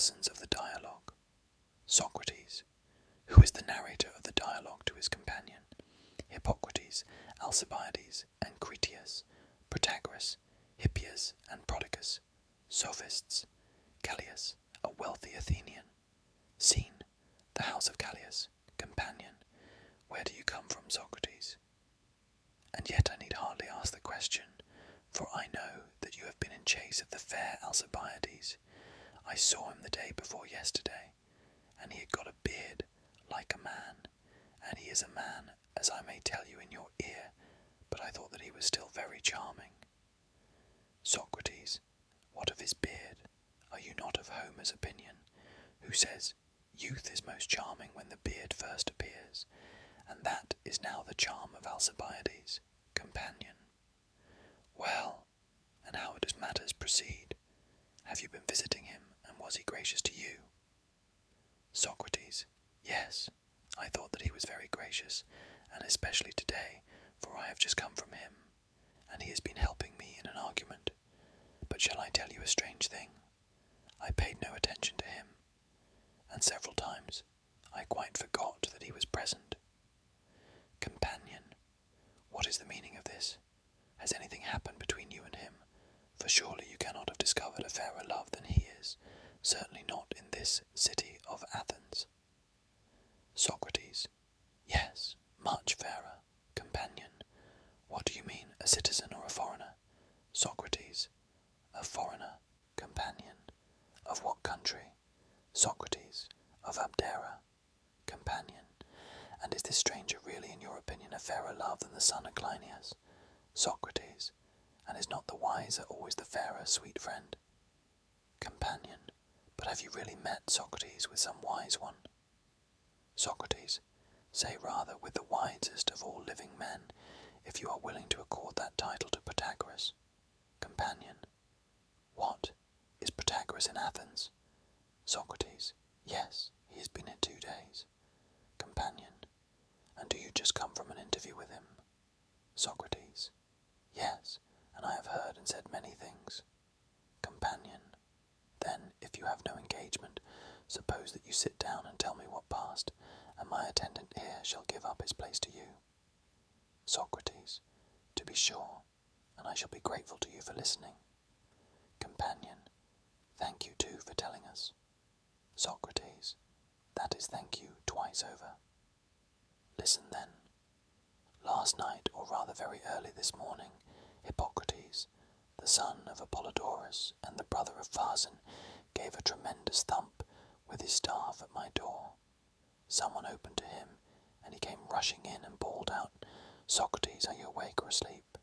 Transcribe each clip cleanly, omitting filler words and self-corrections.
persons of the dialogue. Socrates, who is the narrator of the dialogue to his companion, Hippocrates, Alcibiades, and Critias, Protagoras, Hippias, and Protagoras, sophists, Callias, a wealthy Athenian. Scene, the house of Callias, companion, where do you come from, Socrates? And yet I need hardly ask the question, for I know that you have been in chase of the fair Alcibiades. I saw him the day before yesterday, and he had got a beard like a man, and he is a man, as I may tell you in your ear, but I thought that he was still very charming. Socrates, what of his beard? Are you not of Homer's opinion, who says, youth is most charming when the beard first appears, and that is now the charm of Alcibiades, companion. Well, and how does matters proceed? Have you been visiting him, and was he gracious to you? Socrates, yes, I thought that he was very gracious, and especially today, for I have just come from him, and he has been helping me in an argument. But shall I tell you a strange thing? I paid no attention to him, and several times I quite forgot that he was present. Companion, what is the meaning of this? Has anything happened between you and him? For surely you cannot have discovered a fairer love than he is, certainly not in this city of Athens. Socrates, yes, much fairer. Companion, what do you mean, a citizen or a foreigner? Socrates, a foreigner. Companion, of what country? Socrates, of Abdera. Companion, and is this stranger really in your opinion a fairer love than the son of Cleinias? Socrates, and is not the wiser always the fairer, sweet friend? Companion, but have you really met, Socrates, with some wise one? Socrates, say rather with the wisest of all living men, if you are willing to accord that title to Protagoras. Companion, what, is Protagoras in Athens? Socrates, yes, he has been here 2 days. Companion, and do you just come from an interview with him? Socrates, yes, and I have heard and said many things. Companion, then, if you have no engagement, suppose that you sit down and tell me what passed, and my attendant here shall give up his place to you. Socrates, to be sure, and I shall be grateful to you for listening. Companion, thank you too for telling us. Socrates, that is thank you twice over. Listen then. Last night, or rather very early this morning, Hippocrates, the son of Apollodorus and the brother of Phason, gave a tremendous thump with his staff at my door. Someone opened to him, and he came rushing in and bawled out, Socrates, are you awake or asleep?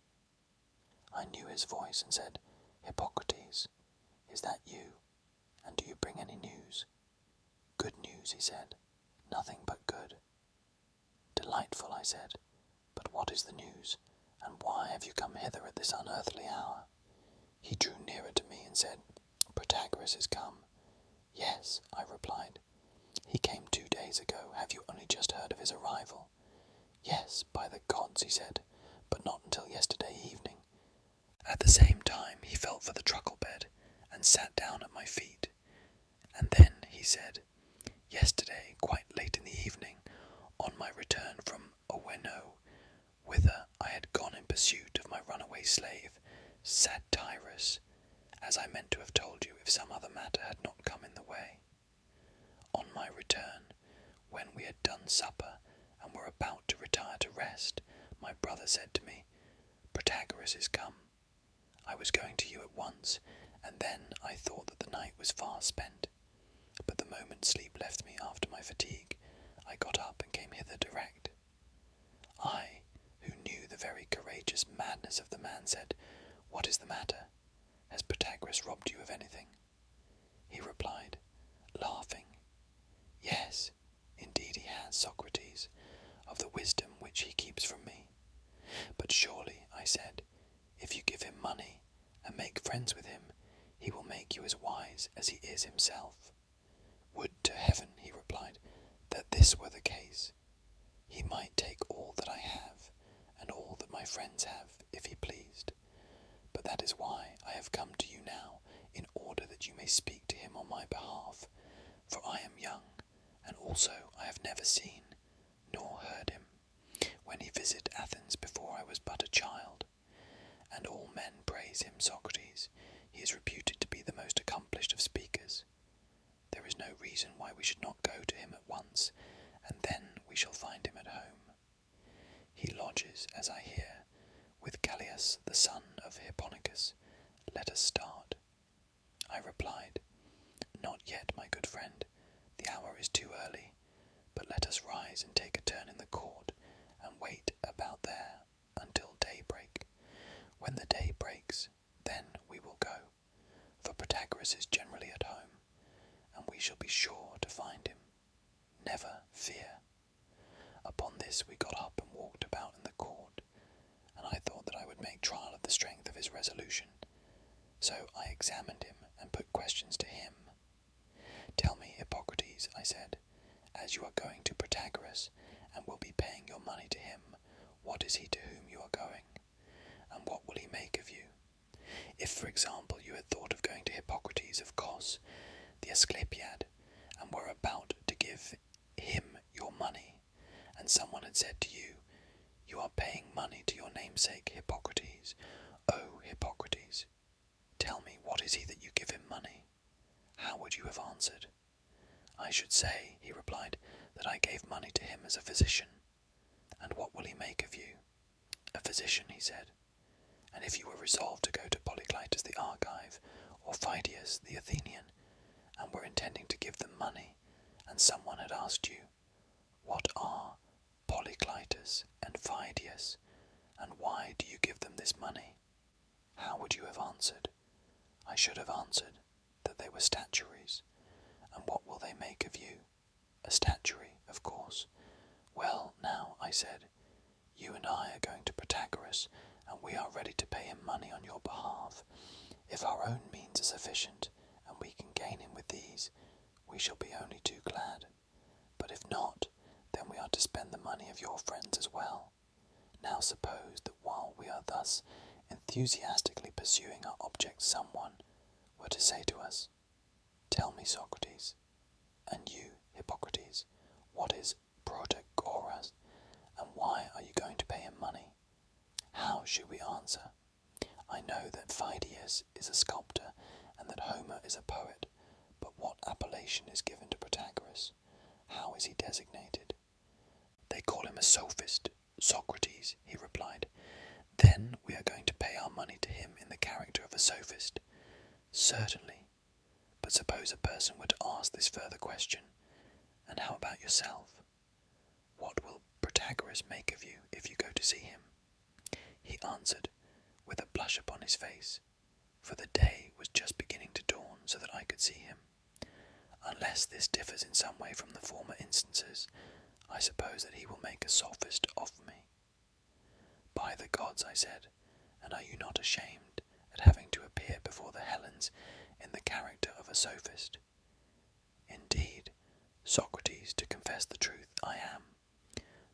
I knew his voice and said, Hippocrates, is that you? And do you bring any news? Good news, he said. Nothing but good. Delightful, I said. But what is the news, and why have you come hither at this unearthly hour? He drew nearer to me and said, Protagoras is come. Yes, I replied. He came 2 days ago. Have you only just heard of his arrival? Yes, by the gods, he said, but not until yesterday evening. At the same time he felt for the truckle bed and sat down at my feet. And then he said, yesterday, quite late in the evening, on my return from Oweno, whither I had gone in pursuit of my runaway slave, Satyrus, as I meant to have told you if some other matter had not come in the way. On my return, when we had done supper and were about to retire to rest, my brother said to me, Protagoras is come. I was going to you at once, and then I thought that the night was far spent. But the moment sleep left me after my fatigue, I got up and came hither direct. I, who knew the very courageous madness of the man, said, What is the matter? Has Protagoras robbed you of anything? He replied, laughing, Yes, indeed he has, Socrates, of the wisdom which he keeps from me. But surely, I said, if you give him money and make friends with him, he will make you as wise as he is himself. Would to heaven, he replied, that this were the case. He might take all that I have, and all that my friends have, if he pleased. But that is why I have come to you now, in order order that you may speak to him on my behalf, for I am young, and also I have never seen nor heard him, when he visited Athens before I was but a child. And all men praise him, Socrates. He is reputed to be the most accomplished of speakers. There is no reason why we should not go to him at once, and then we shall find him at home. He lodges, as I hear, with Callias, the son of Hipponicus. Let us start. I replied, Not yet, my good friend. The hour is too early, but let us rise and take a turn in the court, and wait about there until daybreak. When the day breaks, then we will go, for Protagoras is generally at home, and we shall be sure to find him. Never fear. Upon this we got up and walked about in the court, and I thought that I would make trial of the strength of his resolution. So I examined him and put questions to him. Tell me, Hippocrates, I said, as you are going to Protagoras, and will be paying your money to him, what is he to whom you are going, and what will he make of you? If, for example, you had thought of going to Hippocrates of Kos, the Asclepiad, and were about to give him your money, and someone had said to you, You are paying money to your namesake Hippocrates. O Hippocrates, tell me, what is he that you give him money? How would you have answered? I should say, he replied, that I gave money to him as a physician. And what will he make of you? A physician, he said. And if you were resolved to go to Polykleitus the Argive, or Phidias the Athenian, and were intending to give them money, and someone had asked you, What are Polykleitus and Phidias, and why do you give them this money? How would you have answered? I should have answered that they were statuaries. And what will they make of you? A statuary, of course. Well, now, I said, you and I are going to Protagoras, and we are ready to pay him money on your behalf. If our own means are sufficient, and we can gain him with these, we shall be only too glad. But if not, then we are to spend the money of your friends as well. Now suppose that while we are thus enthusiastically pursuing our object, someone were to say to us, Tell me, Socrates, and you, Hippocrates, what is Protagoras, and why are you going to pay him money? How should we answer? I know that Phidias is a sculptor, and that Homer is a poet, but what appellation is given to Protagoras? How is he designated? They call him a sophist, Socrates, he replied. Then we are going to pay our money to him in the character of a sophist. Certainly. But suppose a person were to ask this further question, and how about yourself? What will Protagoras make of you if you go to see him? He answered, with a blush upon his face, for the day was just beginning to dawn so that I could see him. Unless this differs in some way from the former instances, I suppose that he will make a sophist of me. By the gods, I said, and are you not ashamed at having to appear before the Hellens in the character of a sophist? Indeed, Socrates, to confess the truth, I am.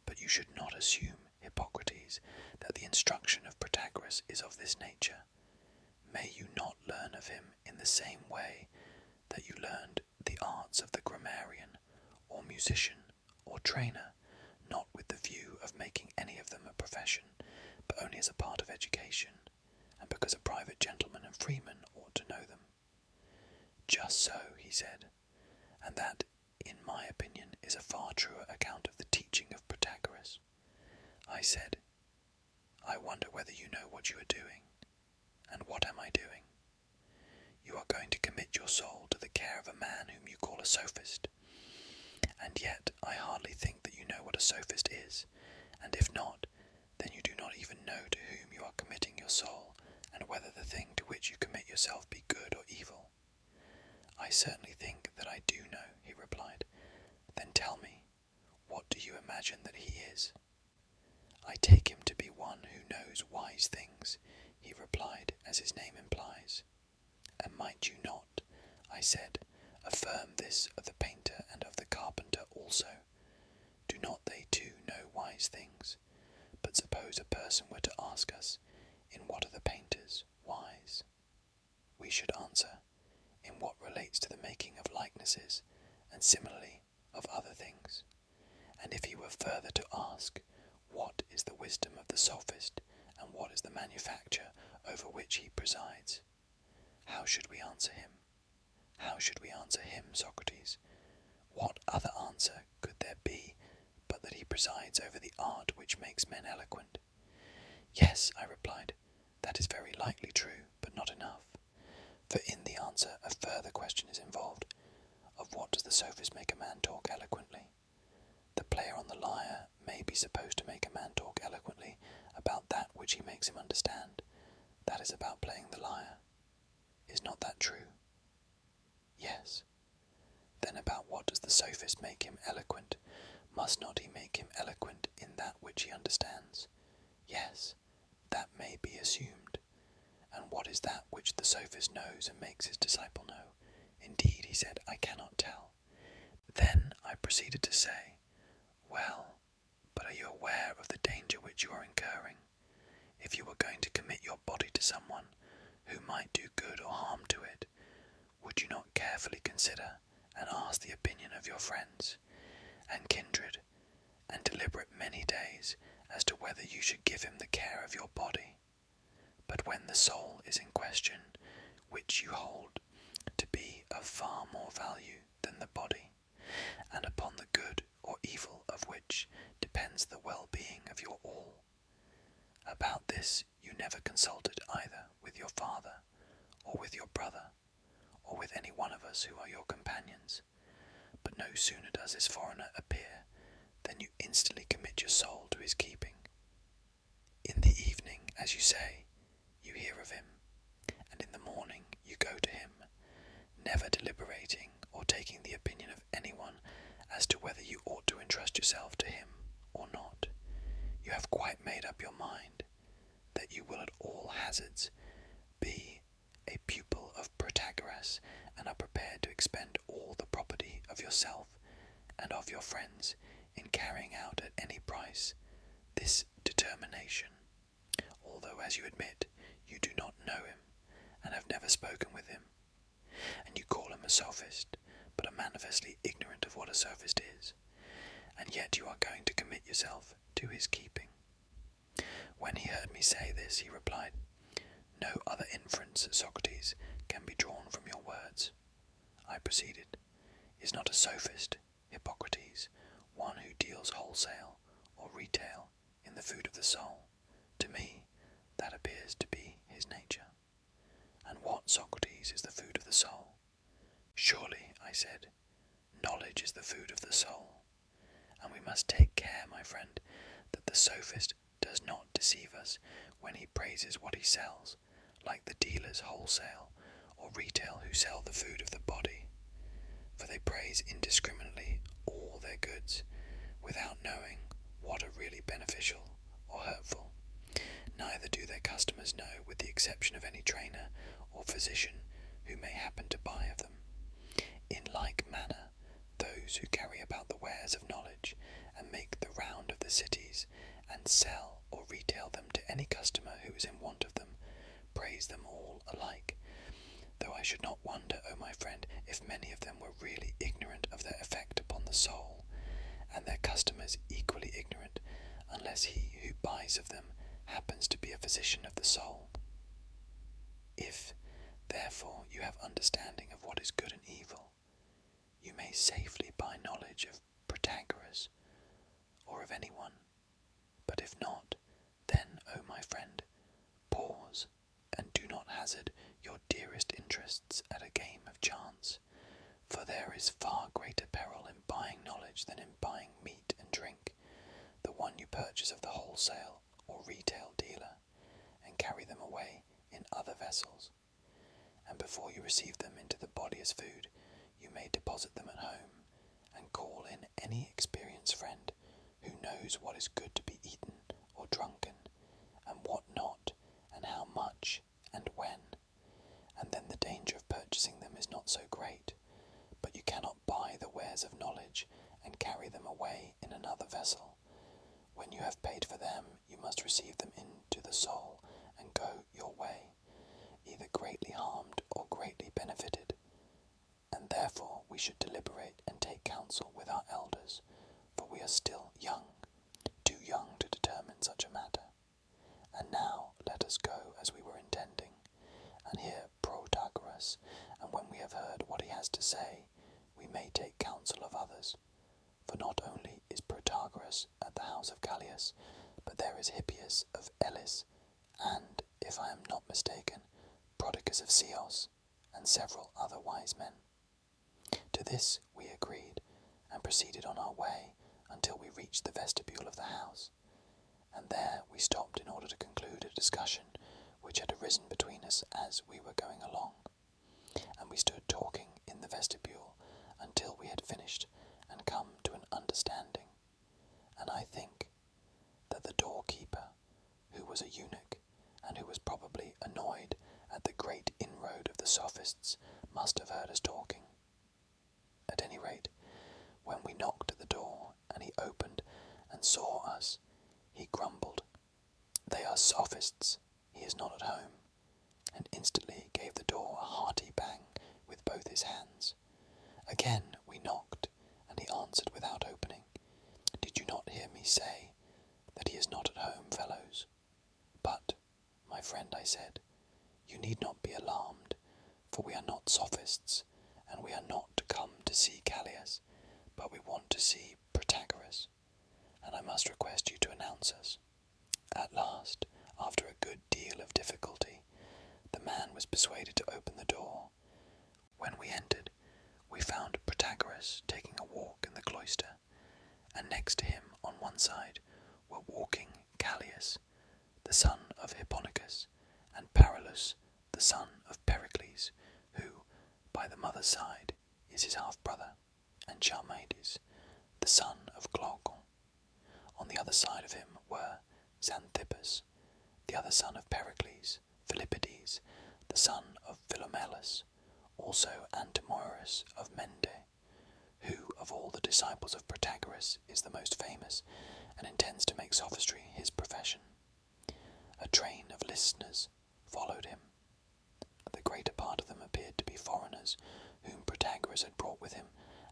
But you should not assume, Hippocrates, that the instruction of Protagoras is of this nature. May you not learn of him in the same way that you learned the arts of the grammarian, or musician, or trainer, not with the view of making any of them a profession, but only as a part of education, and because a private gentleman and freeman ought to know them. Just so, he said, and that, in my opinion, is a far truer account of the teaching of Protagoras. I said, I wonder whether you know what you are doing. And what am I doing? You are going to commit your soul to the care of a man whom you call a sophist. And yet I hardly think that you know what a sophist is, and if not, then you do not even know to whom you are committing your soul, and whether the thing to which you commit yourself be good or evil. I certainly think that I do know, he replied. Then tell me, what do you imagine that he is? I take him to be one who knows wise things, he replied, as his name implies. And might you not, I said, affirm this of the painter and of the carpenter also? Do not they too know wise things? But suppose a person were to ask us, in what are the painters wise? We should answer, in what relates to the making of likenesses, and similarly of other things. And if he were further to ask, what is the wisdom of the sophist, and what is the manufacture over which he presides? How should we answer him? How should we answer him, Socrates? What other answer could there be but that he presides over the art which makes men eloquent? Yes, I replied, that is very likely true, but not enough. For in the answer a further question is involved. Of what does the sophist make a man talk eloquently? The player on the lyre may be supposed to make a man talk eloquently about that which he makes him understand. That is about playing the lyre. Is not that true? Yes. Then about what does the sophist make him eloquent? Must not he make him eloquent in that which he understands? Yes, that may be assumed. And what is that which the sophist knows and makes his disciple know? Indeed, he said, I cannot tell. Then I proceeded to say, well, but are you aware of the danger which you are incurring? If you were going to commit your body to someone who might do good or harm to it, would you not carefully consider and ask the opinion of your friends and kindred, and deliberate many days as to whether you should give him the care of your body? But when the soul is in question, which you hold to be of far more value than the body, and upon the good or evil of which depends the well-being of your all, about this you never consulted either with your father, or with your brother, or with any one of us who are your companions. But no sooner does this foreigner appear, than you instantly commit your soul to his keeping. In the evening, as you say, you hear of him, and in the morning you go to him, never deliberating or taking the opinion of anyone as to whether you ought to entrust yourself to him or not. You have quite made up your mind that you will at all hazards be a pupil of Protagoras, and are prepared to expend all the property of yourself and of your friends in carrying out at any price this determination, although, as you admit, you do not know him and have never spoken with him, and you call him a sophist, but are manifestly ignorant of what a sophist is, and yet you are going to commit yourself to his keeping. When he heard me say this, he replied, No other inference, Socrates, can be drawn from your words. I proceeded, Is not a sophist, Hippocrates, one who deals wholesale or retail in the food of the soul? To me, that appears to be his nature. And what, Socrates, is the food of the soul? Surely, I said, knowledge is the food of the soul. And we must take care, my friend, that the sophist does not deceive us when he praises what he sells, like the dealers wholesale or retail who sell the food of the body. For they praise indiscriminately all their goods, without knowing what are really beneficial or hurtful. Neither do their customers know, with the exception of any trainer or physician who may happen to buy of them. In like manner, those who carry about the wares of knowledge and make the round of the cities and sell or retail them to any customer who is in want of them, praise them all alike, though I should not wonder, O my friend, if many of them were really ignorant of their effect upon the soul, and their customers equally ignorant, unless he who buys of them happens to be a physician of the soul. If, therefore, you have understanding of what is good and evil, you may safely buy knowledge of Protagoras, or of any one. But if not, then, O my friend, pause, and do not hazard your dearest interests at a game of chance, for there is far greater peril in buying knowledge than in buying meat and drink, the one you purchase of the wholesale or retail dealer, and carry them away in other vessels, and before you receive them into the body as food, you may deposit them at home, and call in any experienced friend who knows what is good to be eaten or drunken, and what not, and how much, and when, and then the danger of purchasing them is not so great, but you cannot buy the wares of knowledge and carry them away in another vessel. When you have paid for them, you must receive them into the soul and go your way, either greatly harmed or greatly benefited, should deliberate and take counsel with our elders, for we are still young, too young to determine such a matter. And now let us go as we were intending, and hear Protagoras, and when we have heard what he has to say, we may take counsel of others. For not only is Protagoras at the house of Callias, but there is Hippias of Elis, and, if I am not mistaken, Protagoras of Ceos, and several other wise men. To this we agreed, and proceeded on our way until we reached the vestibule of the house, and there we stopped in order to conclude a discussion which had arisen between us as we were going along, and we stood talking in the vestibule until we had finished and come to an understanding, and I think that the doorkeeper, who was a eunuch, and who was probably annoyed at the great inroad of the sophists, must have heard us talking. At any rate, when we knocked at the door, and he opened and saw us, he grumbled, "They are sophists, he is not at home," and instantly gave the door a hearty bang with both his hands. Again we knocked, and he answered without opening, "Did you not hear me say that he is not at home, fellows? But, my friend," I said, "you need not be alarmed, for we are not sophists, and we are not come to see Callias, but we want to see Protagoras, and I must request you to announce us." At last, after a good deal of difficulty, the man was persuaded to open the door. When we entered, we found Protagoras taking a walk in the cloister, and next to him on one side were walking Callias, the son of Hipponicus, and Paralus, the son of Pericles, who, by the mother's side, is his half-brother, and Charmides, the son of Glaucon. On the other side of him were Xanthippus, the other son of Pericles, Philippides, the son of Philomelus, also Antimorus of Mende, who of all the disciples of Protagoras is the most famous, and intends to make sophistry his profession. A train of listeners followed him. The greater part of them appeared to be foreigners, whom Protagoras had brought with him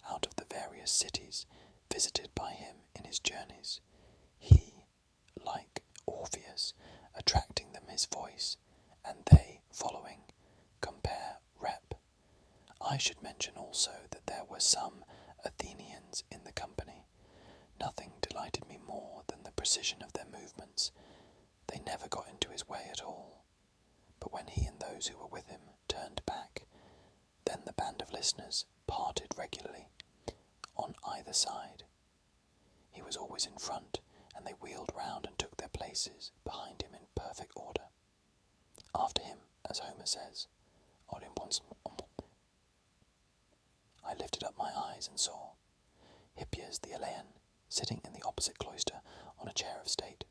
out of the various cities visited by him in his journeys, he, like Orpheus, attracting them his voice, and they following. Compare rep. I should mention also that there were some Athenians in the company. Nothing delighted me more than the precision of their movements. They never got into his way at all. But when he and those who were with him turned back, then the band of listeners parted regularly, on either side. He was always in front, and they wheeled round and took their places behind him in perfect order. After him, as Homer says, I lifted up my eyes and saw Hippias the Elean sitting in the opposite cloister on a chair of state,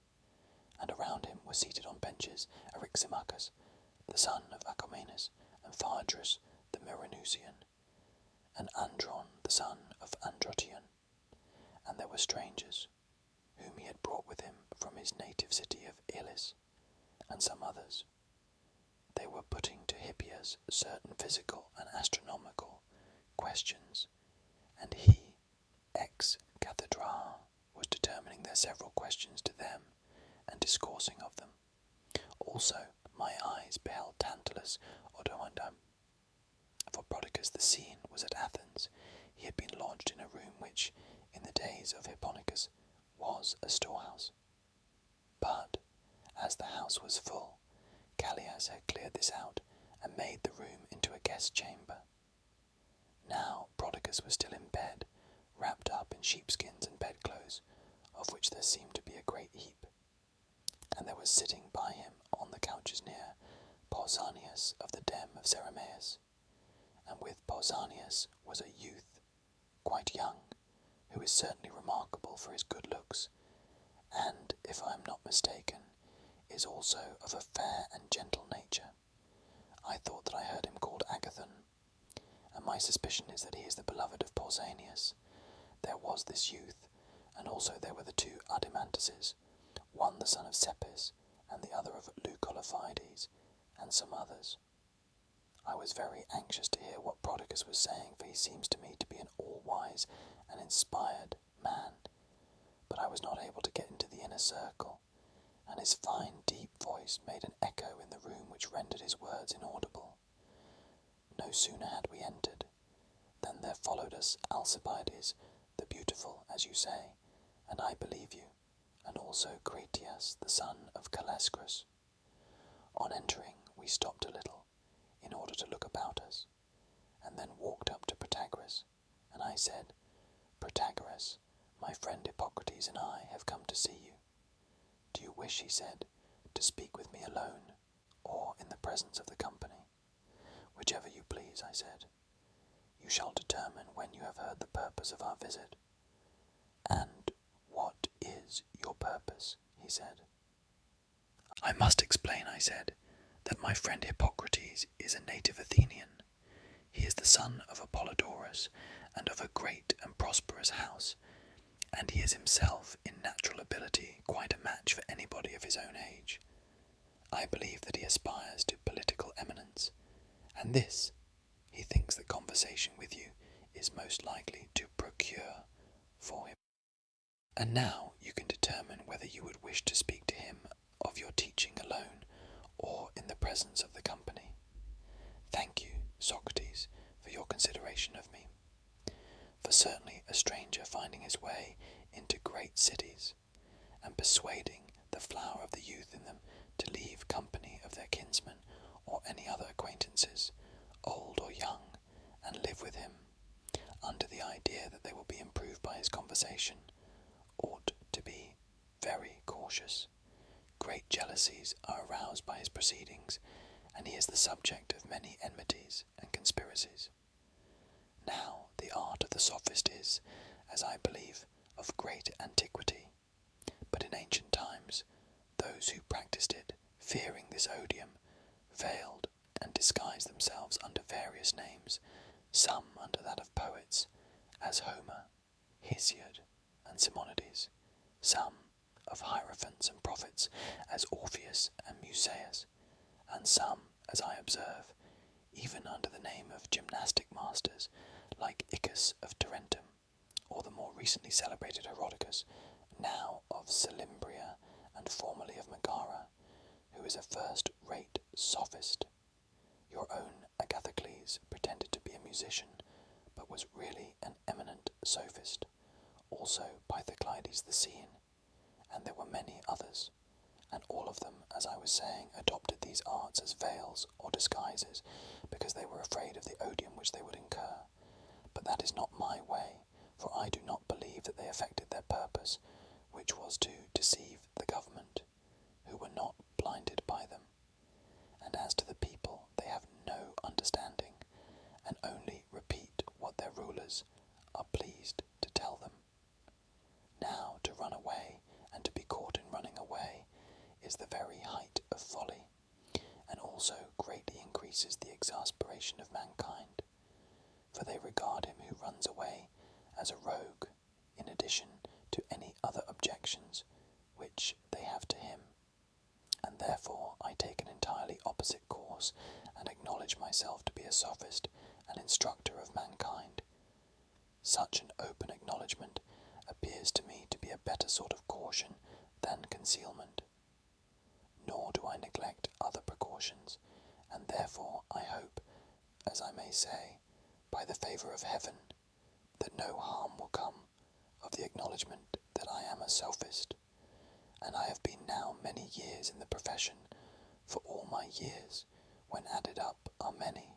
and around him were seated on benches Eryximachus, the son of Achaemenus, and Phaedrus the Meronusian, and Andron the son of Androtion, and there were strangers, whom he had brought with him from his native city of Elis, and some others. They were putting to Hippias certain physical and astronomical questions, and he, ex cathedra, was determining their several questions to them, and discoursing of them. Also my eyes beheld Tantalus Odoandum. For Prodicus the scene was at Athens. He had been lodged in a room which, in the days of Hipponicus, was a storehouse. But, as the house was full, Callias had cleared this out, and made the room into a guest chamber. Now Prodicus was still in bed, wrapped up in sheepskins and bedclothes, of which there seemed to be a great heap. And there was sitting by him on the couches near Pausanias of the deme of Ceremaeus, and with Pausanias was a youth, quite young, who is certainly remarkable for his good looks, and, if I am not mistaken, is also of a fair and gentle nature. I thought that I heard him called Agathon, and my suspicion is that he is the beloved of Pausanias. There was this youth, and also there were the two Adimantuses, one the son of Cepis, and the other of Leucolophides, and some others. I was very anxious to hear what Protagoras was saying, for he seems to me to be an all-wise and inspired man, but I was not able to get into the inner circle, and his fine, deep voice made an echo in the room which rendered his words inaudible. No sooner had we entered, than there followed us Alcibiades, the beautiful, as you say, and I believe you, and also Critias, the son of Calescrus. On entering, we stopped a little, in order to look about us, and then walked up to Protagoras, and I said, "Protagoras, my friend Hippocrates and I have come to see you. Do you wish," he said, "to speak with me alone, or in the presence of the company?" "Whichever you please," I said. "You shall determine when you have heard the purpose of our visit." "And what is your purpose?" he said. "I must explain," I said, "that my friend Hippocrates is a native Athenian. He is the son of Apollodorus, and of a great and prosperous house, and he is himself in natural ability quite a match for anybody of his own age. I believe that he aspires to political eminence, and this he thinks that conversation with you is most likely to procure for him. And now you can determine whether you would wish to speak to him of your teaching alone, or in the presence of the company. Thank you, Socrates, for your consideration of me. For certainly a stranger finding his way into great cities, and persuading the flower of the youth in them to leave company of their kinsmen or any other acquaintances, old or young, and live with him, under the idea that they will be improved by his conversation, ought to be very cautious. Great jealousies are aroused by his proceedings, and he is the subject of many enmities and conspiracies. Now the art of the sophist is, as I believe, of great antiquity, but in ancient times those who practised it, fearing this odium, veiled and disguised themselves under various names, some under that of poets, as Homer, Hesiod, and Simonides, some of hierophants and prophets, as Orpheus and Musaeus, and some, as I observe, even under the name of gymnastic masters, like Icus of Tarentum, or the more recently celebrated Herodotus, now of Selymbria and formerly of Megara, who is a first-rate sophist. Your own Agathocles pretended to be a musician, but was really an eminent sophist, also Pythoclides the Scene, and there were many others, and all of them, as I was saying, adopted these arts as veils or disguises, because they were afraid of the odium which they would incur. But that is not my way, for I do not believe that they effected their purpose, which was to deceive the government, who were not blinded by them. And as to the people, they have no understanding, and only repeat what their rulers are pleased to tell them. Now to run away, and to be caught in running away, is the very height of folly, and also greatly increases the exasperation of mankind, for they regard him who runs away as a rogue, in addition to any other objections which they have to him, and therefore I take an entirely opposite course, and acknowledge myself to be a sophist and instructor of mankind. Such an open acknowledgment appears to me to be a better sort of caution than concealment. Nor do I neglect other precautions, and therefore I hope, as I may say, by the favour of heaven, that no harm will come of the acknowledgment that I am a sophist, and I have been now many years in the profession, for all my years, when added up, are many.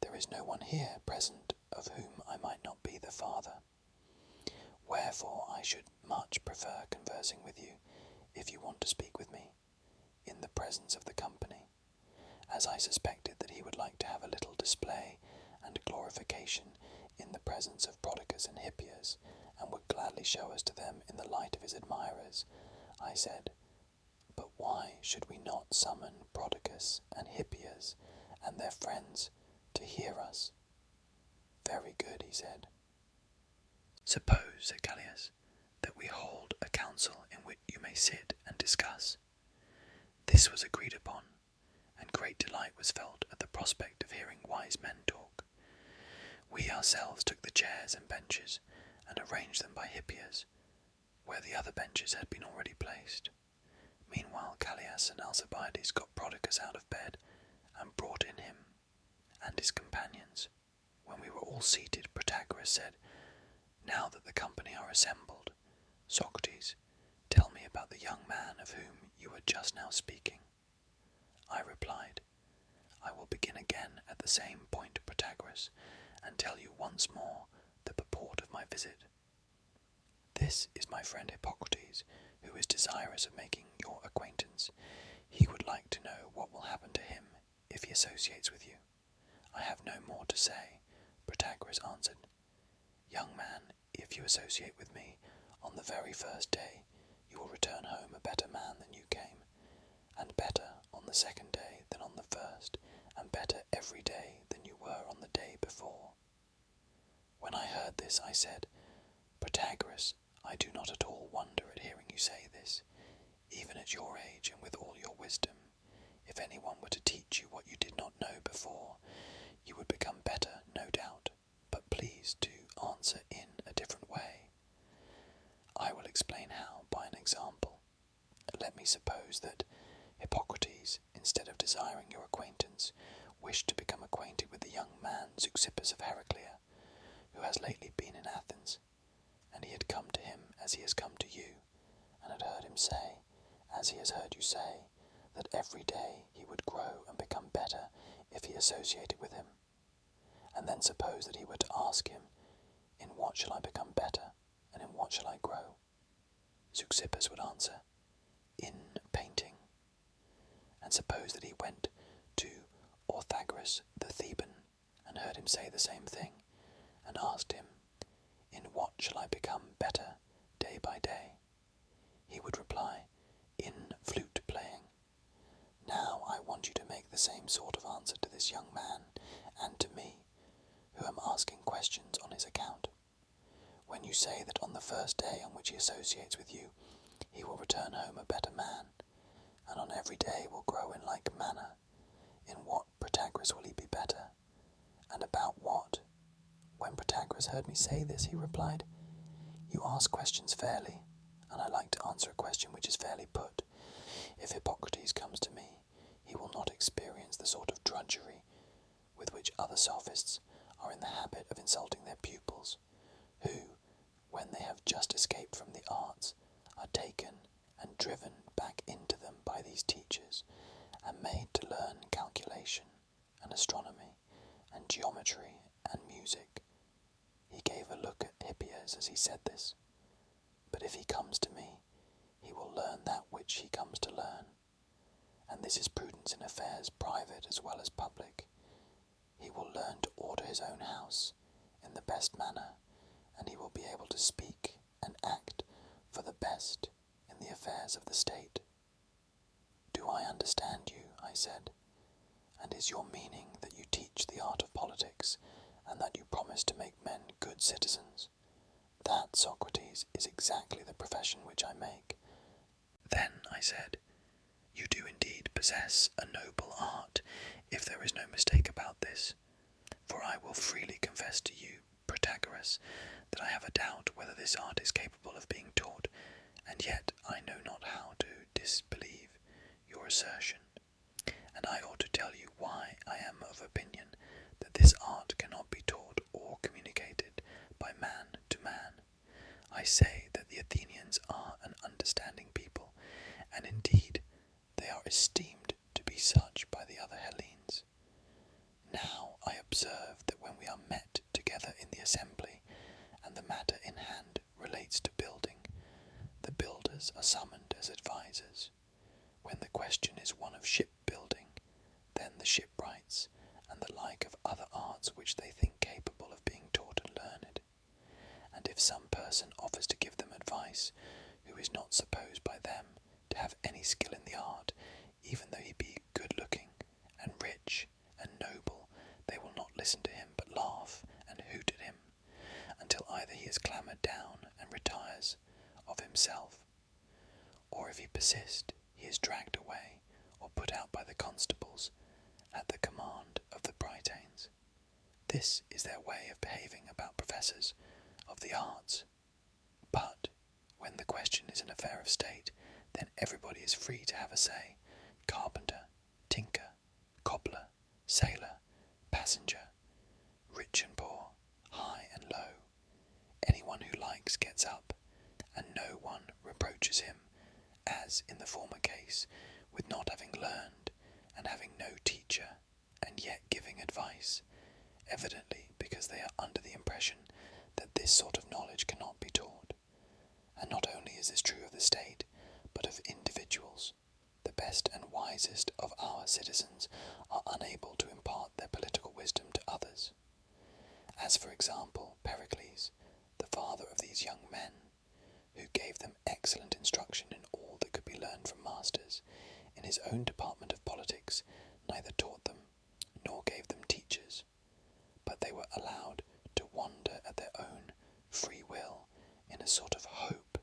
There is no one here present of whom I might not be the father. Wherefore I should much prefer conversing with you, if you want to speak with me, in the presence of the company, as I suspected that he would like to have a little display and glorification in the presence of Protagoras and Hippias, and would gladly show us to them in the light of his admirers. I said, but why should we not summon Protagoras and Hippias and their friends to hear us? Very good, he said. Suppose, said Callias, that we hold a council in which you may sit and discuss. This was agreed upon, and great delight was felt at the prospect of hearing wise men talk. We ourselves took the chairs and benches, and arranged them by Hippias, where the other benches had been already placed. Meanwhile Callias and Alcibiades got Protagoras out of bed, and brought in him and his companions. When we were all seated, Protagoras said, "Now that the company are assembled, Socrates, tell me about the young man of whom you were just now speaking." I replied, "I will begin again at the same point, Protagoras, and tell you once more the purport of my visit. This is my friend Hippocrates, who is desirous of making your acquaintance. He would like to know what will happen to him if he associates with you." "I have no more to say," Protagoras answered. "Young man, if you associate with me, on the very first day you will return home a better man than you came, and better on the second day than on the first, and better every day than you were on the day before." When I heard this, I said, "Protagoras, I do not at all wonder at hearing you say this. Even at your age and with all your wisdom, if anyone were to teach you what you did not know before, you would become better, no doubt, but please to answer in a different way." "I will explain how by an example. Let me suppose that Hippocrates, instead of desiring your acquaintance, wished to become acquainted with the young man Zeuxippus of Heraclea, who has lately been in Athens, and he had come to him as he has come to you, and had heard him say, as he has heard you say, that every day he would grow and become better if he associated with him. And then suppose that he were to ask him, 'In what shall I become better, and in what shall I grow?' Zeuxippus would answer, 'In painting.' And suppose that he went to Protagoras the Theban, and heard him say the same thing, and asked him, 'In what shall I become better day by day?' He would reply, 'In flute playing.' Now I want you to make the same sort of answer to this young man, and to me, who am asking questions on his account. When you say that on the first day on which he associates with you, he will return home a better man, and on every day will grow in like manner, in what, Protagoras, will he be better, and about what?" When Protagoras heard me say this, he replied, "You ask questions fairly, and I like to answer a question which is fairly put. If Hippocrates comes to me, he will not experience the sort of drudgery with which other sophists are in the habit of insulting their pupils, who, when they have just escaped from the arts, are taken and driven back into them by these teachers, and made to learn calculation, and astronomy, and geometry, and music." He gave a look at Hippias as he said this. "But if he comes to me, he will learn that which he comes to learn, and this is prudence in affairs private as well as public. He will learn to order his own house in the best manner, and he will be able to speak and act for the best in the affairs of the state." "Do I understand you?" I said. "And is your meaning that you teach the art of politics, and that you promise to make men good citizens?" "That, Socrates, is exactly the profession which I make." "Then," I said, "you do indeed possess a noble art, if there is no mistake about this. For I will freely confess to you, Protagoras, that I have a doubt whether this art is capable of being taught, and yet I know not how to disbelieve your assertion. And I ought to tell you why I am of opinion that this art cannot be taught or communicated by man to man. I say that the Athenians are an understanding people, and indeed they are esteemed to be such by the other Hellenes. Now I observe that when we are met together in the assembly, and the matter in hand relates to building, the builders are summoned as advisers. When the question is one of shipbuilding, then the shipwrights, and the like of other arts which they think capable of being taught and learned. And if some person offers to give them advice, who is not supposed by them to have any skill in the art, even though he be good-looking, and rich, and noble, they will not listen to him, but laugh and hoot at him, until either he is clamoured down and retires of himself, or if he persist, he is dragged away, or put out by the constables, This is their way of behaving about professors of the arts. But when the question is an affair of state, then everybody is free to have a say. Carpenter, tinker, cobbler, sailor, passenger, rich and poor, high and low. Anyone who likes gets up, and no one reproaches him, as in the former case, with not having learned, and having no teacher, and yet giving advice, evidently because they are under the impression that this sort of knowledge cannot be taught. And not only is this true of the state, but of individuals. The best and wisest of our citizens are unable to impart their political wisdom to others. As for example, Pericles, the father of these young men, who gave them excellent instruction in all that could be learned from masters, in his own department of politics neither taught them, nor gave them teachers, but they were allowed to wander at their own free will in a sort of hope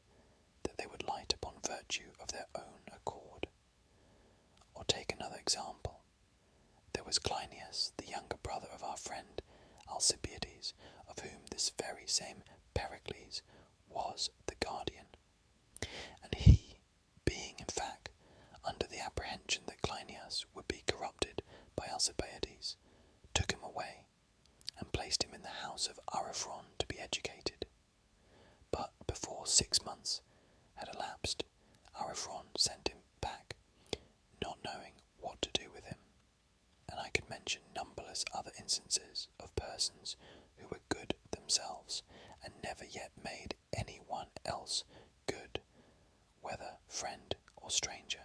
that they would light upon virtue of their own accord. Or take another example. There was Cleinias, the younger brother of our friend Alcibiades, of whom this very same Pericles was the guardian. And he, being in fact under the apprehension that Cleinias would be corrupted by Alcibiades, took him away, and placed him in the house of Arethron to be educated. But before 6 months had elapsed, Arethron sent him back, not knowing what to do with him. And I could mention numberless other instances of persons who were good themselves, and never yet made any one else good, whether friend or stranger.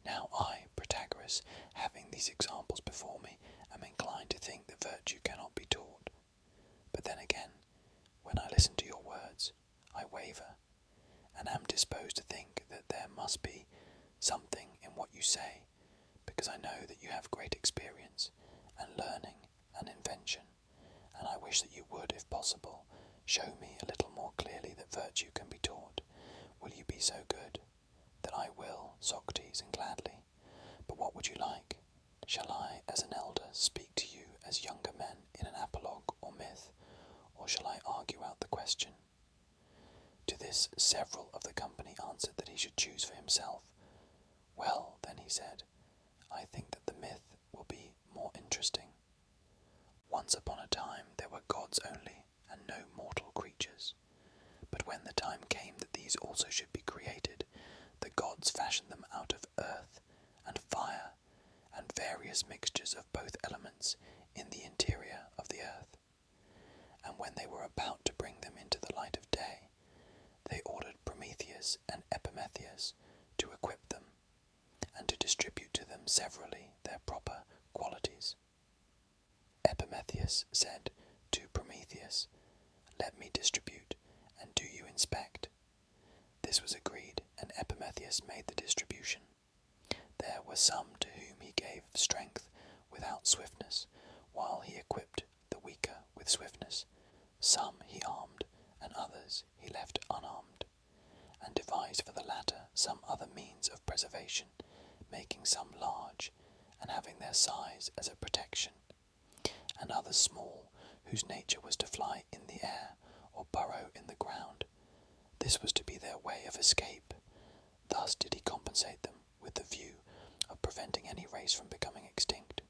Now I, Protagoras, having these examples before me, am inclined to think that virtue cannot be taught. But then again, when I listen to your words, I waver, and am disposed to think that there must be something in what you say, because I know that you have great experience, and learning, and invention, and I wish that you would, if possible, show me a little more clearly that virtue can be taught. Will you be so good? That I will, Socrates, and gladly. But what would you like? Shall I, as an elder, speak to you as younger men in an apologue or myth, or shall I argue out the question? To this several of the company answered that he should choose for himself. Well, then, he said, I think that the myth will be more interesting. Once upon a time there were gods only, and no mortal creatures. But when the time came that these also should be created, the gods fashioned them out of earth and fire and various mixtures of both elements in the interior of the earth. And when they were about to bring them into the light of day, they ordered Prometheus and Epimetheus to equip them, and to distribute to them severally their proper qualities. Epimetheus said to Prometheus, Let me distribute, and do you inspect. This was agreed, and Epimetheus made the distribution. There were some to whom he gave strength without swiftness, while he equipped the weaker with swiftness. Some he armed, and others he left unarmed, and devised for the latter some other means of preservation, making some large, and having their size as a protection, and others small, whose nature was to fly in the air, or burrow in the ground. This was to be their way of escape. Thus did he compensate them, with the view of preventing any race from becoming extinct.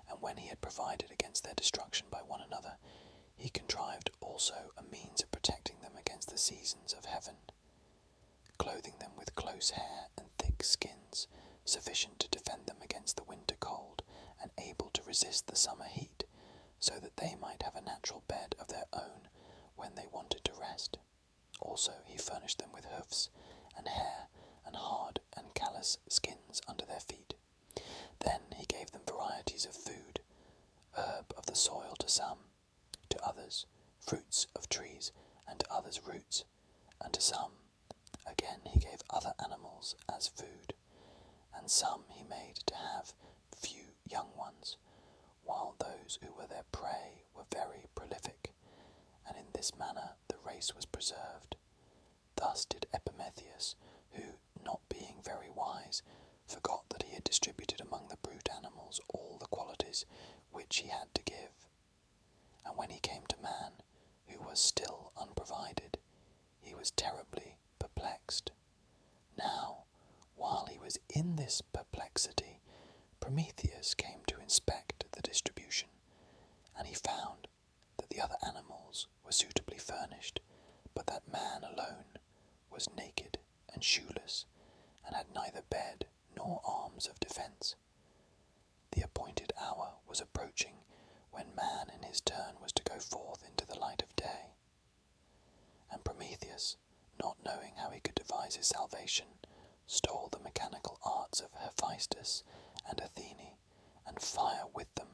And when he had provided against their destruction by one another, he contrived also a means of protecting them against the seasons of heaven, clothing them with close hair and thick skins, sufficient to defend them against the winter cold, and able to resist the summer heat, so that they might have a natural bed of their own when they wanted to rest. Also he furnished them with hoofs, and hair, and hard and callous skins under their feet. Then he gave them varieties of food, herb of the soil to some, to others fruits of trees, and to others roots, and to some again he gave other animals as food, and some he made to have few young ones, while those who were their prey were very prolific, and in this manner the race was preserved. Thus did Epimetheus, who, not being very wise, forgot that he had distributed among the brute animals all the qualities which he had to give. and when he came to man, who was still unprovided, he was terribly perplexed. Now, while he was in this perplexity, Prometheus came to inspect the distribution, and he found that the other animals were suitably furnished, but that man alone was naked and shoeless, and had neither bed nor arms of defence. The appointed hour was approaching when man in his turn was to go forth into the light of day. And Prometheus, not knowing how he could devise his salvation, stole the mechanical arts of Hephaestus and Athene, and fire with them.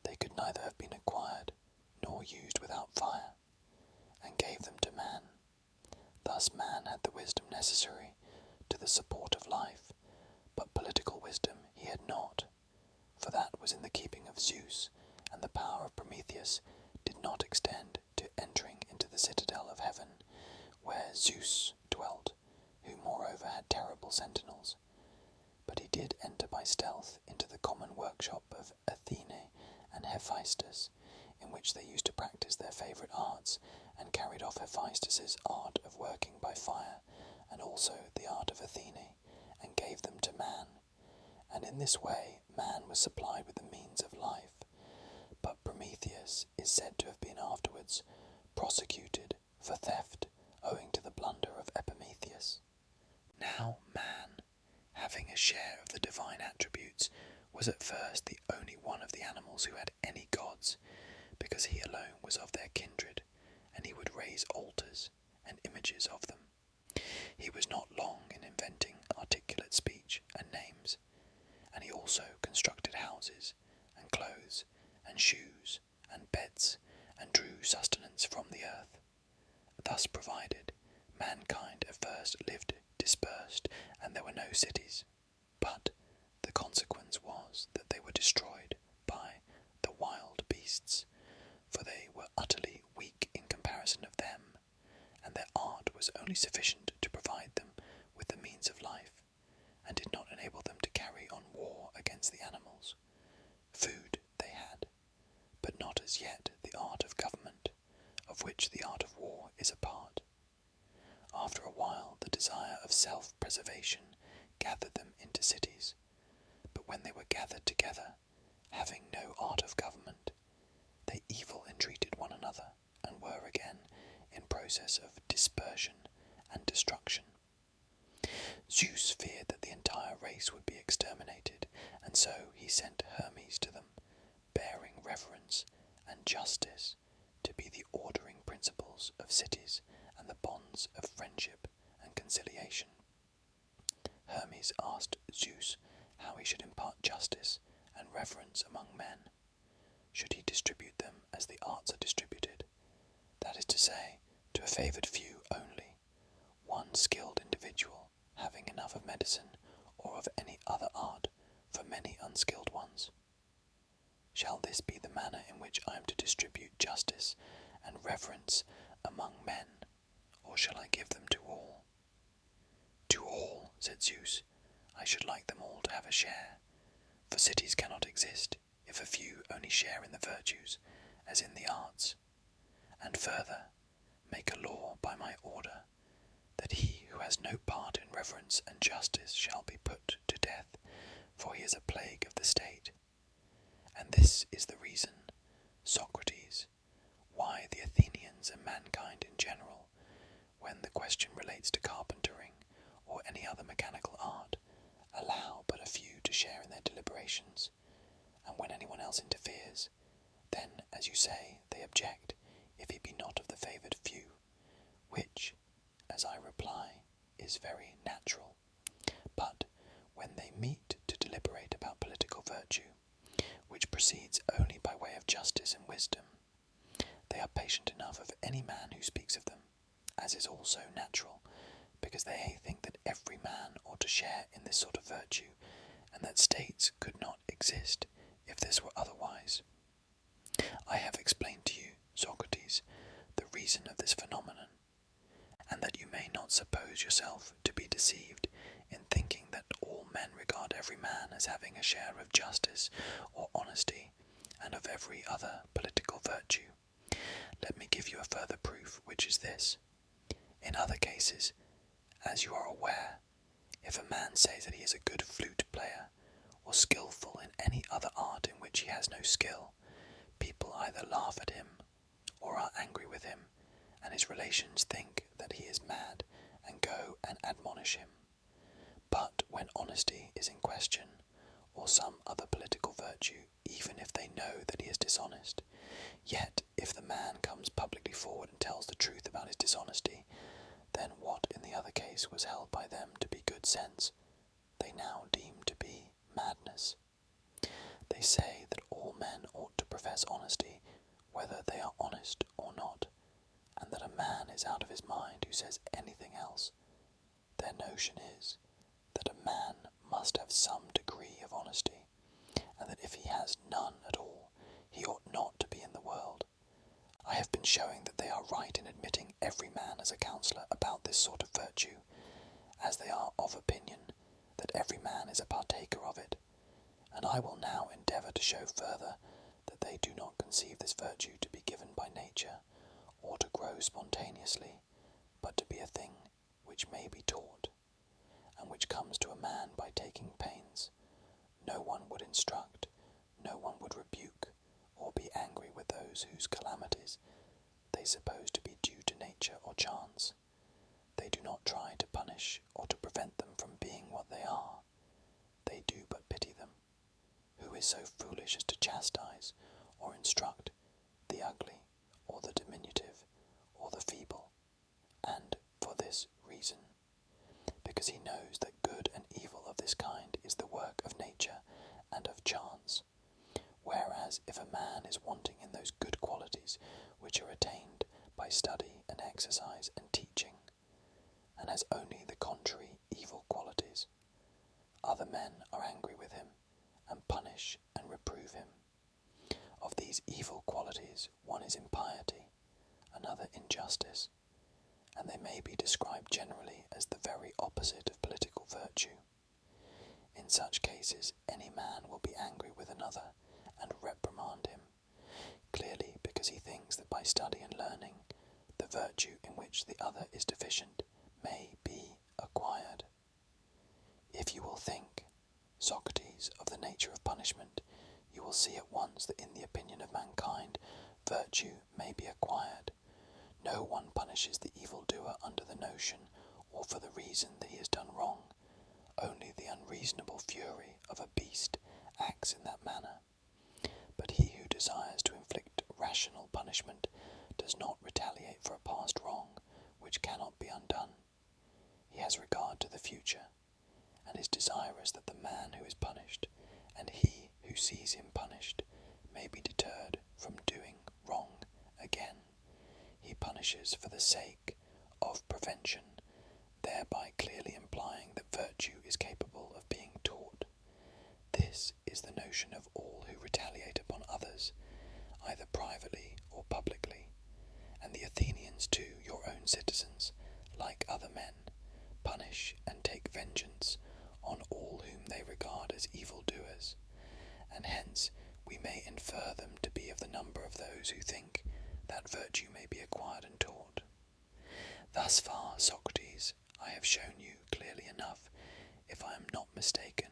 They could neither have been acquired nor used without fire, and gave them to man. Thus man had the wisdom necessary to the support of life, but political wisdom he had not, for that was in the keeping of Zeus, and the power of Prometheus did not extend to entering into the citadel of heaven, where Zeus dwelt, who moreover had terrible sentinels. But he did enter by stealth into the common workshop of Athene and Hephaestus, in which they used to practice their favourite arts, and carried off Hephaestus's art of working by fire, and also the art of Athene, and gave them to man. And in this way man was supplied with the means of life. But Prometheus is said to have been afterwards prosecuted for theft, owing to the blunder of Epimetheus. Now man, having a share of the divine attributes, was at first the only one of the animals who had any gods, because he alone was of their kindred, and he would raise altars and images of them. He was not long in inventing articulate speech and names, and he also constructed houses and clothes and shoes and beds, and drew sustenance from the earth. Thus provided, mankind at first lived dispersed, and there were no cities, but the consequence was that they were destroyed by the wild beasts, for they were utterly weak in comparison of them, and their art was only sufficient to provide them with the means of life, and did not enable them to carry on war against the animals. Food they had, but not as yet the art of government, of which the art of war is a part. After a while the desire of self-preservation gathered them into cities, but when they were gathered together, having no art of government, they evil entreated one another, and were again in process of dispersion and destruction. Zeus feared that the entire race would be exterminated, and so he sent Hermes to them, bearing reverence and justice to be the ordering principles of cities and the bonds of friendship and conciliation. Hermes asked Zeus how he should impart justice and reverence among men. Should he distribute them as the arts are distributed, that is to say, to a favoured few only, one skilled individual having enough of medicine or of any other art for many unskilled ones? Shall this be the manner in which I am to distribute justice and reverence among men, or shall I give them to all? To all, said Zeus. I should like them all to have a share, for cities cannot exist if a few only share in the virtues, as in the arts. And further, make a law by my order, that he who has no part in reverence and justice shall be put to death, for he is a plague of the state. And this is the reason, Socrates, why the Athenians and mankind in general, when the question relates to carpentering or any other mechanical art, allow but a few to share in their deliberations, and when anyone else interferes, then, as you say, they object, if he be not of the favoured few, which, as I reply, is very natural. But when they meet to deliberate about political virtue, which proceeds only by way of justice and wisdom, they are patient enough of any man who speaks of them, as is also natural, because they think that every man ought to share in this sort of virtue, and that states could not exist if this were otherwise. I have explained to you, Socrates, the reason of this phenomenon, and that you may not suppose yourself to be deceived in thinking that all men regard every man as having a share of justice or honesty, and of every other political virtue. Let me give you a further proof, which is this. In other cases, as you are aware, if a man says that he is a good flute player, or skilful in any other art in which he has no skill, people either laugh at him, or are angry with him, and his relations think that he is mad, and go and admonish him. But when honesty is in question, or some other political virtue, even if they know that he is dishonest, yet if the man comes publicly forward and tells the truth about his dishonesty, then what in the other case was held by them to be good sense, they now deem to be madness. They say that all men ought to profess honesty, whether they are honest or not, and that a man is out of his mind who says anything else. Their notion is that a man must have some degree of honesty, and that if he has none at all, he ought not to be in the world. I have been showing that they are right in admitting every man as a counsellor about this sort of virtue, as they are of opinion that every man is a partaker of it, and I will now endeavour to show further that they do not conceive this virtue to be given by nature, or to grow spontaneously, but to be a thing which may be taught, and which comes to a man by taking pains. No one would instruct, no one would rebuke, or be angry with those whose calamities they suppose to be due to nature or chance. They do not try to punish or to prevent them from being what they are. They do but pity them. Who is so foolish as to chastise or instruct the ugly, or the diminutive, or the feeble? And for this reason, because he knows that good and evil of this kind is the work of nature and of chance. Whereas if a man is wanting in those good qualities which are attained by study and exercise and teaching, and has only the contrary evil qualities, other men are angry with him, and punish and reprove him. Of these evil qualities, one is impiety, another injustice, and they may be described generally as the very opposite of political virtue. In such cases, any man will be angry with another, and reprimand him, clearly because he thinks that by study and learning, the virtue in which the other is deficient may be acquired. If you will think, Socrates, of the nature of punishment, you will see at once that in the opinion of mankind, virtue may be acquired. No one punishes the evildoer under the notion, or for the reason that he has done wrong. Only the unreasonable fury of a beast acts in that manner. But he who desires to inflict rational punishment does not retaliate for a past wrong which cannot be undone. He has regard to the future, and is desirous that the man who is punished, and he who sees him punished, may be deterred from doing wrong again. He punishes for the sake of prevention, thereby clearly implying that virtue is capable of being taught. This is the notion of all who retaliate upon others, either privately or publicly, and the Athenians too, your own citizens, like other men, punish and take vengeance on all whom they regard as evildoers, and hence we may infer them to be of the number of those who think that virtue may be acquired and taught. Thus far, Socrates, I have shown you clearly enough, if I am not mistaken,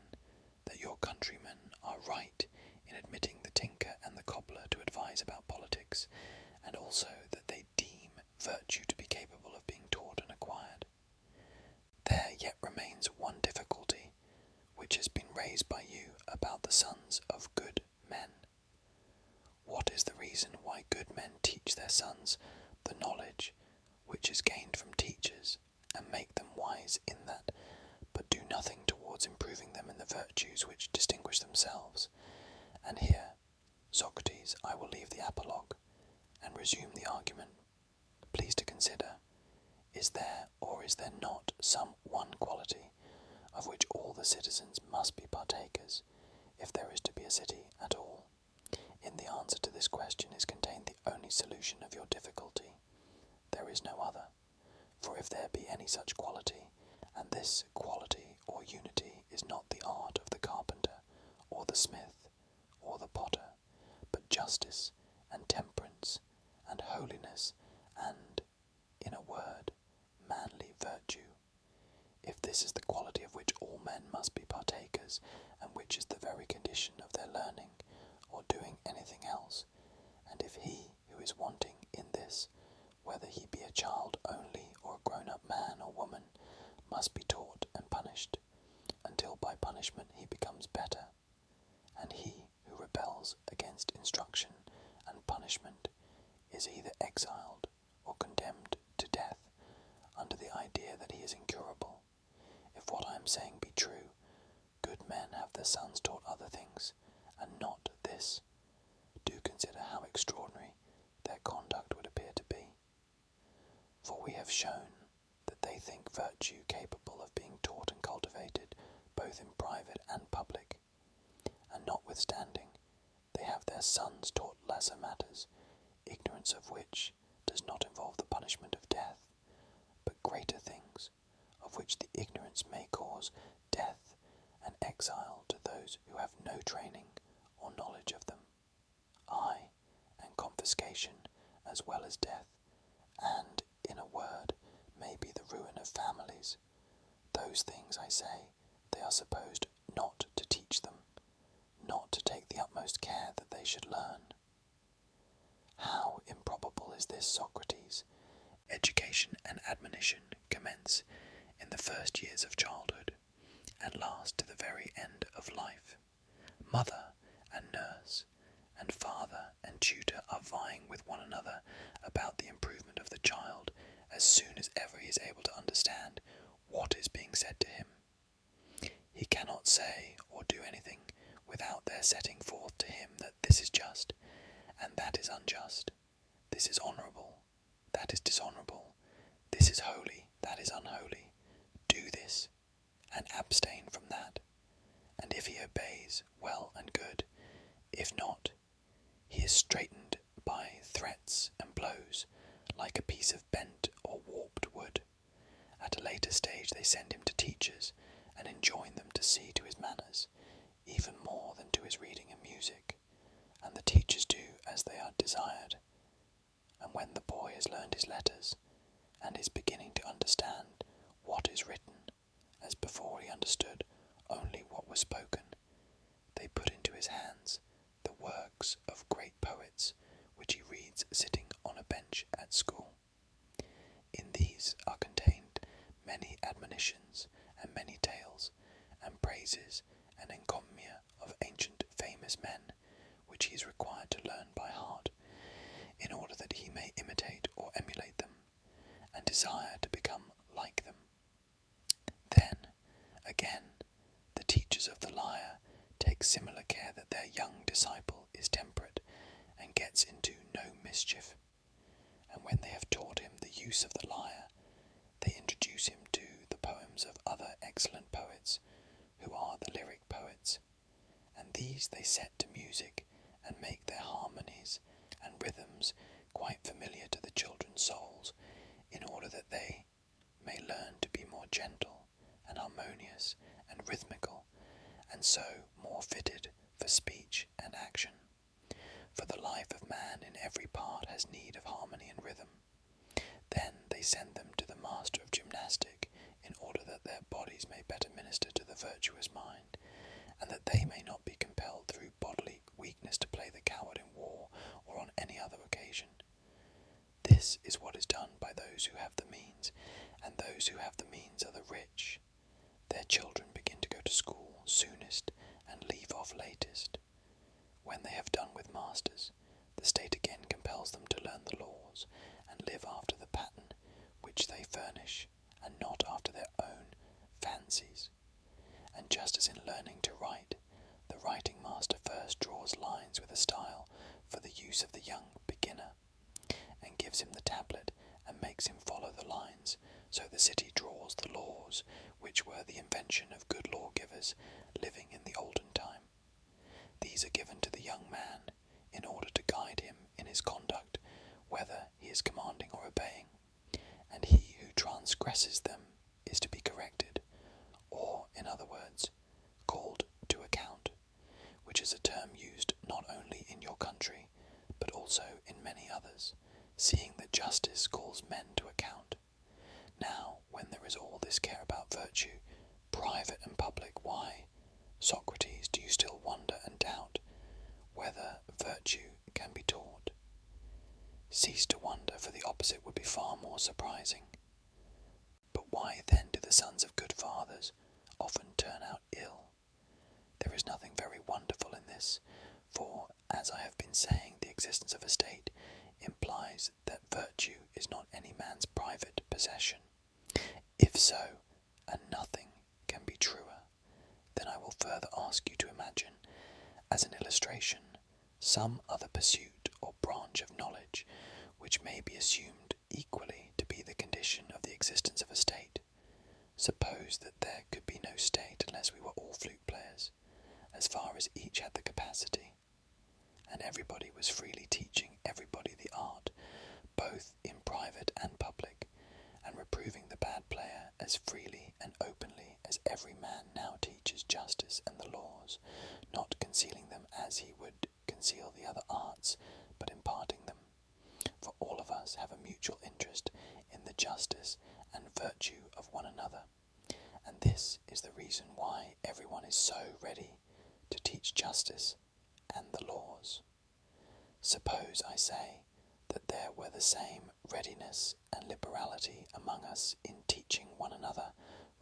that your countrymen are right in admitting the tinker and the cobbler to advise about politics, and also that they deem virtue to be capable of being taught and acquired. There yet remains one difficulty, which has been raised by you about the sons of good men. What is the reason why good men teach their sons the knowledge which is gained from teachers, and make them wise in that, but do nothing towards improving them in the virtues which distinguish themselves? And here, Socrates, I will leave the apologue, and resume the argument. Please to consider, is there or is there not some one quality of which all the citizens must be partakers, if there is to be a city at all? In the answer to this question is contained the only solution of your difficulty. There is no other, for if there be any such quality, and this quality or unity is not the art of the carpenter, or the smith, or the potter, but justice and temperance and holiness and, in a word, manly virtue. If this is the quality of which all men must be partakers, and which is the very condition of their learning or doing anything else, and if he who is wanting in this, whether he be a child only or a grown-up man or woman, must be taught and punished, until by punishment he becomes better, and he who rebels against instruction and punishment is either exiled or condemned to death under the idea that he is incurable. If what I am saying be true, good men have their sons taught other things, and not this. Do consider how extraordinary their conduct would appear to be. For we have shown that they think virtue capable of being taught and cultivated both in private and public, and notwithstanding they have their sons taught lesser matters, ignorance of which does not involve the punishment of death, but greater things, of which the ignorance may cause death and exile to those who have no training or knowledge of them, aye, and confiscation as well as death, and, in a word, may be the ruin of families. Those things, I say, they are supposed not to teach them, not to take the utmost care that they should learn. How improbable is this, Socrates! Education and admonition commence in the first years of childhood, and last to the very end of life. Mother and nurse, and father and tutor are vying with one another about the improvement of the child as soon as ever he is able to understand what is being said to him. He cannot say or do anything without their setting forth to him that this is just, and that is unjust, this is honourable, that is dishonourable, this is holy, that is unholy, do this, and abstain from that, and if he obeys, well and good, if not, he is straitened by threats and blows, like a piece of bent or warped wood. At a later stage they send him to teachers, and enjoin them to see to his manners, even more than to his reading and music, and the teachers do as they are desired. And when the boy has learned his letters, and is beginning to understand what is written, as before he understood only what was spoken, they put into his hands the works of great poets, which he reads sitting on a bench at school. In these are contained many admonitions and many tales, and praises and encomium of ancient famous men, which he is required to learn by heart, in order that he may imitate or emulate them, and desire to become like them. Then, again, the teachers of the lyre take similar care that their young disciple is temperate, and gets into no mischief, and when they have taught him the use of the lyre, they introduce him to the poems of other excellent poets, who are the lyric poets, and these they set to music, and make their harmonies and rhythms quite familiar to the children's souls, in order that they may learn to be more gentle and harmonious and rhythmical, and so more fitted for speech and action. For the life of man in every part has need of harmony and rhythm. Then they send them to the master of gymnastic, in order that their bodies may better minister to the virtuous mind, and that they may not be compelled through bodily weakness to play the coward in war or on any other occasion. This is what is done by those who have the means, and those who have the means are the rich. Their children begin to go to school soonest and leave off latest. When they have done with masters, the state again compels them to learn the laws, and live after the pattern which they furnish, and not after their own fancies. And just as in learning to write, the writing master first draws lines with a style for the use of the young beginner, and gives him the tablet and makes him follow the lines, so the city draws the laws, which were the invention of good lawgivers living in the olden time. These are given to the young man, in order to guide him in his conduct, whether he is commanding or obeying, and he who transgresses them is to be corrected, or, in other words, called to account, which is a term used not only in your country, also in many others, seeing that justice calls men to account. Now, when there is all this care about virtue, private and public, why, Socrates, do you still wonder and doubt whether virtue can be taught? Cease to wonder, for the opposite would be far more surprising. But why then do the sons of good fathers often turn out ill? There is nothing very wonderful in this, for, as I have been saying, the existence of a state implies that virtue is not any man's private possession. If so, and nothing can be truer, then I will further ask you to imagine, as an illustration, some other pursuit or branch of knowledge which may be assumed equally to be the condition of the existence of a state. Suppose that there could be no state unless we were all flute players, as far as each had the capacity, and everybody was freely teaching everybody the art, both in private and public, and reproving the bad player as freely and openly as every man now teaches justice and the laws, not concealing them as he would conceal the other arts, but imparting them. For all of us have a mutual interest in the justice and virtue of one another, and this is the reason why everyone is so ready to teach justice and the laws. Suppose, I say, that there were the same readiness and liberality among us in teaching one another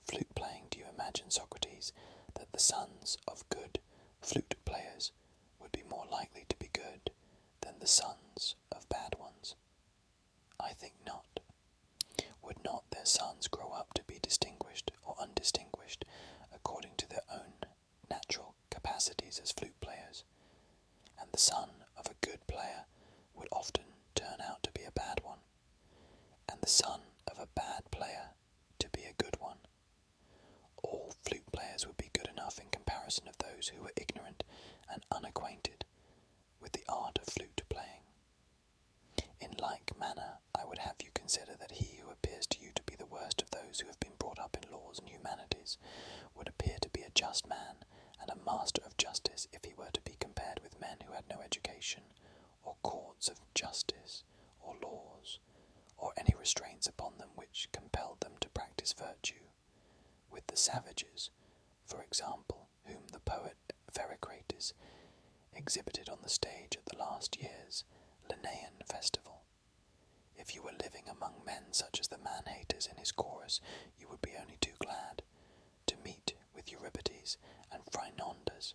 flute playing, do you imagine, Socrates, that the sons of good flute players would be more likely to be good than the sons of bad ones? I think not. Would not their sons grow up to be distinguished or undistinguished according to their own natural capacities as flute players? And the son of a good player would often turn out to be a bad one, and the son of a bad player to be a good one. All flute players would be good enough in comparison of those who were ignorant and unacquainted with the art of flute playing. In like manner, I would have you consider that he who appears to you to be the worst of those who have been brought up in laws and humanities would appear to be a just man and a master of justice if he were to be compared with men who had no education, or courts of justice, or laws, or any restraints upon them which compelled them to practice virtue, with the savages, for example, whom the poet Socrates exhibited on the stage at the last year's Linnaean festival. If you were living among men such as the man-haters in his chorus, you would be only too glad to meet with Euripides and Phrynidas,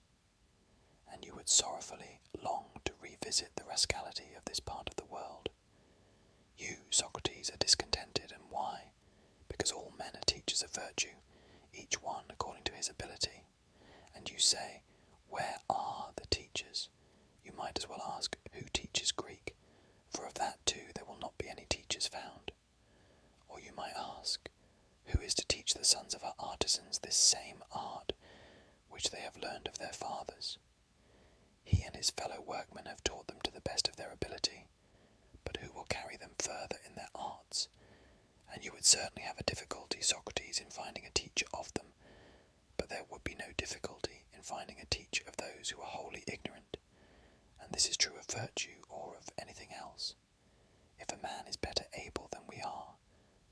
and you would sorrowfully long to revisit the rascality of this part of the world. You, Socrates, are discontented, and why? Because all men are teachers of virtue, each one according to his ability. And you say, where are the teachers? You might as well ask, who teaches Greek? For of that too there will not be any teachers found. Or you might ask, who is to teach the sons of our artisans this same art which they have learned of their fathers? He and his fellow workmen have taught them to the best of their ability, but who will carry them further in their arts? And you would certainly have a difficulty, Socrates, in finding a teacher of them, but there would be no difficulty in finding a teacher of those who are wholly ignorant, and this is true of virtue or of anything else. If a man is better able than we are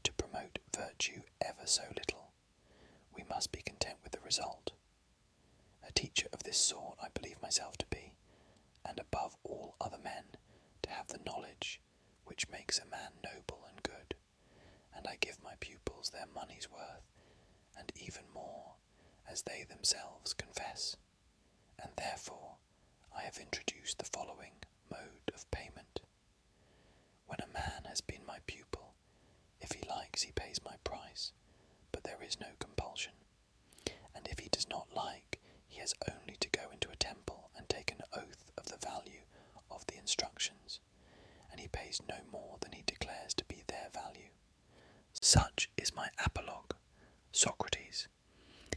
to promote virtue ever so little, we must be content with the result. A teacher of this sort I believe myself to be, and above all other men, to have the knowledge which makes a man noble and good, and I give my pupils their money's worth, and even more, as they themselves confess, and therefore I have introduced the following mode of payment. When a man has been my pupil, if he likes he pays my price, but there is no compulsion, and if he does not like, he has only to go into a temple and take an oath of the value of the instructions, and he pays no more than he declares to be their value. Such is my apologue, Socrates,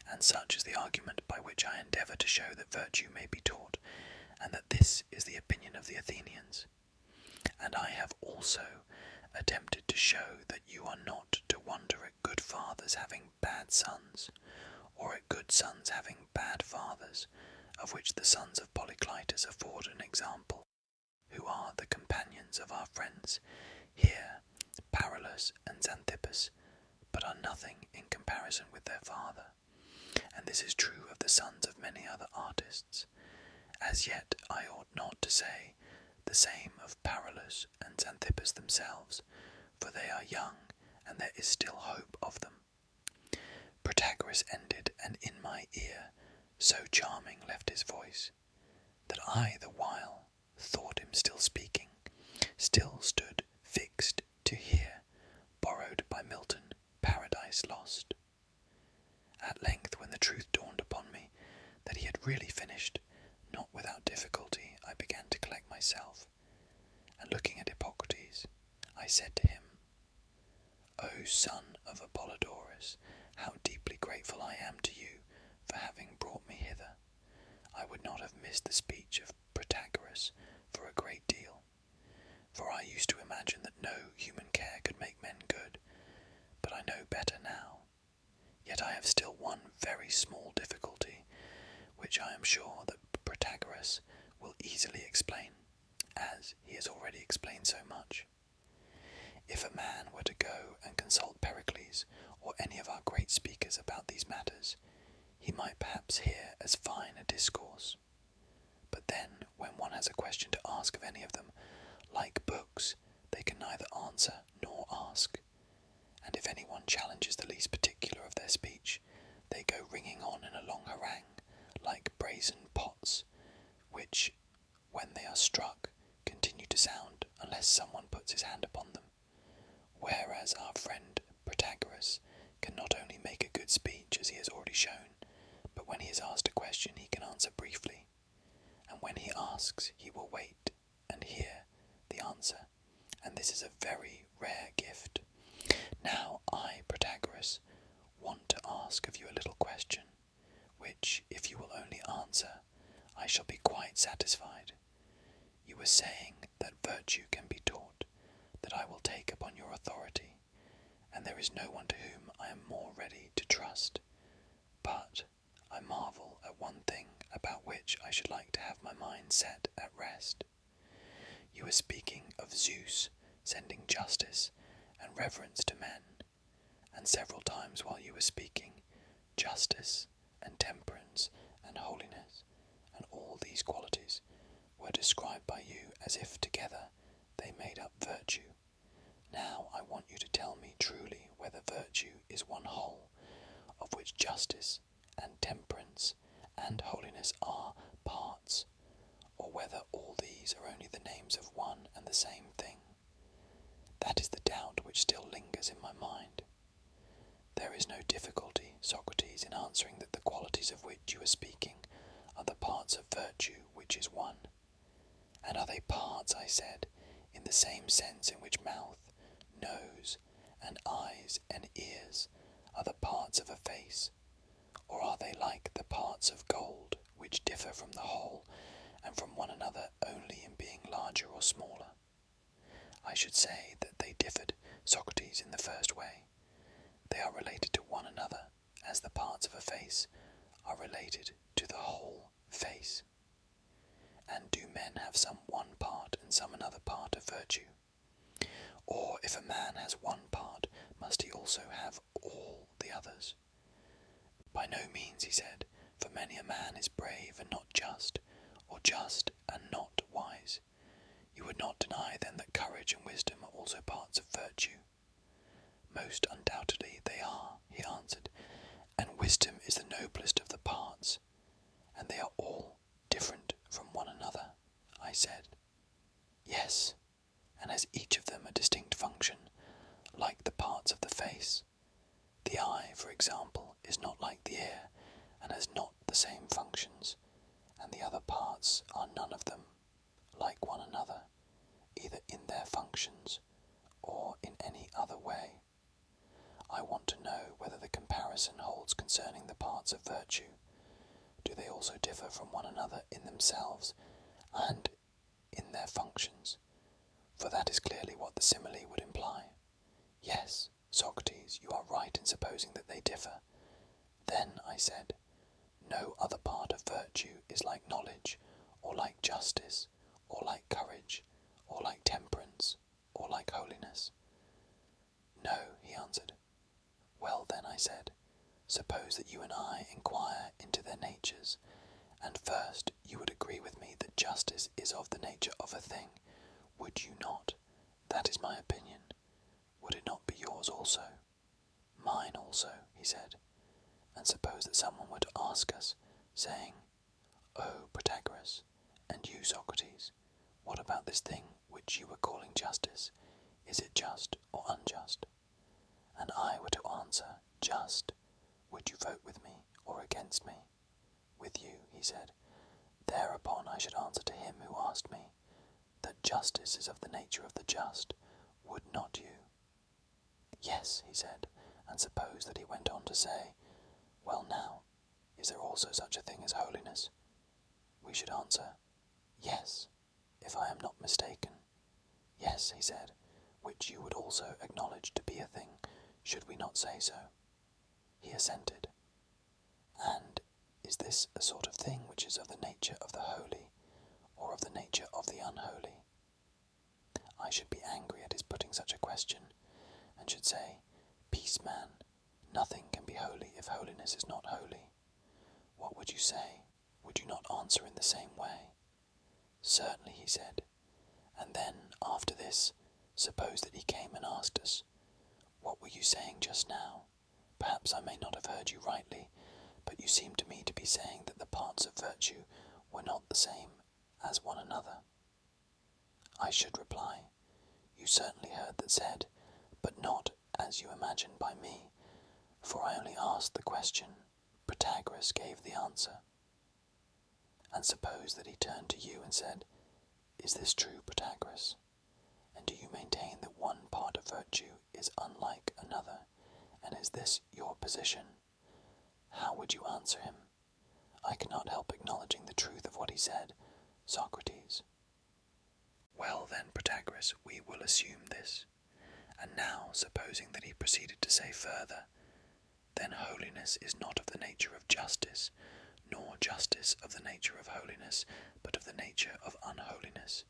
and such is the argument by which I endeavour to show that virtue may be taught, and that this is the opinion of the Athenians. And I have also attempted to show that you are not to wonder at good fathers having bad sons, or at good sons having bad fathers, of which the sons of Polyclitus afford an example, who are the companions of our friends here, Paralus and Xanthippus, but are nothing in comparison with their father. And this is true of the sons of many other artists. As yet I ought not to say the same of Paralus and Xanthippus themselves, for they are young, and there is still hope of them. Protagoras ended, and in my ear so charming left his voice, that I the while thought him still speaking, still stood fixed to hear, borrowed by Milton, Paradise Lost. At length, when the truth dawned upon me that he had really finished, not without difficulty I began to collect myself, and looking at Hippocrates, I said to him, O son of Apollodorus, how deeply grateful I am to you for having brought me hither. I would not have missed the speech of Protagoras for a great deal, for I used to imagine that no human care could make men good, but I know better now. Yet I have still one very small difficulty, which I am sure that Protagoras will easily explain, as he has already explained so much. If a man were to go and consult Pericles or any of our great speakers about these matters, he might perhaps hear as fine a discourse. But then, when one has a question to ask of any of them, like books, they can neither answer nor ask. And if anyone challenges the least particular of their speech, they go ringing on in a long harangue, like brazen pots, which, when they are struck, continue to sound unless someone puts his hand upon them. Whereas our friend Protagoras can not only make a good speech, as he has already shown, but when he is asked a question he can answer briefly, and when he asks he will wait and hear the answer, and this is a very rare gift. Now I, Protagoras, want to ask of you a little question, which, if you will only answer, I shall be quite satisfied. You were saying that virtue can be taught, that I will take upon your authority, and there is no one to whom I am more ready to trust. But I marvel at one thing about which I should like to have my mind set at rest. You were speaking of Zeus sending justice and reverence to men, and several times while you were speaking, justice and temperance and holiness and all these qualities were described by you as if together they made up virtue. Now I want you to tell me truly whether virtue is one whole, of which justice and temperance and holiness are parts, or whether all these are only the names of one and the same thing. That is the doubt which still lingers in my mind. There is no difficulty, Socrates, in answering that the qualities of which you are speaking are the parts of virtue which is one. And are they parts, I said, in the same sense in which mouth, nose, and eyes and ears are the parts of a face, or are they like the parts of gold, which differ from the whole, and from one another only in being larger or smaller? I should say that they differed, Socrates, in the first way. They are related to one another, as the parts of a face are related to the whole face. And do men have some one part and some another part of virtue? Or if a man has one part, must he also have all the others? By no means, he said, for many a man is brave and not just, or just and not wise. You would not deny then that courage and wisdom are also parts of virtue? Most undoubtedly they are, he answered, and wisdom is the noblest of the parts, and they are all different from one another, I said. Yes, and has each of them a distinct function, like the parts of the face. The eye, for example, is not like the ear, and has not the same functions, and the other parts are none of them like one another, either in their functions or in any other way. I want to know whether the comparison holds concerning the parts of virtue. Do they also differ from one another in themselves and in their functions? For that is clearly what the simile would imply. Yes, Socrates, you are right in supposing that they differ. Then, I said, no other part of virtue is like knowledge, or like justice, or like courage, or like temperance, or like holiness? No, he answered. Well then, I said, suppose that you and I inquire into their natures, and first you would agree with me that justice is of the nature of a thing, would you not? That is my opinion. Would it not be yours also? Mine also, he said. And suppose that someone were to ask us, saying, O Protagoras, and you, Socrates, what about this thing which you were calling justice? Is it just or unjust? And I were to answer, just. Would you vote with me or against me? With you, he said. Thereupon I should answer to him who asked me, that justice is of the nature of the just, would not you? Yes, he said, and suppose that he went on to say, well now, is there also such a thing as holiness? We should answer, yes, if I am not mistaken. Yes, he said, which you would also acknowledge to be a thing, should we not say so? He assented. And is this a sort of thing which is of the nature of the holy, or of the nature of the unholy? I should be angry at his putting such a question, and should say, Peace, man, nothing can be holy if holiness is not holy. What would you say? Would you not answer in the same way? Certainly, he said. And then, after this, suppose that he came and asked us, what were you saying just now? Perhaps I may not have heard you rightly, but you seemed to me to be saying that the parts of virtue were not the same as one another. I should reply, you certainly heard that said, but not as you imagine by me, for I only asked the question, Protagoras gave the answer. And suppose that he turned to you and said, is this true, Protagoras? And do you maintain that one part of virtue is unlike another, and is this your position? How would you answer him? I cannot help acknowledging the truth of what he said, Socrates. Well then, Protagoras, we will assume this. And now, supposing that he proceeded to say further, then holiness is not of the nature of justice, nor justice of the nature of holiness, but of the nature of unholiness,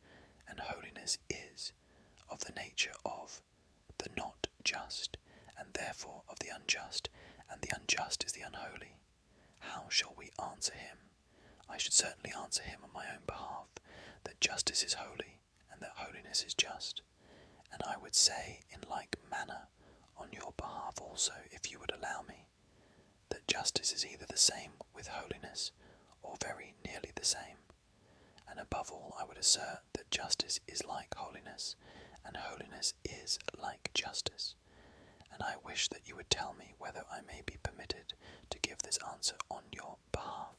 and holiness is of the nature of the not just, and therefore of the unjust, and the unjust is the unholy. How shall we answer him? I should certainly answer him on my own behalf, that justice is holy, and that holiness is just. And I would say in like manner, on your behalf also, if you would allow me, that justice is either the same with holiness, or very nearly the same. And above all, I would assert that justice is like holiness, and holiness is like justice. And I wish that you would tell me whether I may be permitted to give this answer on your behalf,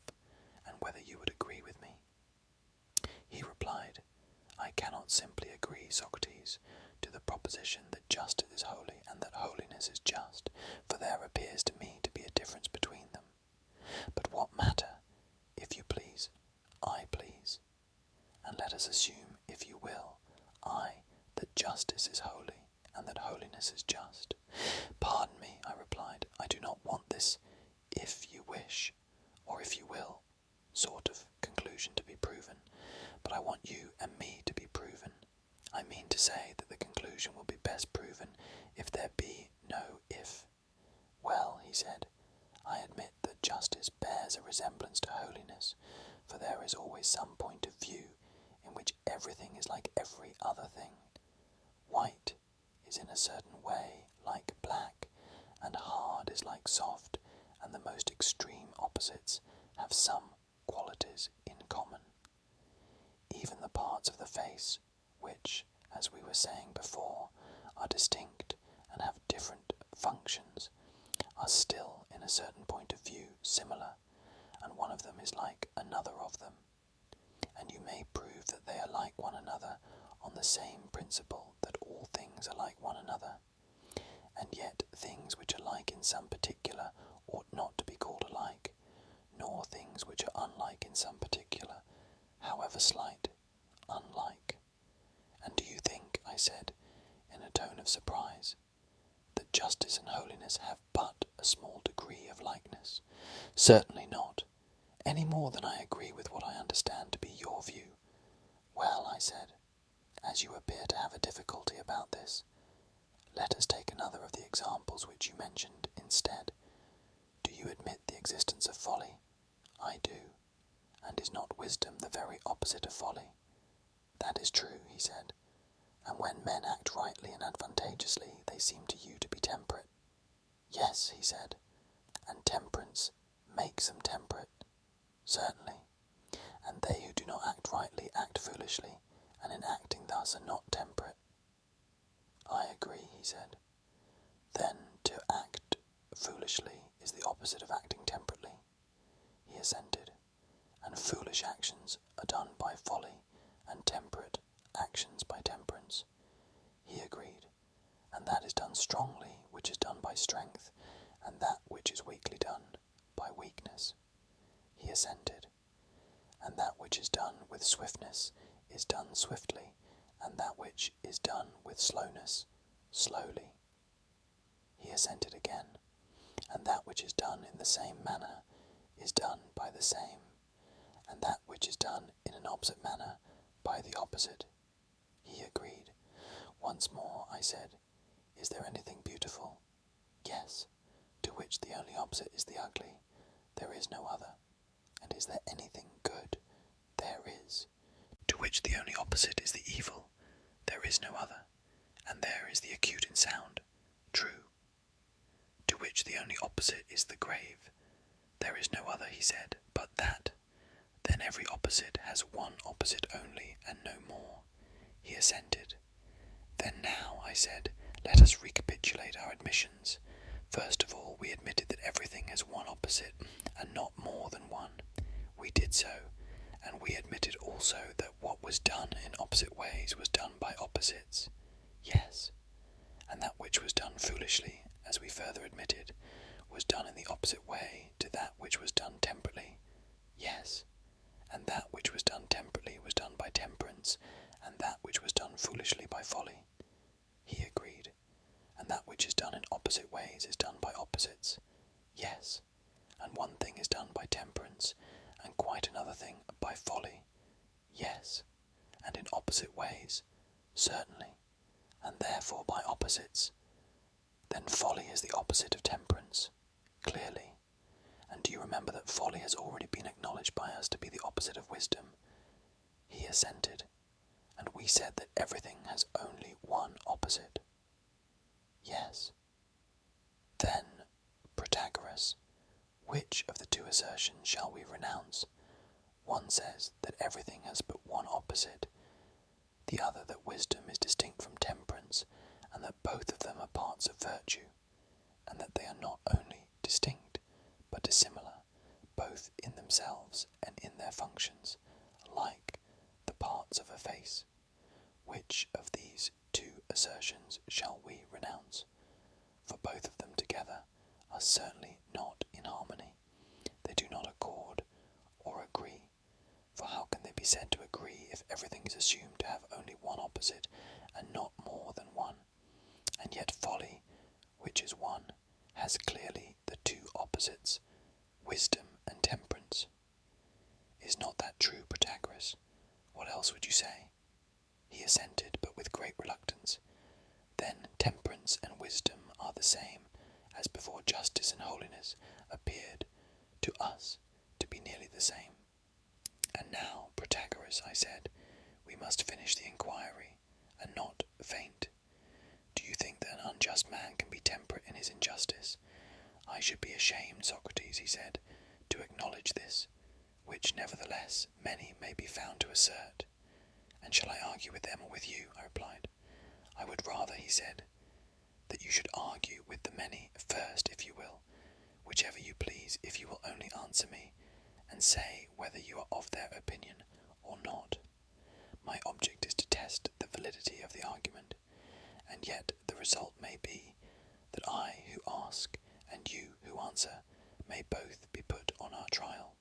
and whether you would agree with me. He replied, I cannot simply agree, Socrates, to the proposition that justice is holy and that holiness is just, for there appears to me to be a difference between them. But what matter, if you please, I please. And let us assume, if you will, that justice is holy and that holiness is just. Pardon me, I replied, I do not want this if you wish, or if you will, sort of conclusion to be proven, but I want you and me to be proven. I mean to say that the conclusion will be best proven if there be no if. Well, he said, I admit that justice bears a resemblance to holiness, for there is always some point of view in which everything is like every other thing. White is in a certain way like black, and hard is like soft, and the most extreme opposites have some qualities in common. Even the parts of the face, which, as we were saying before, are distinct and have different functions, are still, in a certain point of view, similar, and one of them is like another of them. And you may prove that they are like one another on the same principle that all things are like one another. And yet things which are like in some particular ought not to be called alike, nor things which are unlike in some particular, however slight, unlike. And do you think, I said, in a tone of surprise, that justice and holiness have but a small degree of likeness? Certainly not, any more than I agree with what I understand to be your view. Well, I said, as you appear to have a difficulty about this, let us take another of the examples which you mentioned instead. Do you admit the existence of folly? I do. And is not wisdom the very opposite of folly? That is true, he said. And when men act rightly and advantageously, they seem to you to be temperate. Yes, he said, and temperance makes them temperate. Certainly. And they who do not act rightly act foolishly, and in acting thus are not temperate. I agree, he said. Then to act foolishly is the opposite of acting temperately. He assented. And foolish actions are done by folly, and temperate actions by temperance. He agreed. And that is done strongly, which is done by strength, and that which is weakly done by weakness. He assented. And that which is done with swiftness is done swiftly, and that which is done with slowness, slowly. He assented again. And that which is done in the same manner is done by the same, and that which is done in an opposite manner by the opposite. He agreed. Once more, I said, is there anything beautiful? Yes, to which the only opposite is the ugly. There is no other. And is there anything good? There is. To which the only opposite is the evil. There is no other. And there is the acute in sound. True. To which the only opposite is the grave. There is no other, he said, but that. Then every opposite has one opposite only, and no more. He assented. Then now, I said, let us recapitulate our admissions. First of all, we admitted that everything has one opposite, and not more than one. We did so, and we admitted also that what was done in opposite ways was done by opposites. Yes, and that which was done foolishly, as we further admitted, was done in the opposite way to that which was done temperately. Yes, and that which was done temperately was done by temperance, and that which was done foolishly by folly. He agreed. And that which is done in opposite ways is done by opposites. Yes, and one thing is done by temperance, and quite another thing by folly. Yes, and in opposite ways, certainly, and therefore by opposites. Then folly is the opposite of temperance, clearly. And do you remember that folly has already been acknowledged by us to be the opposite of wisdom? He assented, and we said that everything has only one opposite. Yes. Then, Protagoras, which of the two assertions shall we renounce? One says that everything has but one opposite, the other that wisdom is distinct from temperance, and that both of them are parts of virtue, and that they are not only distinct, but dissimilar, both in themselves and in their functions, like the parts of a face. Which of these two assertions shall we renounce? For both of them together are certainly not in harmony. They do not accord or agree. For how can they be said to agree if everything is assumed to have only one opposite and not more than one? And yet folly, which is one, has clearly the two opposites, wisdom and temperance. Is not that true, Protagoras? What else would you say? He assented, but with great reluctance. Then temperance and wisdom are the same, as before justice and holiness appeared to us to be nearly the same. And now, Protagoras, I said, we must finish the inquiry, and not faint. Do you think that an unjust man can be temperate in his injustice? I should be ashamed, Socrates, he said, to acknowledge this, which nevertheless many may be found to assert. And shall I argue with them or with you? I replied. I would rather, he said, that you should argue with the many first, if you will, whichever you please, if you will only answer me, and say whether you are of their opinion or not. My object is to test the validity of the argument, and yet the result may be that I who ask and you who answer may both be put on our trial.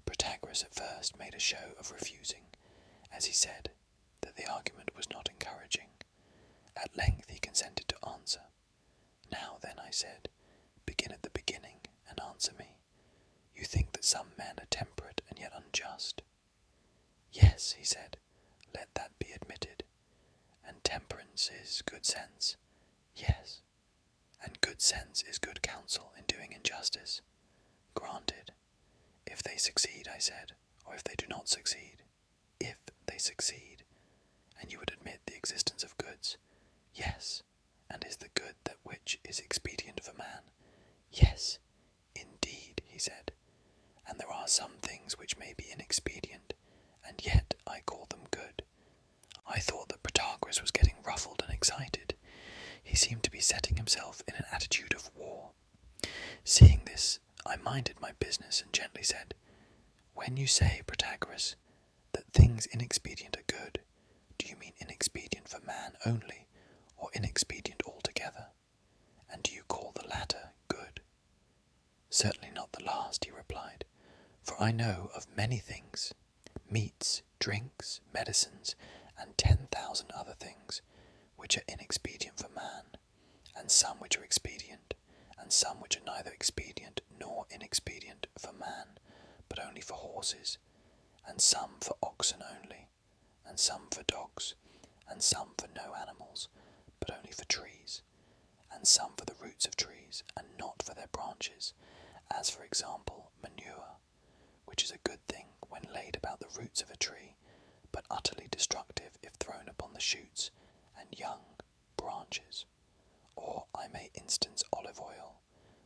Protagoras at first made a show of refusing, as he said that the argument was not encouraging. At length he consented to answer. Now then, I said, begin at the beginning and answer me. You think that some men are temperate and yet unjust? Yes, he said, sense is good sense. Yes. And good sense is good counsel in doing injustice. Granted. If they succeed, I said, or if they do not succeed. If they succeed, and you would admit the existence of goods. Yes. And is the good that which is expedient for man? Yes. Indeed, he said. And there are some things which may be inexpedient, and yet I call them good. I thought that Protagoras was getting ruffled and excited. He seemed to be setting himself in an attitude of war. Seeing this, I minded my business and gently said, "When you say, Protagoras, that things inexpedient are good, do you mean inexpedient for man only, or inexpedient altogether? And do you call the latter good?" "Certainly not the last," he replied, "for I know of many things, meats, drinks, medicines, and 10,000 other things, which are inexpedient for man, and some which are expedient, and some which are neither expedient nor inexpedient for man, but only for horses, and some for oxen only, and some for dogs, and some for no animals, but only for trees, and some for the roots of trees, and not for their branches, as for example manure, which is a good thing when laid about the roots of a tree, but utterly destructive if thrown upon the shoots and young branches. Or I may instance olive oil,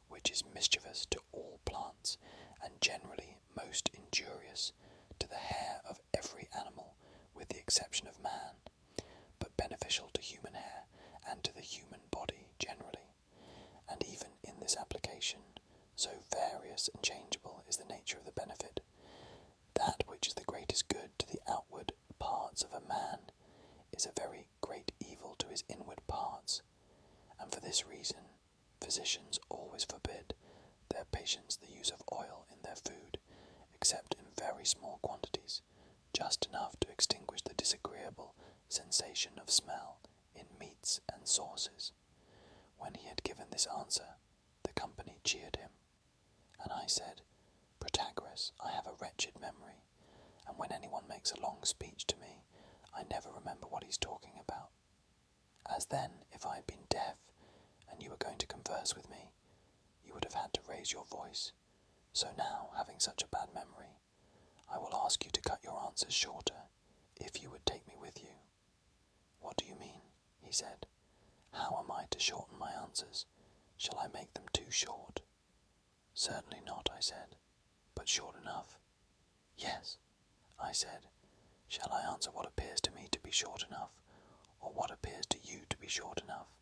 which is mischievous to all plants, and generally most injurious to the hair of every animal, with the exception of man, but beneficial to human hair and to the human body generally. And even in this application, so various and changeable is the nature of the benefit, that which is the greatest good to the outward parts of a man is a very great evil to his inward parts, and for this reason physicians always forbid their patients the use of oil in their food, except in very small quantities, just enough to extinguish the disagreeable sensation of smell in meats and sauces. When he had given this answer, the company cheered him, and I said, "Protagoras, I have a wretched memory, and when anyone makes a long speech to me, I never remember what he's talking about. As then, if I had been deaf, and you were going to converse with me, you would have had to raise your voice. So now, having such a bad memory, I will ask you to cut your answers shorter, if you would take me with you." "What do you mean?" he said. "How am I to shorten my answers? Shall I make them too short?" "Certainly not," I said, "but short enough." "Yes," I said. "Shall I answer what appears to me to be short enough, or what appears to you to be short enough?"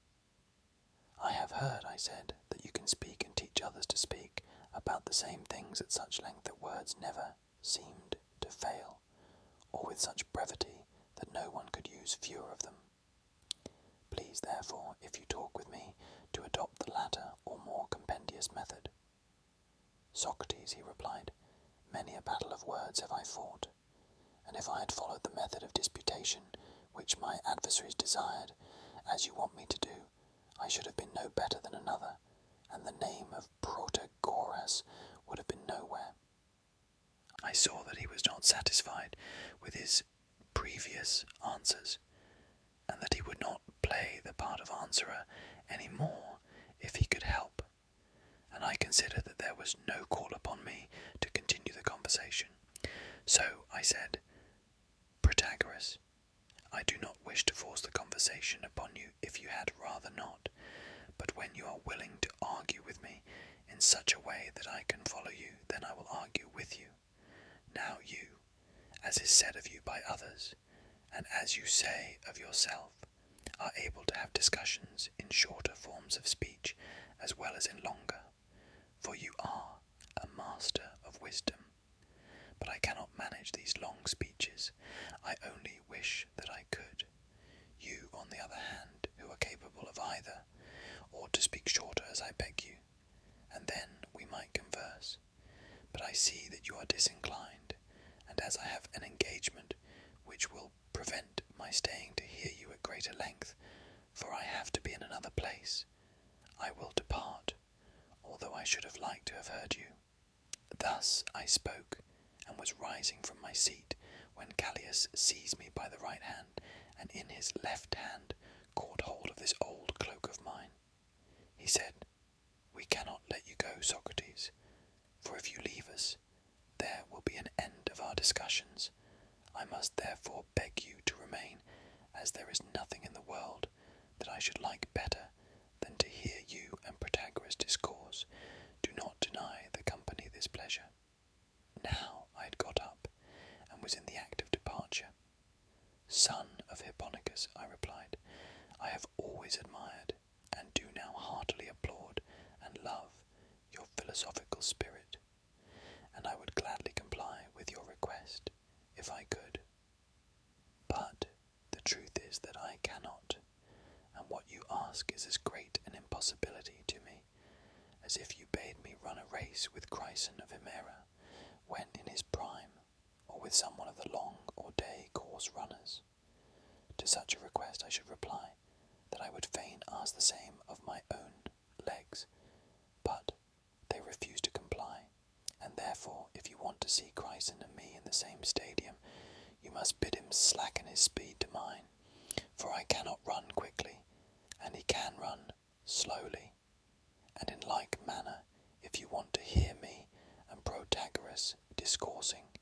"I have heard," I said, "that you can speak and teach others to speak about the same things at such length that words never seemed to fail, or with such brevity that no one could use fewer of them. Please, therefore, if you talk with me, to adopt the latter or more compendious method." "Socrates," he replied, "many a battle of words have I fought, and if I had followed the method of disputation which my adversaries desired, as you want me to do, I should have been no better than another, and the name of Protagoras would have been nowhere." I saw that he was not satisfied with his previous answers, and that he would not play the part of answerer any more if he could help, and I considered that there was no call upon me to continue the conversation. So I said, "Protagoras, I do not wish to force the conversation upon you if you had rather not, but when you are willing to argue with me in such a way that I can follow you, then I will argue with you. Now you, as is said of you by others, and as you say of yourself, are able to have discussions in shorter forms of speech as well as in longer, for you are a master of wisdom. But I cannot manage these long speeches. I only wish that I could. You, on the other hand, who are capable of either, ought to speak shorter as I beg you, and then we might converse. But I see that you are disinclined, and as I have an engagement which will prevent my staying to hear you at greater length, for I have to be in another place, I will depart, although I should have liked to have heard you." Thus I spoke, and was rising from my seat, when Callias seized me by the right hand, and in his left hand caught hold of this old cloak of mine. He said, "We cannot let you go, Socrates, for if you leave us, there will be an end of our discussions. I must therefore beg you to remain, as there is nothing in the world that I should like better than to hear you and Protagoras discourse. Do not deny the company this pleasure." Now I had got up, and was in the act of departure. "Son of Hipponicus," I replied, "I have always admired, and do now heartily applaud and love, your philosophical spirit, and I would gladly comply with your request, if I could. But the truth is that I cannot, and what you ask is as great an impossibility to me, as if you bade me run a race with Chryson of Himera, when in his prime, or with some one of the long or day course runners. To such a request I should reply, that I would fain ask the same of my own legs, but they refuse to comply, and therefore if you want to see Chryson and me in the same stadium, you must bid him slacken his speed to mine, for I cannot run quickly, and he can run slowly. And in like manner, if you want to hear me and Protagoras discoursing,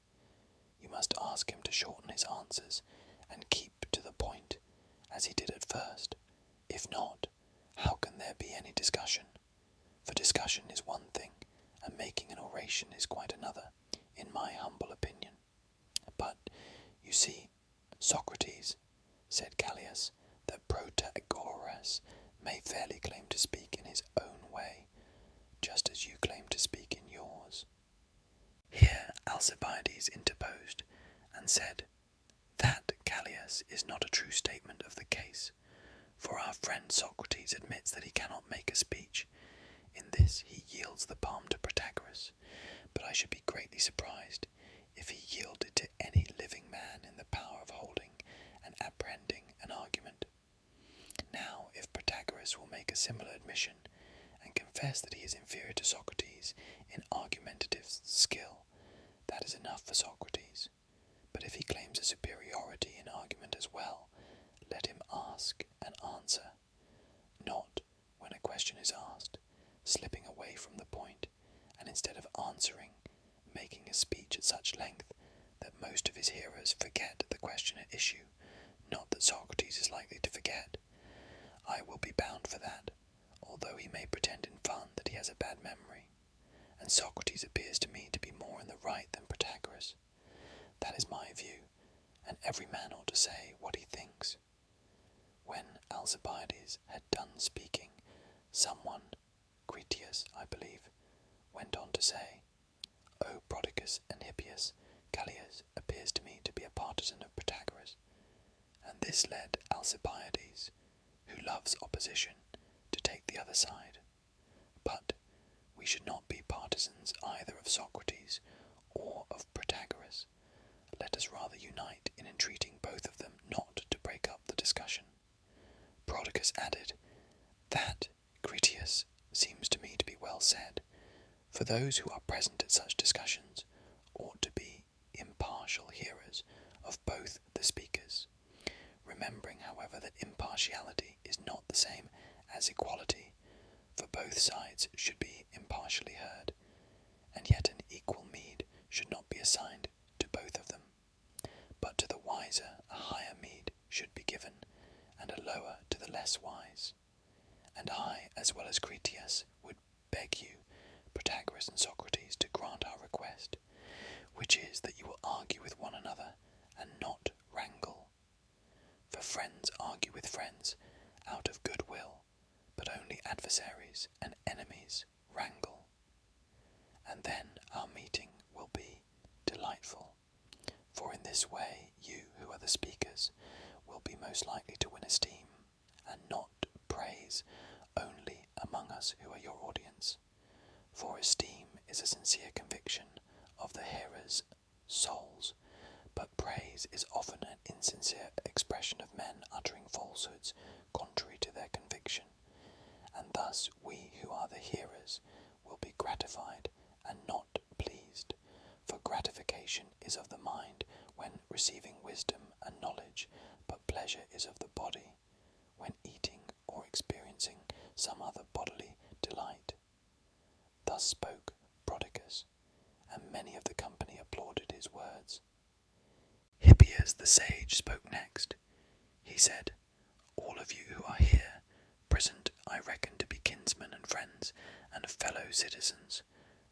you must ask him to shorten his answers and keep to the point, as he did at first. If not, how can there be any discussion? For discussion is one thing, and making an oration is quite another, in my humble opinion. But, you see, Socrates, said Callias, that Protagoras may fairly claim to speak in his own way, just as you claim to speak in yours. Here Alcibiades interposed, and said, "That, Callias, is not a true statement of the case, for our friend Socrates admits that he cannot make a speech. In this he yields the palm to Protagoras, but I should be greatly surprised if he yielded to any living man in the power of holding and apprehending an argument. Now, if Protagoras will make a similar admission, and confess that he is inferior to Socrates in argumentative skill, that is enough for Socrates. But if he claims a superiority in argument as well, let him ask and answer, not, when a question is asked, slipping away from the point, and instead of answering, making a speech at such length that most of his hearers forget the question at issue, not that Socrates is likely to forget. I will be bound for that, although he may pretend in fun that he has a bad memory, and Socrates appears to me to be more in the right than Protagoras. That is my view, and every man ought to say what he thinks." When Alcibiades had done speaking, someone, Critias, I believe, went on to say, "O Protagoras and Hippias, Callias appears to me to be a partisan of Protagoras," and this led Alcibiades, who loves opposition, to take the other side. But we should not be partisans either of Socrates or of Protagoras. Let us rather unite in entreating both of them not to break up the discussion. Protagoras added, "That, Critias, seems to me to be well said, for those who are present at such discussions ought to be impartial hearers of both the speakers, remembering, however, that impartiality is not the same as equality, for both sides should be impartially heard, and yet an equal meed should not be assigned to both of them, but to the wiser a higher meed should be given, and a lower to the less wise. And I, as well as Critias, would beg you, Protagoras and Socrates, to grant our request, which is that you will argue with one another, and not wrangle. For friends argue with friends out of good will, but only adversaries and enemies wrangle. And then our meeting will be delightful, for in this way you, who are the speakers, will be most likely to win esteem, and not praise only among us who are your audience, for esteem is a sincere conviction of the hearers' souls, but praise is often an insincere expression of men uttering falsehoods contrary to their conviction, and thus we who are the hearers will be gratified and not pleased, for gratification is of the mind when receiving wisdom and knowledge, but pleasure is of the body when eating or experiencing some other bodily delight. Thus spoke Protagoras, and many of the company applauded his words. Hippias the sage spoke next. He said, "All of you who are here present I reckon to be kinsmen and friends and fellow citizens,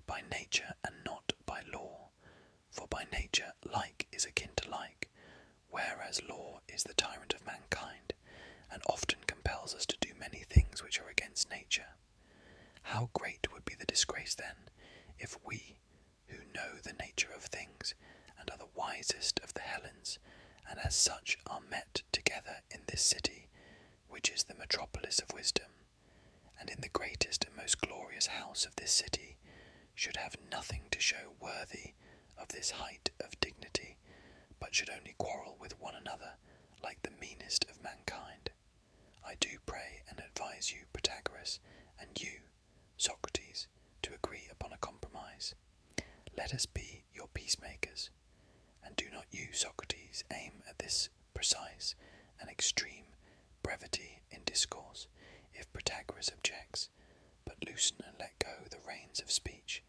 by nature and not by law, for by nature like is akin to like, whereas law is the tyrant of mankind, and often compels us to do many things which are against nature. How great would be the disgrace then, if we, who know the nature of things, and are the wisest of the Hellens, and as such are met together in this city, which is the metropolis of wisdom, and in the greatest and most glorious house of this city, should have nothing to show worthy of this height of dignity, but should only quarrel with one another like the meanest of mankind. I do pray and advise you, Protagoras, and you, Socrates, to agree upon a compromise. Let us be your peacemakers, and do not you, Socrates, aim at this precise and extreme brevity in discourse, if Protagoras objects, but loosen and let go the reins of speech,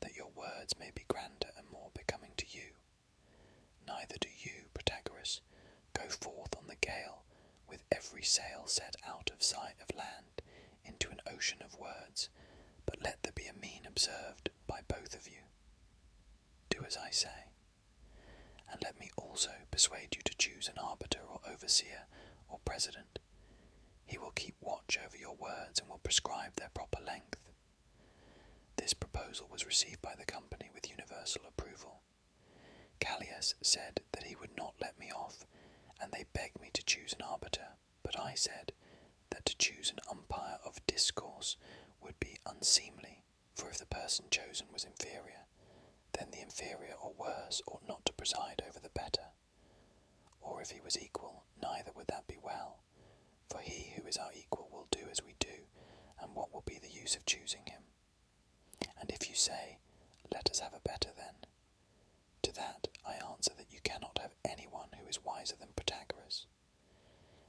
that your words may be grander and more becoming to you. Neither do you, Protagoras, go forth on the gale with every sail set out of sight of land into an ocean of words, but let there be a mean observed by both of you. Do as I say, and let me also persuade you to choose an arbiter or overseer or president. He will keep watch over your words and will prescribe their proper length." This proposal was received by the company with universal approval. Callias said that he would not let me off, and they begged me to choose an arbiter, but I said that to choose an umpire of discourse would be unseemly, for if the person chosen was inferior, then the inferior or worse ought not to preside over the better, or if he was equal, neither would that be well, for he who is our equal will do as we do, and what will be the use of choosing him? And if you say, "Let us have a better then," to that I answer that you cannot have anyone who is wiser than Protagoras.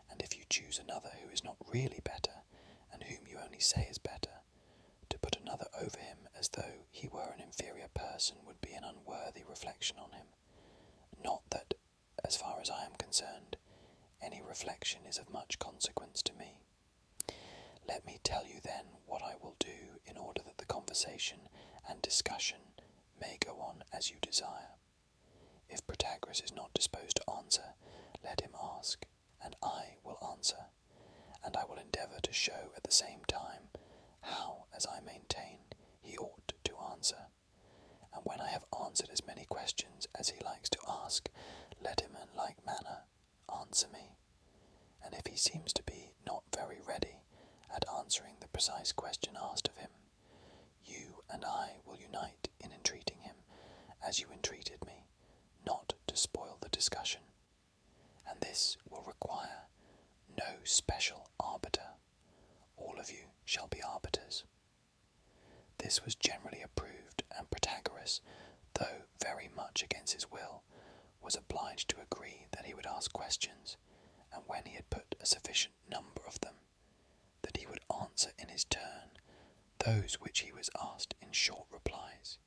And if you choose another who is not really better, and whom you only say is better, to put another over him as though he were an inferior person would be an unworthy reflection on him. Not that, as far as I am concerned, any reflection is of much consequence to me. Let me tell you then what I will do in order that the conversation and discussion may go on as you desire. If Protagoras is not disposed to answer, let him ask, and I will answer, and I will endeavour to show at the same time how, as I maintain, he ought to answer. And when I have answered as many questions as he likes to ask, let him in like manner answer me. And if he seems to be not very ready at answering the precise question asked of him, you and I will unite in entreating him, as you entreated me, not to spoil the discussion. And this will require no special arbiter. All of you shall be arbiters. This was generally approved, and Protagoras, though very much against his will, was obliged to agree that he would ask questions, and when he had put a sufficient number of them, that he would answer in his turn those which he was asked in short replies.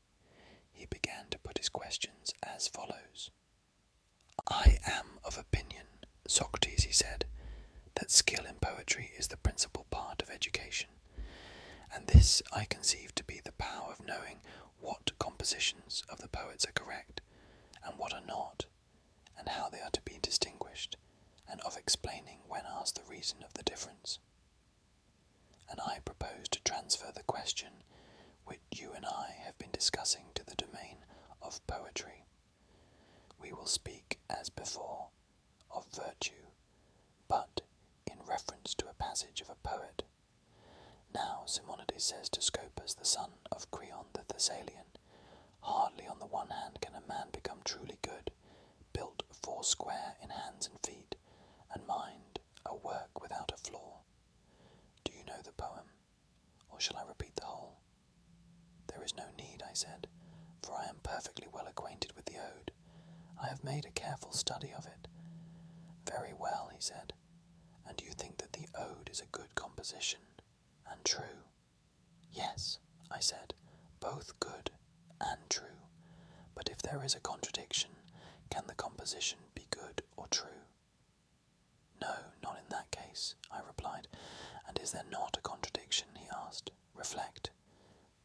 He began to put his questions as follows. "I am of opinion, Socrates," he said, "that skill in poetry is the principal part of education, and this I conceive to be the power of knowing what compositions of the poets are correct, and what are not, and how they are to be distinguished, and of explaining when asked the reason of the difference. And I propose to transfer the question which you and I have been discussing to the domain of poetry. We will speak, as before, of virtue, but in reference to a passage of a poet. Now Simonides says to Scopas, the son of Creon the Thessalian, "Hardly on the one hand can a man become truly good, built foursquare in hands and feet, and mind a work without a flaw." Do you know the poem, or shall I repeat the whole? "There is no need," I said, "for I am perfectly well acquainted with the ode. I have made a careful study of it." "Very well," he said, "and do you think that the ode is a good composition, and true. Yes, I said, both good and true. But if there is a contradiction, can the composition be good or true? No, not in that case, I replied. And is there not a contradiction, he asked. Reflect.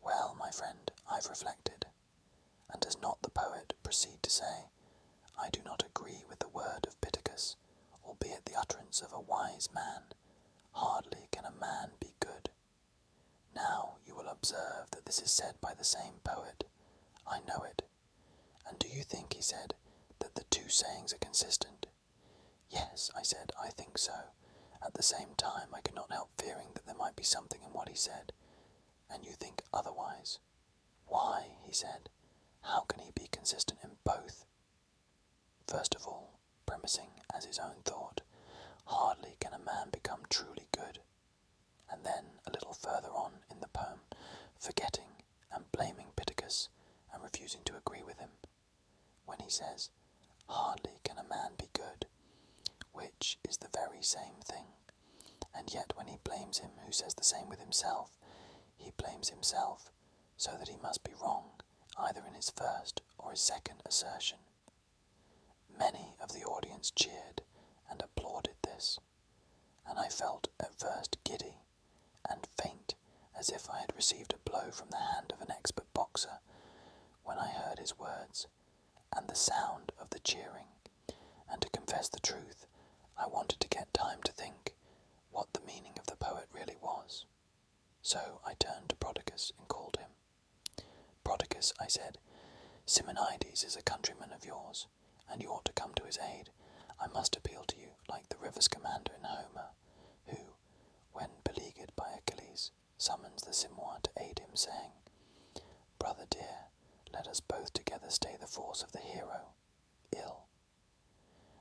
Well, my friend, I've reflected. And does not the poet proceed to say, I do not agree with the word of Pittacus, albeit the utterance of a wise man. Hardly can a man be good. Now you will observe that this is said by the same poet. I know it. And do you think, he said, that the two sayings are consistent? Yes, I said, I think so. At the same time, I could not help fearing that there might be something in what he said. And you think otherwise? Why, he said, how can he be consistent in both? First of all, premising as his own thought, hardly can a man become truly good. And then, a little further on in the poem, forgetting and blaming Pittacus and refusing to agree with him, when he says, hardly can a man be good, which is the very same thing, and yet when he blames him who says the same with himself, he blames himself, so that he must be wrong, either in his first or his second assertion. Many of the audience cheered and applauded this, and I felt at first giddy and faint, as if I had received a blow from the hand of an expert boxer, when I heard his words, and the sound of the cheering, and to confess the truth, I wanted to get time to think what the meaning of the poet really was. So I turned to Protagoras and called him. Protagoras, I said, Simonides is a countryman of yours, and you ought to come to his aid. I must appeal to you like the river's commander in Homer, who, when beleaguered by Achilles, summons the Simois to aid him, saying, Brother dear, let us both together stay the force of the hero, ill.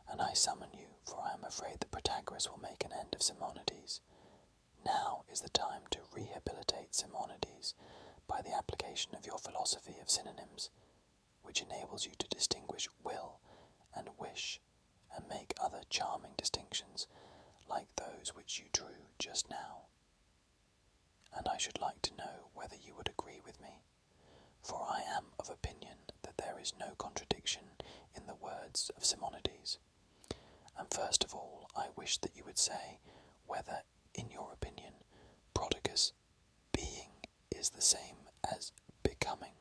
And I summon you, for I am afraid that Protagoras will make an end of Simonides. Now is the time to rehabilitate Simonides by the application of your philosophy of synonyms, which enables you to distinguish will and wish, and make other charming distinctions like those which you drew just now. And I should like to know whether you would agree with me, for I am of opinion that there is no contradiction in the words of Simonides. And first of all, I wish that you would say whether, in your opinion, Protagoras being is the same as becoming.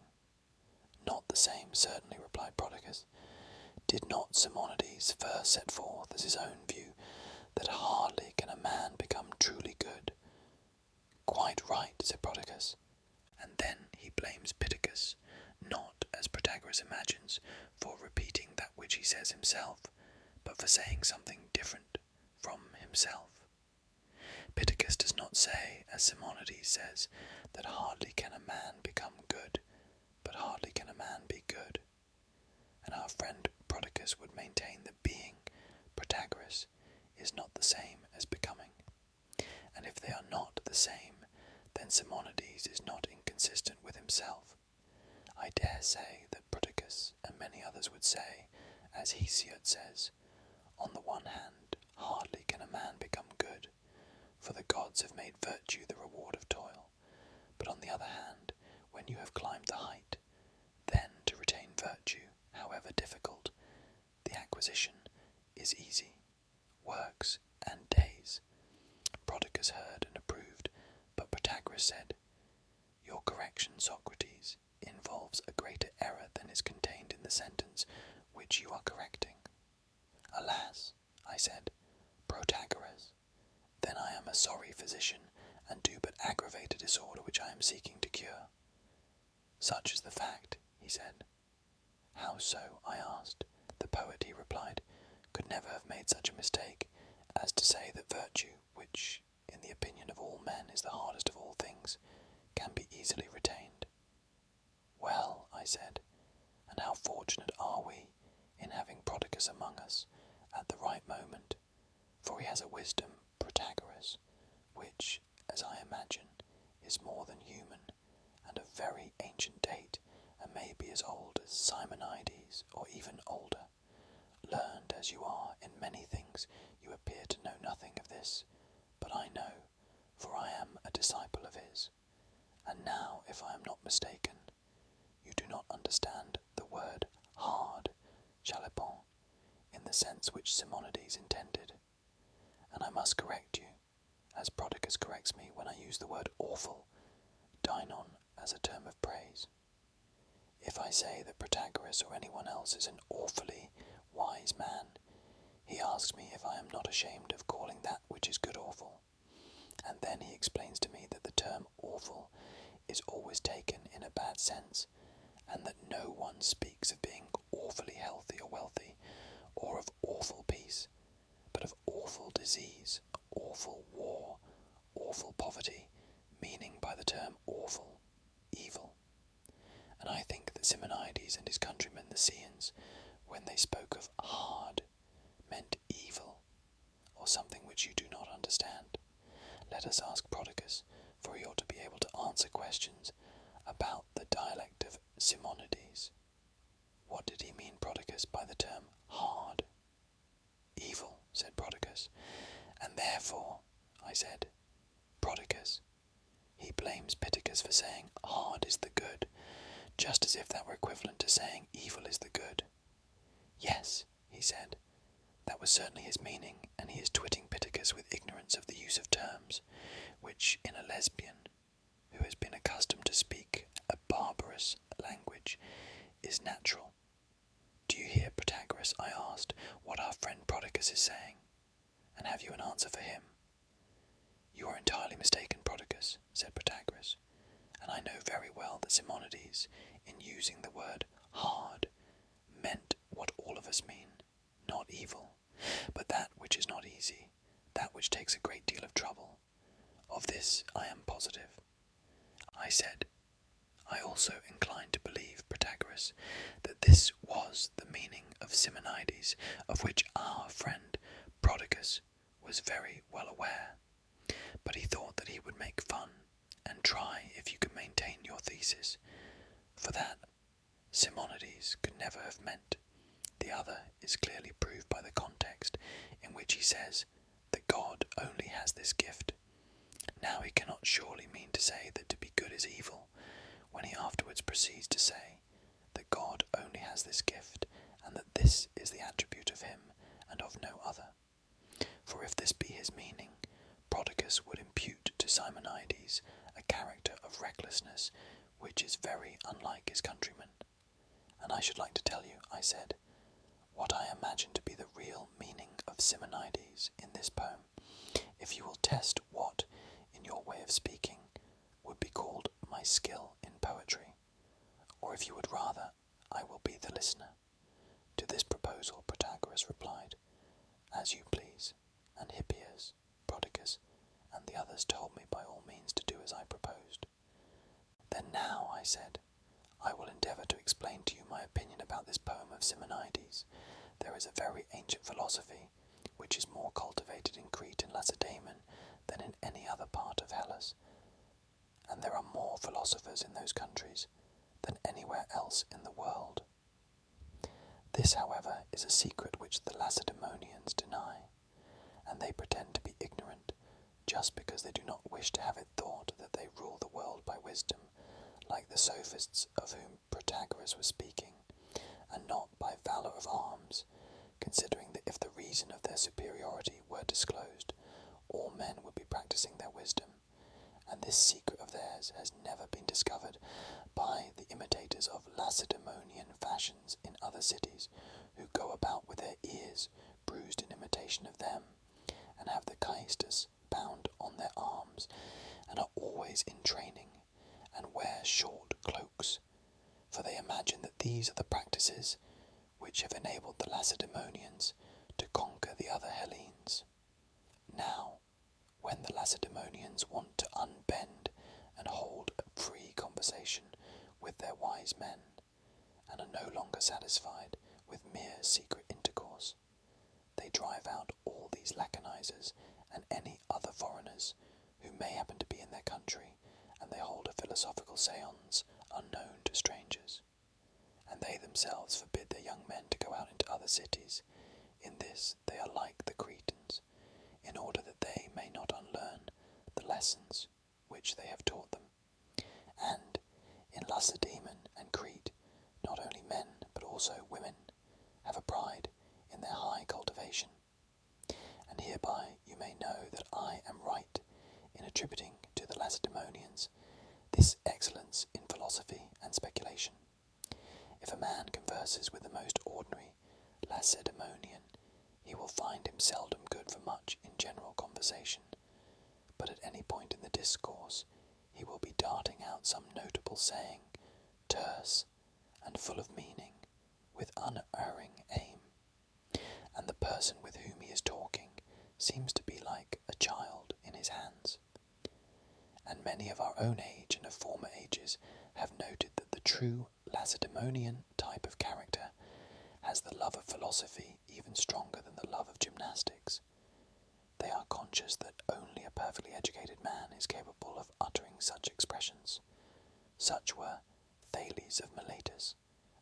Not the same, certainly, replied Protagoras. Did not Simonides first set forth as his own view that hardly can a man become truly good? Quite right, said Protagoras. And then he blames Pittacus, not, as Protagoras imagines, for repeating that which he says himself, but for saying something different from himself. Pittacus does not say, as Simonides says, that hardly can a man become good, but hardly can a man be good. And our friend Protagoras would maintain that being, Protagoras, is not the same as becoming. And if they are not the same, then Simonides is not inconsistent with himself. I dare say that Protagoras and many others would say, as Hesiod says, on the one hand, hardly can a man become good, for the gods have made virtue the reward of toil, but on the other hand, when you have climbed the height, then to retain virtue, however difficult, the acquisition is easy. Works and days. Protagoras heard and approved, but Protagoras said, Your correction, Socrates, involves a greater error than is contained in the sentence which you are correcting. Alas, I said, Protagoras, then I am a sorry physician, and do but aggravate a disorder which I am seeking to cure. Such is the fact, he said. How so? I asked. The poet, he replied, could never have made such a mistake as to say that virtue, which, in the opinion of all men, is the hardest of all things, can be easily retained. Well, I said, and how fortunate are we in having Protagoras among us at the right moment, for he has a wisdom, Protagoras, which, as I imagine, is more than human, and of very ancient date, and may be as old as Simonides, or even older. Learned as you are in many things, you appear to know nothing of this, but I know, for I am a disciple of his. And now, if I am not mistaken, you do not understand the word hard, chalépon, in the sense which Simonides intended. And I must correct you, as Protagoras corrects me when I use the word awful, deinon, as a term of praise. If I say that Protagoras or anyone else is an awfully wise man, he asks me if I am not ashamed of calling that which is good awful. And then he explains to me that the term awful is always taken in a bad sense, and that no one speaks of being awfully healthy or wealthy, or of awful peace, but of awful disease, awful war, awful poverty, meaning by the term awful, evil. And I think that Simonides and his countrymen the Ceans, when they spoke of hard, meant evil, or something which you do not understand. Let us ask Protagoras, for he ought to be able to answer questions about the dialect of Simonides. What did he mean, Protagoras, by the term hard? Evil, said Protagoras. And therefore, I said, Protagoras, he blames Pittacus for saying hard is the good, just as if that were equivalent to saying evil is the good. Yes, he said, that was certainly his meaning, and he is twitting Pittacus with ignorance of the use of terms, which in a lesbian, who has been accustomed to speak a barbarous language, is natural. Do you hear, Protagoras, I asked, what our friend Protagoras is saying? And have you an answer for him? You are entirely mistaken, Protagoras, said Protagoras, and I know very well that Simonides, in using the word hard, meant what all of us mean, not evil, but that which is not easy, that which takes a great deal of trouble. Of this I am positive. I said, I also incline to believe, Protagoras, that this was the meaning of Simonides, of which our friend Protagoras was very well aware, but he thought that he would make fun and try if you could maintain your thesis, for that Simonides could never have meant. The other is clearly proved by the context in which he says that God only has this gift. Now he cannot surely mean to say that to be good is evil, when he afterwards proceeds to say that God only has this gift, and that this is the attribute of him and of no other. For if this be his meaning, Protagoras would impute to Simonides a character of recklessness which is very unlike his countrymen. And I should like to tell you, I said, what I imagine to be the real meaning of Simonides in this poem, if you will test what, in your way of speaking, would be called my skill in poetry, or if you would rather, I will be the listener. To this proposal Protagoras replied, as you please, and Hippias, Protagoras, and the others told me by all means to do as I proposed. Then now, I said, I will endeavour to explain to you my opinion about this poem of Simonides. There is a very ancient philosophy, which is more cultivated in Crete and Lacedaemon than in any other part of Hellas, and there are more philosophers in those countries than anywhere else in the world. This, however, is a secret which the Lacedaemonians deny, and they pretend to be ignorant just because they do not wish to have it thought that they rule the world by wisdom, like the sophists of whom Protagoras was speaking, and not by valour of arms, considering that if the reason of their superiority were disclosed, all men would be practising their wisdom, and this secret of theirs has never been discovered by the imitators of Lacedaemonian fashions in other cities, who go about with their ears bruised in imitation of them, and have the caestus bound on their arms, and are always in training, and wear short cloaks, for they imagine that these are the practices which have enabled the Lacedaemonians to conquer the other Hellenes. Now, when the Lacedaemonians want to unbend and hold a free conversation with their wise men, and are no longer satisfied with mere secret intercourse, they drive out all these laconizers and any other foreigners who may happen to be in their country, and they hold a philosophical séance unknown to strangers. And they themselves forbid their young men to go out into other cities. In this they are like the Cretans, in order that they may not unlearn the lessons which they have taught them. And in Lacedaemon and Crete, not only men but also women have a pride in their high cultivation. And hereby you may know that I am right in attributing to the Lacedaemonians this excellence in philosophy and speculation. If a man converses with the most ordinary Lacedaemonian, he will find him seldom good for much in general conversation, but at any point in the discourse he will be darting out some notable saying, terse and full of meaning, with unerring aim, and the person with whom he is talking seems to be like a child in his hands. And many of our own age and of former ages have noted that the true Lacedaemonian type of character has the love of philosophy even stronger than the love of gymnastics. They are conscious that only a perfectly educated man is capable of uttering such expressions. Such were Thales of Miletus,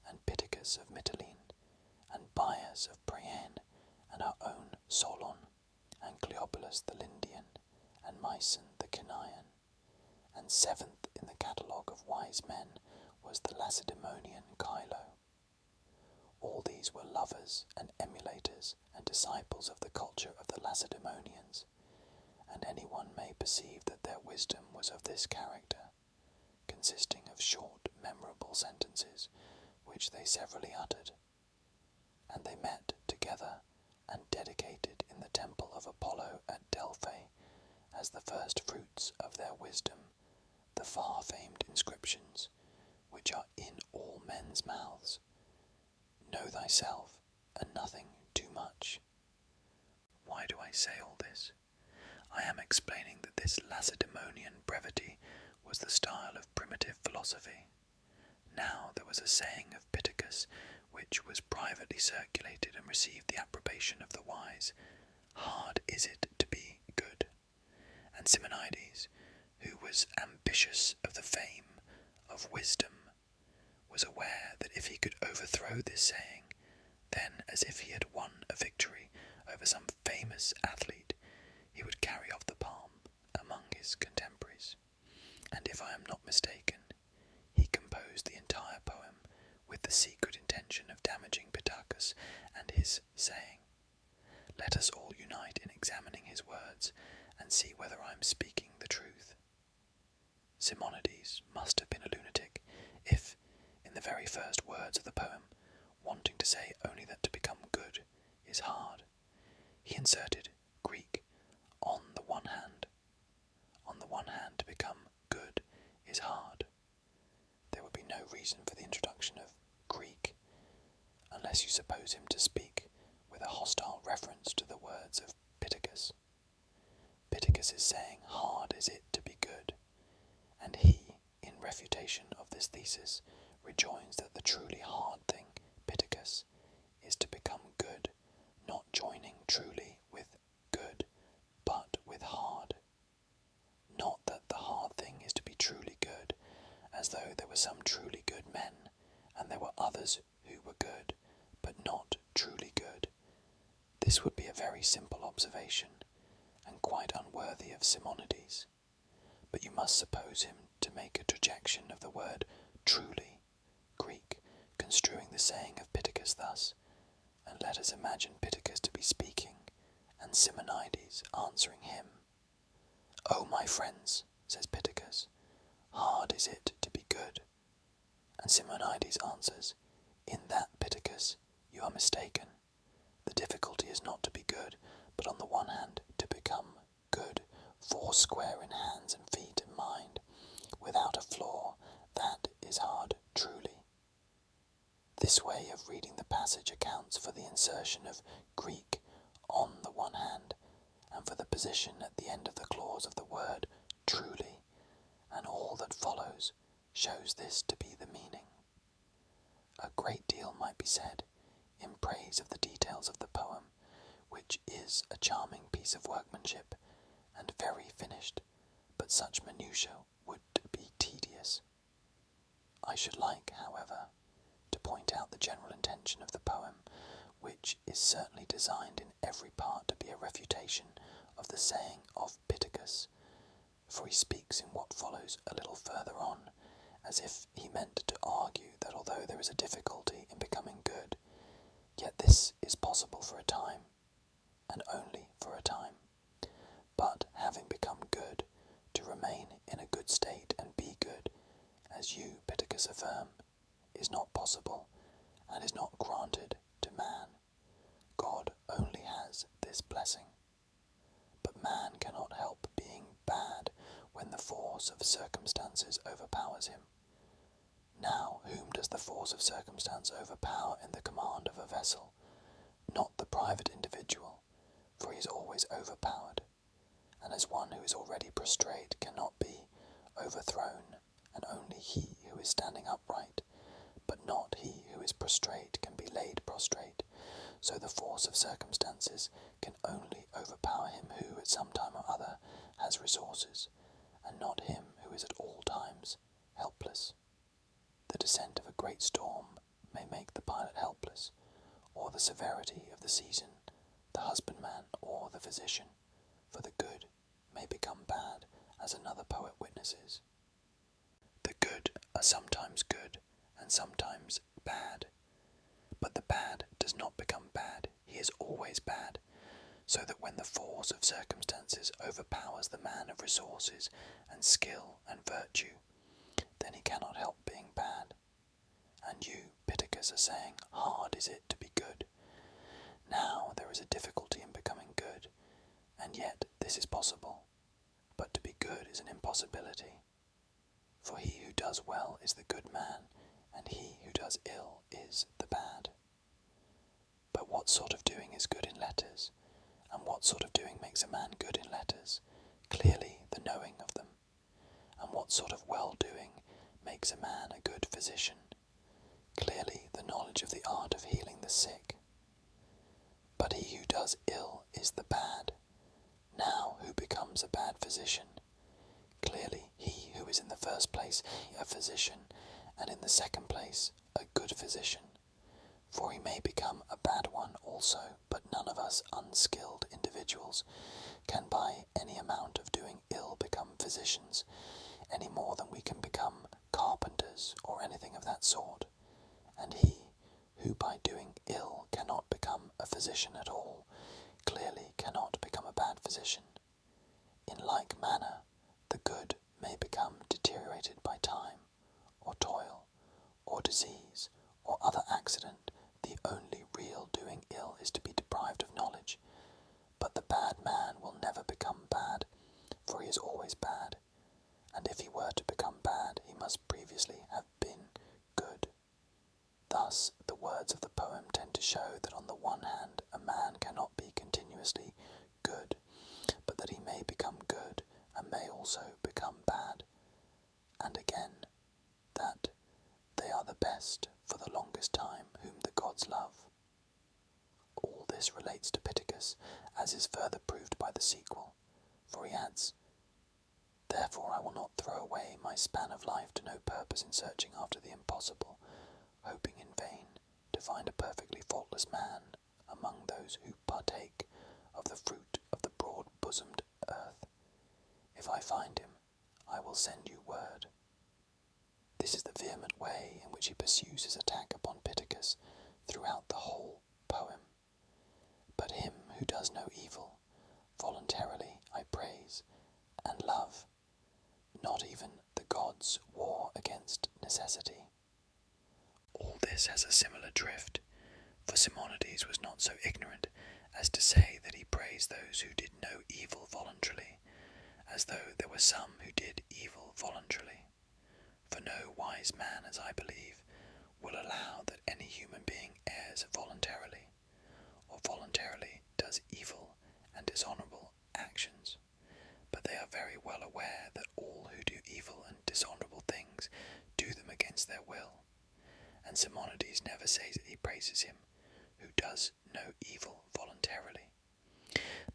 and Pittacus of Mytilene, and Bias of Priene, and our own Solon, and Cleobulus the Lindian, and Myson the Canaean. And seventh in the catalogue of wise men was the Lacedaemonian Chilo. All these were lovers and emulators and disciples of the culture of the Lacedaemonians, and anyone may perceive that their wisdom was of this character, consisting of short, memorable sentences, which they severally uttered. And they met together and dedicated in the temple of Apollo at Delphi, as the first fruits of their wisdom, the far-famed inscriptions, which are in all men's mouths. Know thyself, and nothing too much. Why do I say all this? I am explaining that this Lacedaemonian brevity was the style of primitive philosophy. Now there was a saying of Pittacus, which was privately circulated and received the approbation of the wise, hard is it to be good. And Simonides, who was ambitious of the fame of wisdom, was aware that if he could overthrow this saying, then, as if he had won a victory over some famous athlete, he would carry off the palm among his contemporaries. And if I am not mistaken, he composed the entire poem with the secret intention of damaging Pittacus and his saying. Let us all unite in examining his words and see whether I am speaking the truth. Simonides must have been a lunatic if, in the very first words of the poem, wanting to say only that to become good is hard, he inserted Greek on the one hand. On the one hand, to become good is hard. There would be no reason for the introduction of Greek, unless you suppose him to speak with a hostile reference to the words of Pittacus. Pittacus is saying hard is it to be good, and he, in refutation of this thesis, rejoins that the truly hard thing, Pittacus, is to become good, not joining truly with good, but with hard. Not that the hard thing is to be truly good, as though there were some truly good men, and there were others who were good, but not truly good. This would be a very simple observation, and quite unworthy of Simonides. But you must suppose him to make a trajection of the word truly, Greek, construing the saying of Pittacus thus, and let us imagine Pittacus to be speaking, and Simonides answering him. O my friends, says Pittacus, hard is it to be good. And Simonides answers, in that, Pittacus, you are mistaken. The difficulty is not to be good, but on the one hand to become good, foursquare in hands and feet and mind, without a flaw, that is hard truly. This way of reading the passage accounts for the insertion of Greek on the one hand, and for the position at the end of the clause of the word truly, and all that follows shows this to be the meaning. A great deal might be said in praise of the details of the poem, which is a charming piece of workmanship, and very finished, but such minutiae would be tedious. I should like, however, to point out the general intention of the poem, which is certainly designed in every part to be a refutation of of the saying of Pittacus, for he speaks in what follows a little further on, as if he meant to argue that although there is a difficulty in becoming good, yet this is possible for a time, and only for a time. But having become good, to remain in a good state and be good, as you, Pittacus, affirm, is not possible, and is not granted to man. God only has this blessing. But man cannot help being bad when the force of circumstances overpowers him. Now, whom does the force of circumstance overpower in the command of a vessel? Not the private individual, for he is always overpowered, and as one who is already prostrate cannot be overthrown, and only he who is standing upright, but not he who is prostrate can be laid prostrate, so the force of circumstances can only overpower him who at some time or other has resources, and not him who is at all times helpless. The descent of a great storm may make the pilot helpless, or the severity of the season, the husbandman or the physician, for the good may become bad, as another poet witnesses. The good are sometimes good, and sometimes bad, but the bad does not become bad, he is always bad, so that when the force of circumstances overpowers the man of resources and skill and virtue, then he cannot help being bad. And you, Pittacus, are saying, hard is it to be good. Now there is a difficulty in becoming good, and yet this is possible, but to be good is an impossibility. For he who does well is the good man, and he who does ill is the bad. But what sort of doing is good in letters, and what sort of doing makes a man good in letters? Clearly the knowing of them. And what sort of well-doing makes a man a good physician? Clearly the knowledge of the art of healing the sick. But he who does ill is the bad. Now who becomes a bad physician? Clearly he who is in the first place a physician, and in the second place a good physician. For he may become a bad one also, but none of us unskilled individuals can by any amount of doing ill become physicians, any more than we can become carpenters or anything of that sort. And he who by doing ill cannot become a physician at all, clearly cannot become a bad physician. In like manner, the good may become deteriorated by time, or toil, or disease, or other accident. The only real doing ill is to be deprived of knowledge. But the bad man will never become bad, for he is always bad, and if he were to become bad, he must previously have been good. Thus, the words of the poem tend to show that on the one hand, a man cannot be continuously good, but that he may become good, and may also become bad, and again, that they are the best for the longest time whom the gods love. All this relates to Pittacus, as is further proved by the sequel, for he adds, "Therefore I will not throw away my span of life to no purpose in searching after the impossible, hoping in vain to find a perfectly faultless man among those who partake of the fruit of the broad-bosomed earth. If I find him, I will send you word." This is the vehement way in which he pursues his attack upon Pittacus throughout the whole poem. But him who does no evil, voluntarily I praise and love. Not even the gods war against necessity. All this has a similar drift, for Simonides was not so ignorant as to say that he praised those who did no evil voluntarily, as though there were some who did evil voluntarily. For no wise man, as I believe, will allow that any human being errs voluntarily, or voluntarily does evil and dishonourable actions, but they are very well aware that all who do evil and dishonourable things do them against their will, and Simonides never says that he praises him who does no evil voluntarily.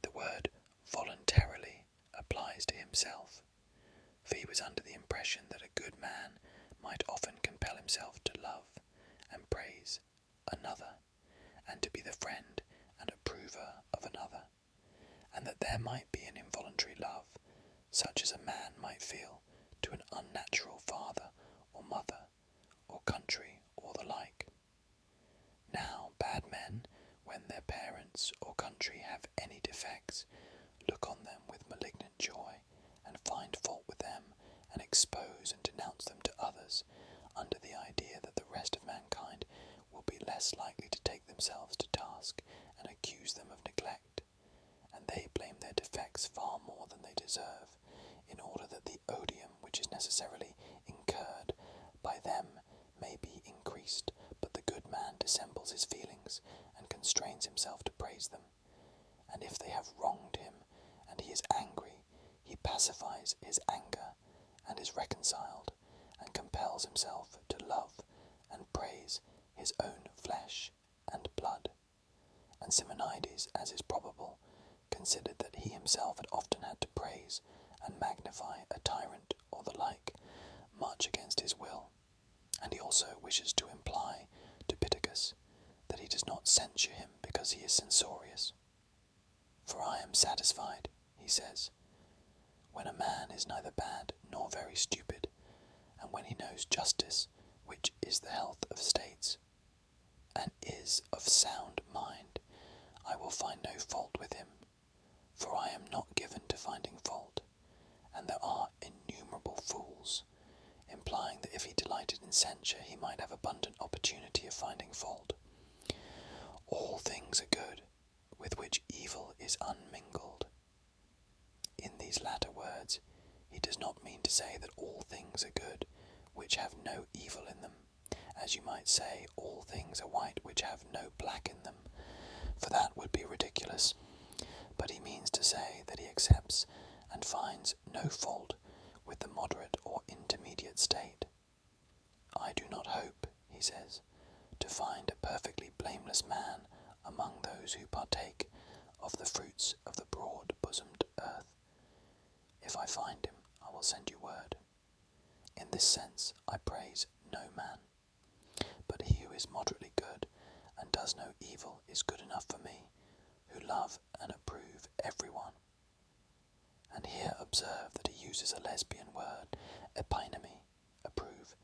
The word voluntarily applies to himself, for he was under the impression that a good man might often compel himself to love and praise another, and to be the friend and approver of another, and that there might be an involuntary love, such as a man might feel to an unnatural father or mother, or country, or the like. Now bad men, when their parents or country have any defects, look on them with malignant joy, and find fault with them, and expose and denounce them to others, under the idea that the rest of mankind will be less likely to take themselves to task and accuse them of neglect, and they blame their defects far more than they deserve, in order that the odium which is necessarily incurred by them may be increased, but the good man dissembles his feelings, and constrains himself to praise them, and if they have wronged him, and he is angry, he pacifies his anger, and is reconciled, and compels himself to love and praise his own flesh and blood. And Simonides, as is probable, considered that he himself had often had to praise and magnify a tyrant or the like, much against his will, and he also wishes to imply to Pittacus that he does not censure him because he is censorious. For I am satisfied, he says, when a man is neither bad nor very stupid, and when he knows justice, which is the health of states, and is of sound mind, I will find no fault with him, for I am not given to finding fault, and there are innumerable fools, implying that if he delighted in censure he might have abundant opportunity of finding fault. All things are good, with which evil is unmingled. In these latter words, he does not mean to say that all things are good, which have no evil in them, as you might say all things are white which have no black in them, for that would be ridiculous. But he means to say that he accepts and finds no fault with the moderate or intermediate state. I do not hope, he says, to find a perfectly blameless man among those who partake of the fruits of the broad-bosomed earth. If I find him, I will send you word. In this sense I praise no man, but he who is moderately good and does no evil is good enough for me, who love and approve everyone. And here observe that he uses a lesbian word, epinemy, approve,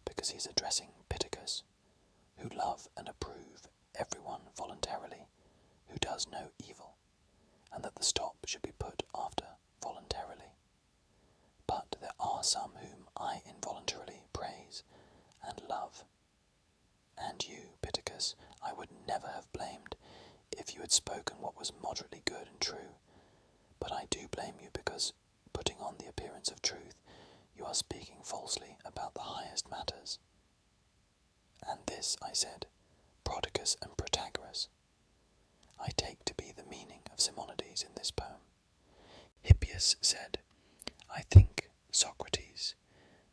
because he is addressing Pittacus, who love and approve everyone voluntarily, who does no evil, and that the stop should be put after voluntarily. But there are some whom I involuntarily praise and love. And you, Pittacus, I would never have blamed if you had spoken what was moderately good and true, but I do blame you because, putting on the appearance of truth, you are speaking falsely about the highest matters. And this, I said, Protagoras and Protagoras, I take to be the meaning of Simonides in this poem. Hippias said, I think, Socrates,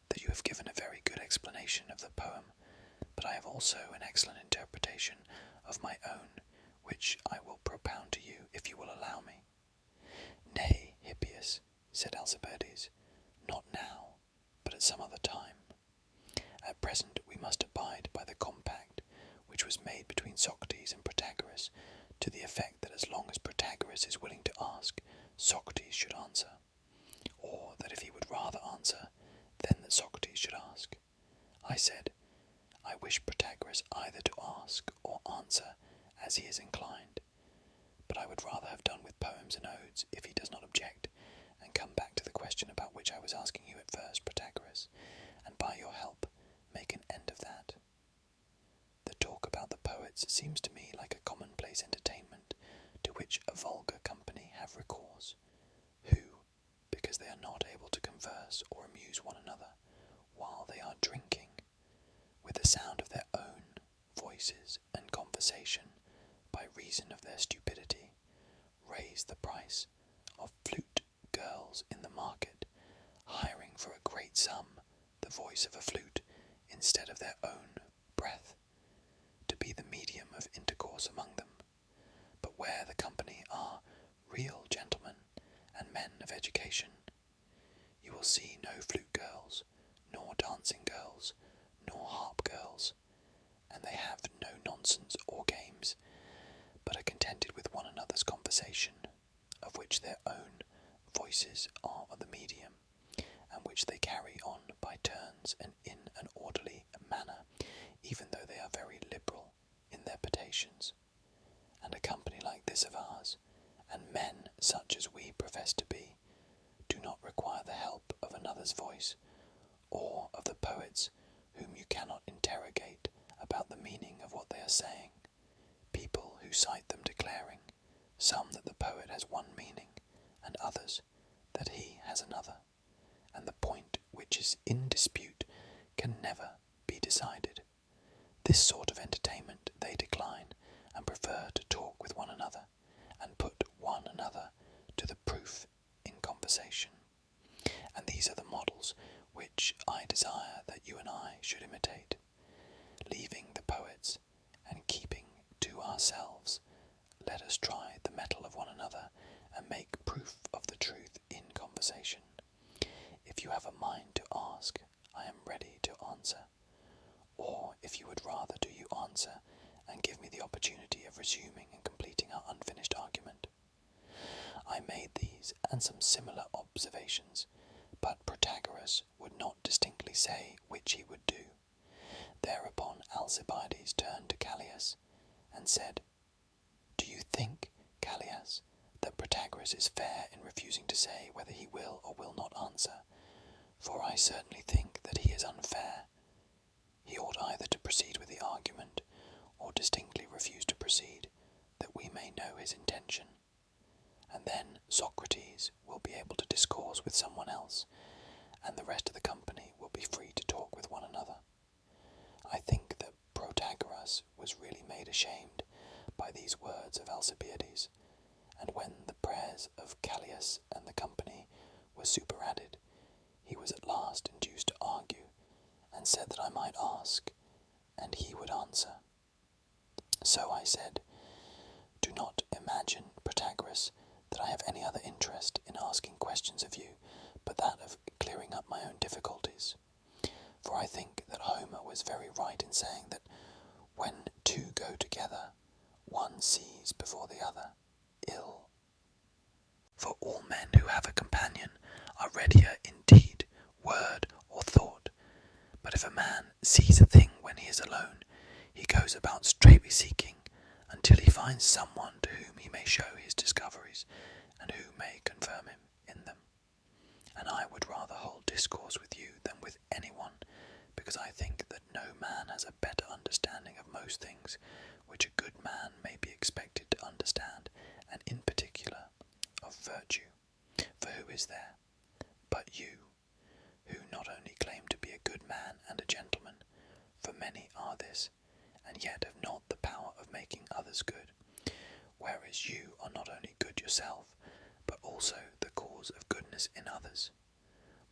that you have given a very good explanation of the poem, but I have also an excellent interpretation of my own, which I will propound to you, if you will allow me. Nay, Hippias, said Alcibiades, not now, but at some other time. At present we must abide by the compact which was made between Socrates and Protagoras, to the effect that as long as Protagoras is willing to ask, Socrates should answer, or that if he would rather answer, then that Socrates should ask. I said, I wish Protagoras either to ask or answer as he is inclined, but I would rather have done with poems and odes, if he does not object, and come back to the question about which I was asking you at first, Protagoras, and by your help make an end of that. The talk about the poets seems to me like a commonplace entertainment to which a vulgar company have recourse, who, because they are not able to converse or amuse one another while they are drinking, with the sound of their own voices and conversation, by reason of their stupidity, raise the price of flute girls in the market, hiring for a great sum the voice of a flute instead of their own breath, to be the medium of intercourse among them. But where the company are real gentlemen and men of education, you will see no flute girls, nor dancing girls, nor harp girls, and they have no nonsense or games, but are contented with one another's conversation, of which their own voices are the medium, and which they carry on by turns and in an orderly manner, even though they are very liberal in their potations. And a company like this of ours, and men such as we profess to be, do not require the help of another's voice, or of the poets whom you cannot interrogate about the meaning of what they are saying, people who cite them declaring, some that the poet has one meaning, and others that he has another, and the point which is in dispute can never be decided. This sort of entertainment they decline, and prefer to talk with one another, and put one another to the proof in conversation. And these are the models which I desire that you and I should imitate, leaving the poets and keeping to ourselves. Let us try the mettle of one another, and make proof of the truth in conversation. If you have a mind to ask, I am ready to answer. Or, if you would rather, do you answer, and give me the opportunity of resuming and completing our unfinished argument. I made these and some similar observations, but Protagoras would not distinctly say which he would do. Thereupon Alcibiades turned to Callias, and said, Do you think, Callias, that Protagoras is fair in refusing to say whether he will or will not answer? For I certainly think that he is unfair. He ought either to proceed with the argument, or distinctly refuse to proceed, that we may know his intention. And then Socrates will be able to discourse with someone else, and the rest of the company will be free to talk with one another. I think that Protagoras was really made ashamed by these words of Alcibiades, and when the prayers of Callias and the company were superadded, he was at last induced to argue, and said that I might ask, and he would answer. So I said, Do not imagine, Protagoras, that I have any other interest in asking questions of you, but that of clearing up my own difficulties. For I think that Homer was very right in saying that when two go together, one sees before the other ill. For all men who have a companion are readier in deed, word, or thought. But if a man sees a thing when he is alone, he goes about straightly seeking, until he finds someone to whom he may show his discoveries, and who may confirm him in them. And I would rather hold discourse with you than with anyone, because I think that no man has a better understanding of most things which a good man may be expected to understand, and in particular of virtue. For who is there but you, who not only claim to be a good man and a gentleman, for many are this, and yet have not the power of making others good, whereas you are not only good yourself, but also the cause of goodness in others.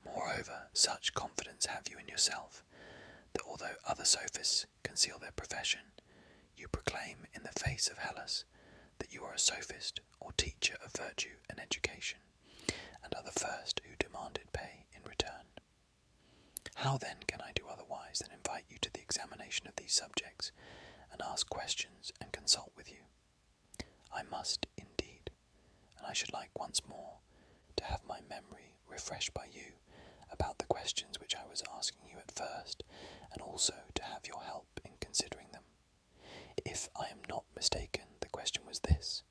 Moreover, such confidence have you in yourself, that although other sophists conceal their profession, you proclaim in the face of Hellas that you are a sophist or teacher of virtue and education, and are the first who demanded pay in return. How then can I do otherwise than invite you to the examination of these subjects, and ask questions and consult with you? I must, indeed, and I should like once more to have my memory refreshed by you about the questions which I was asking you at first, and also to have your help in considering them. If I am not mistaken, the question was this: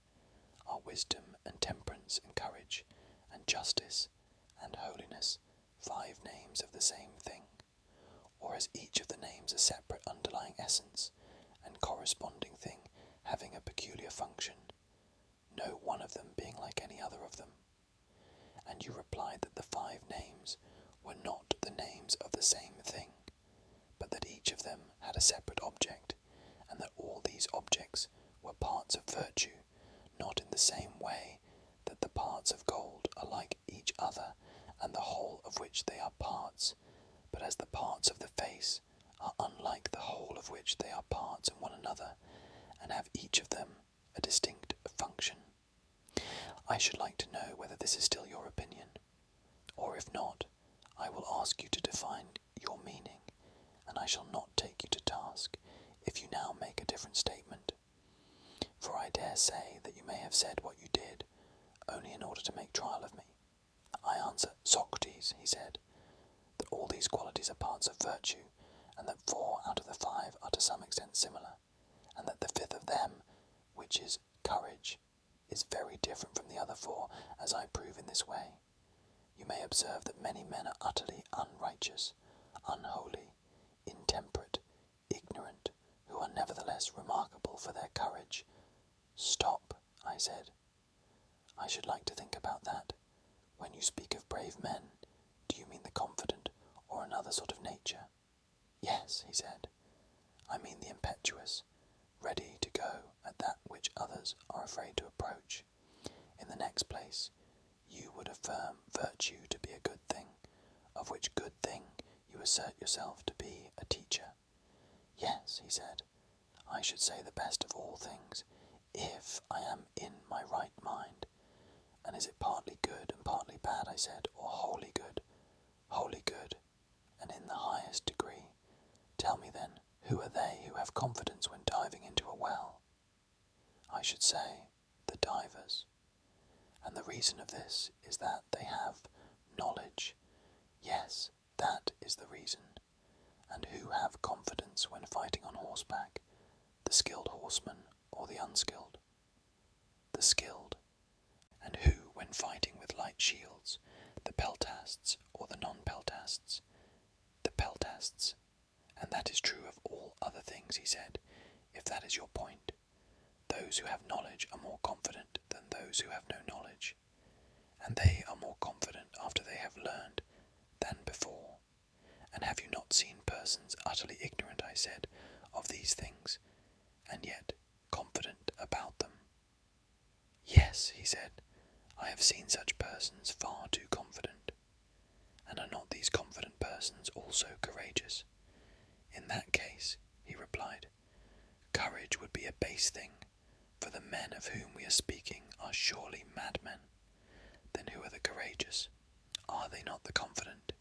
Are wisdom and temperance and courage and justice and holiness 5 names of the same thing? Or has each of the names a separate underlying essence and corresponding thing having a peculiar function, no one of them being like any other of them? And you replied that the 5 names were not the names of the same thing, but that each of them had a separate object, and that all these objects were parts of virtue, not in the same way that the parts of gold are like each other, and the whole of which they are parts, but as the parts of the face are unlike the whole of which they are parts in one another, and have each of them a distinct function. I should like to know whether this is still your opinion, or if not, I will ask you to define your meaning, and I shall not take you to task if you now make a different statement. For I dare say that you may have said what you did, only in order to make trial of me? I answer, Socrates, he said, that all these qualities are parts of virtue, and that 4 out of the 5 are to some extent similar, and that the 5th of them, which is courage, is very different from the other 4, as I prove in this way. You may observe that many men are utterly unrighteous, unholy, intemperate, ignorant, who are nevertheless remarkable for their courage. Stop, I said. I should like to think about that. When you speak of brave men, do you mean the confident or another sort of nature? Yes, he said. I mean the impetuous, ready to go at that which others are afraid to approach. In the next place, you would affirm virtue to be a good thing, of which good thing you assert yourself to be a teacher. Yes, he said, I should say the best of all things, if I am in my right mind. And is it partly good and partly bad, I said, or wholly good? Wholly good, and in the highest degree. Tell me then, who are they who have confidence when diving into a well? I should say, the divers. And the reason of this is that they have knowledge. Yes, that is the reason. And who have confidence when fighting on horseback? The skilled horseman or the unskilled? The skilled. And who, when fighting with light shields, the peltasts or the non-peltasts? The peltasts. And that is true of all other things, he said, if that is your point. Those who have knowledge are more confident than those who have no knowledge, and they are more confident after they have learned than before. And have you not seen persons utterly ignorant, I said, of these things, and yet confident about them? Yes, he said, I have seen such persons far too confident. And are not these confident persons also courageous? In that case, he replied, courage would be a base thing, for the men of whom we are speaking are surely madmen. Then who are the courageous? Are they not the confident?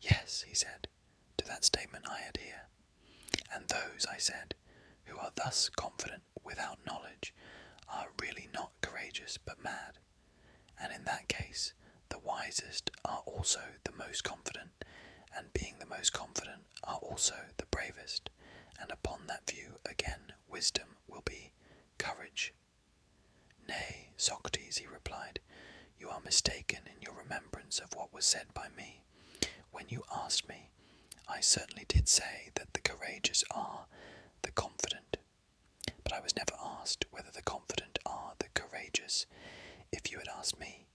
Yes, he said, to that statement I adhere. And those, I said, who are thus confident without knowledge are really not courageous but mad. And in that case, the wisest are also the most confident, and being the most confident are also the bravest, and upon that view again wisdom will be courage. Nay, Socrates, he replied, you are mistaken in your remembrance of what was said by me. When you asked me, I certainly did say that the courageous are the confident, but I was never asked whether the confident are the courageous. If you had asked me,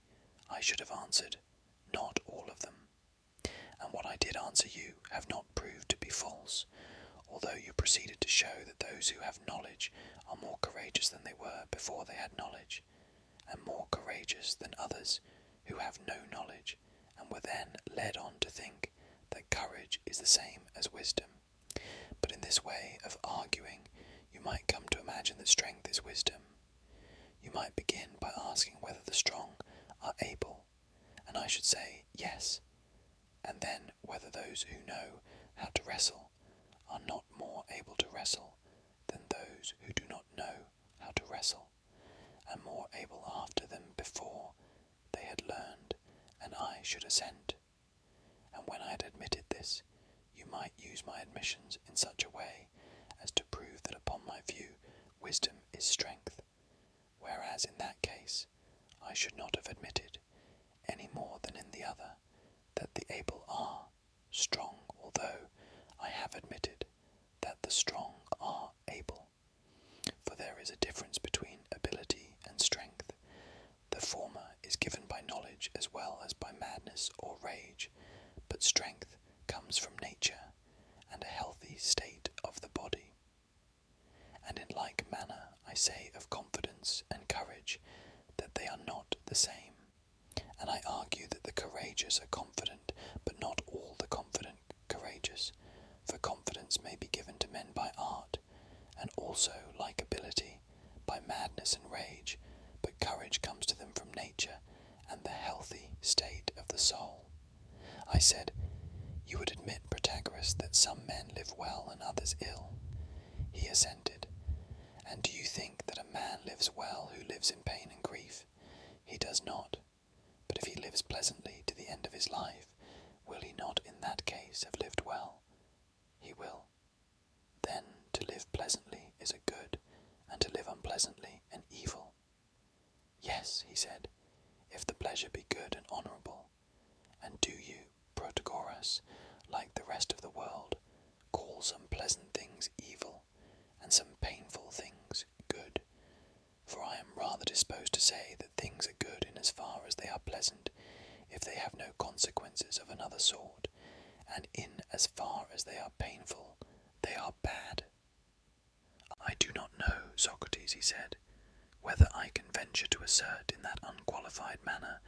I should have answered, not all of them. And what I did answer you have not proved to be false, although you proceeded to show that those who have knowledge are more courageous than they were before they had knowledge, and more courageous than others who have no knowledge, and were then led on to think that courage is the same as wisdom. But in this way of arguing, you might come to imagine that strength is wisdom. You might begin by asking whether the strong are able, and I should say yes, and then whether those who know how to wrestle are not more able to wrestle than those who do not know how to wrestle, and more able after than before they had learned, and I should assent. And when I had admitted this, you might use my admissions in such a way as to prove that upon my view wisdom is strength, whereas in that case I should not have admitted, any more than in the other, that the able are strong, although I have admitted that the strong are able. For there is a difference between ability and strength. The former is given by knowledge as well as by madness or rage, but strength comes from nature and a healthy state of the body. And in like manner I say of confidence and courage that they are not the same. And I argue that the courageous are confident, but not all the confident courageous, for confidence may be given to men by art, and also, like ability, by madness and rage, but courage comes to them from nature and the healthy state of the soul. I said, you would admit, Protagoras, that some men live well and others ill. He assented. And do you think that a man lives well who lives in pain and grief? He does not. But if he lives pleasantly to the end of his life, will he not in that case have lived well? He will. Then to live pleasantly is a good, and to live unpleasantly an evil. Yes, he said, if the pleasure be good and honourable. And do you, Protagoras, like the rest of the world, call some pleasant things evil, and some painful things good? For I am rather disposed to say that things are good in as far as they are pleasant, if they have no consequences of another sort, and in as far as they are painful, they are bad. I do not know, Socrates, he said, whether I can venture to assert in that unqualified manner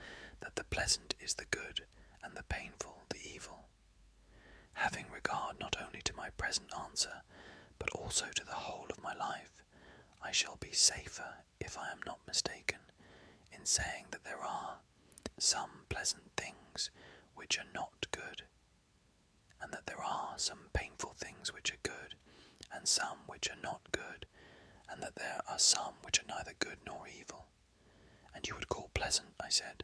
that the pleasant is the good, and the painful the evil. Having regard not only to my present answer, but also to the whole of my life, I shall be safer, if I am not mistaken, in saying that there are some pleasant things which are not good, and that there are some painful things which are good, and some which are not good, and that there are some which are neither good nor evil. And you would call pleasant, I said,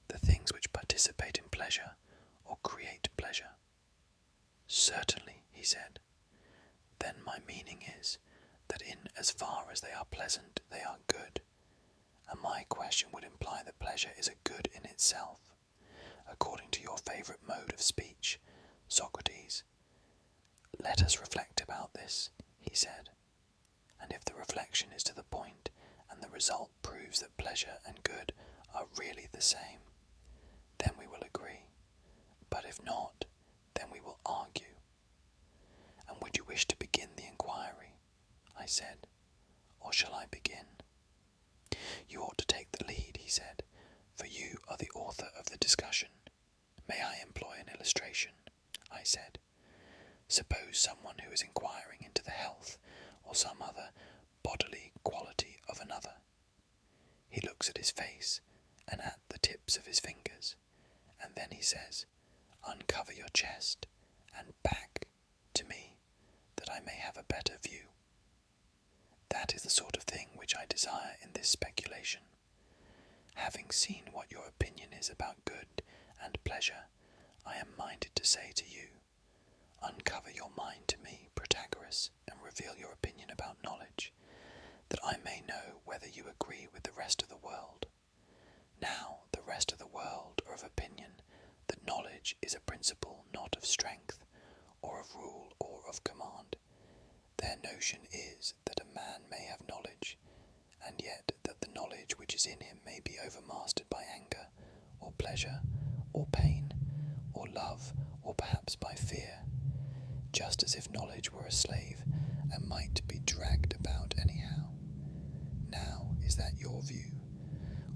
the things which participate in pleasure, or create pleasure. Certainly, he said. Then my meaning is, that in as far as they are pleasant, they are good. And my question would imply that pleasure is a good in itself, according to your favourite mode of speech, Socrates. Let us reflect about this, he said, and if the reflection is to the point, and the result proves that pleasure and good are really the same, then we will agree. But if not, then we will argue. And would you wish to begin the inquiry? I said, or shall I begin? You ought to take the lead, he said, for you are the author of the discussion. May I employ an illustration? I said. Suppose someone who is inquiring into the health or some other bodily quality of another. He looks at his face and at the tips of his fingers, and then he says, uncover your chest and back to me, that I may have a better view. That is the sort of thing which I desire in this speculation. Having seen what your opinion is about good and pleasure, I am minded to say to you, uncover your mind to me, Protagoras, and reveal your opinion about knowledge, that I may know whether you agree with the rest of the world. Now, the rest of the world are of opinion that knowledge is a principle not of strength, or of rule, or of command. Their notion is that a man may have knowledge, and yet that the knowledge which is in him may be overmastered by anger, or pleasure, or pain, or love, or perhaps by fear, just as if knowledge were a slave and might be dragged about anyhow. Now, is that your view?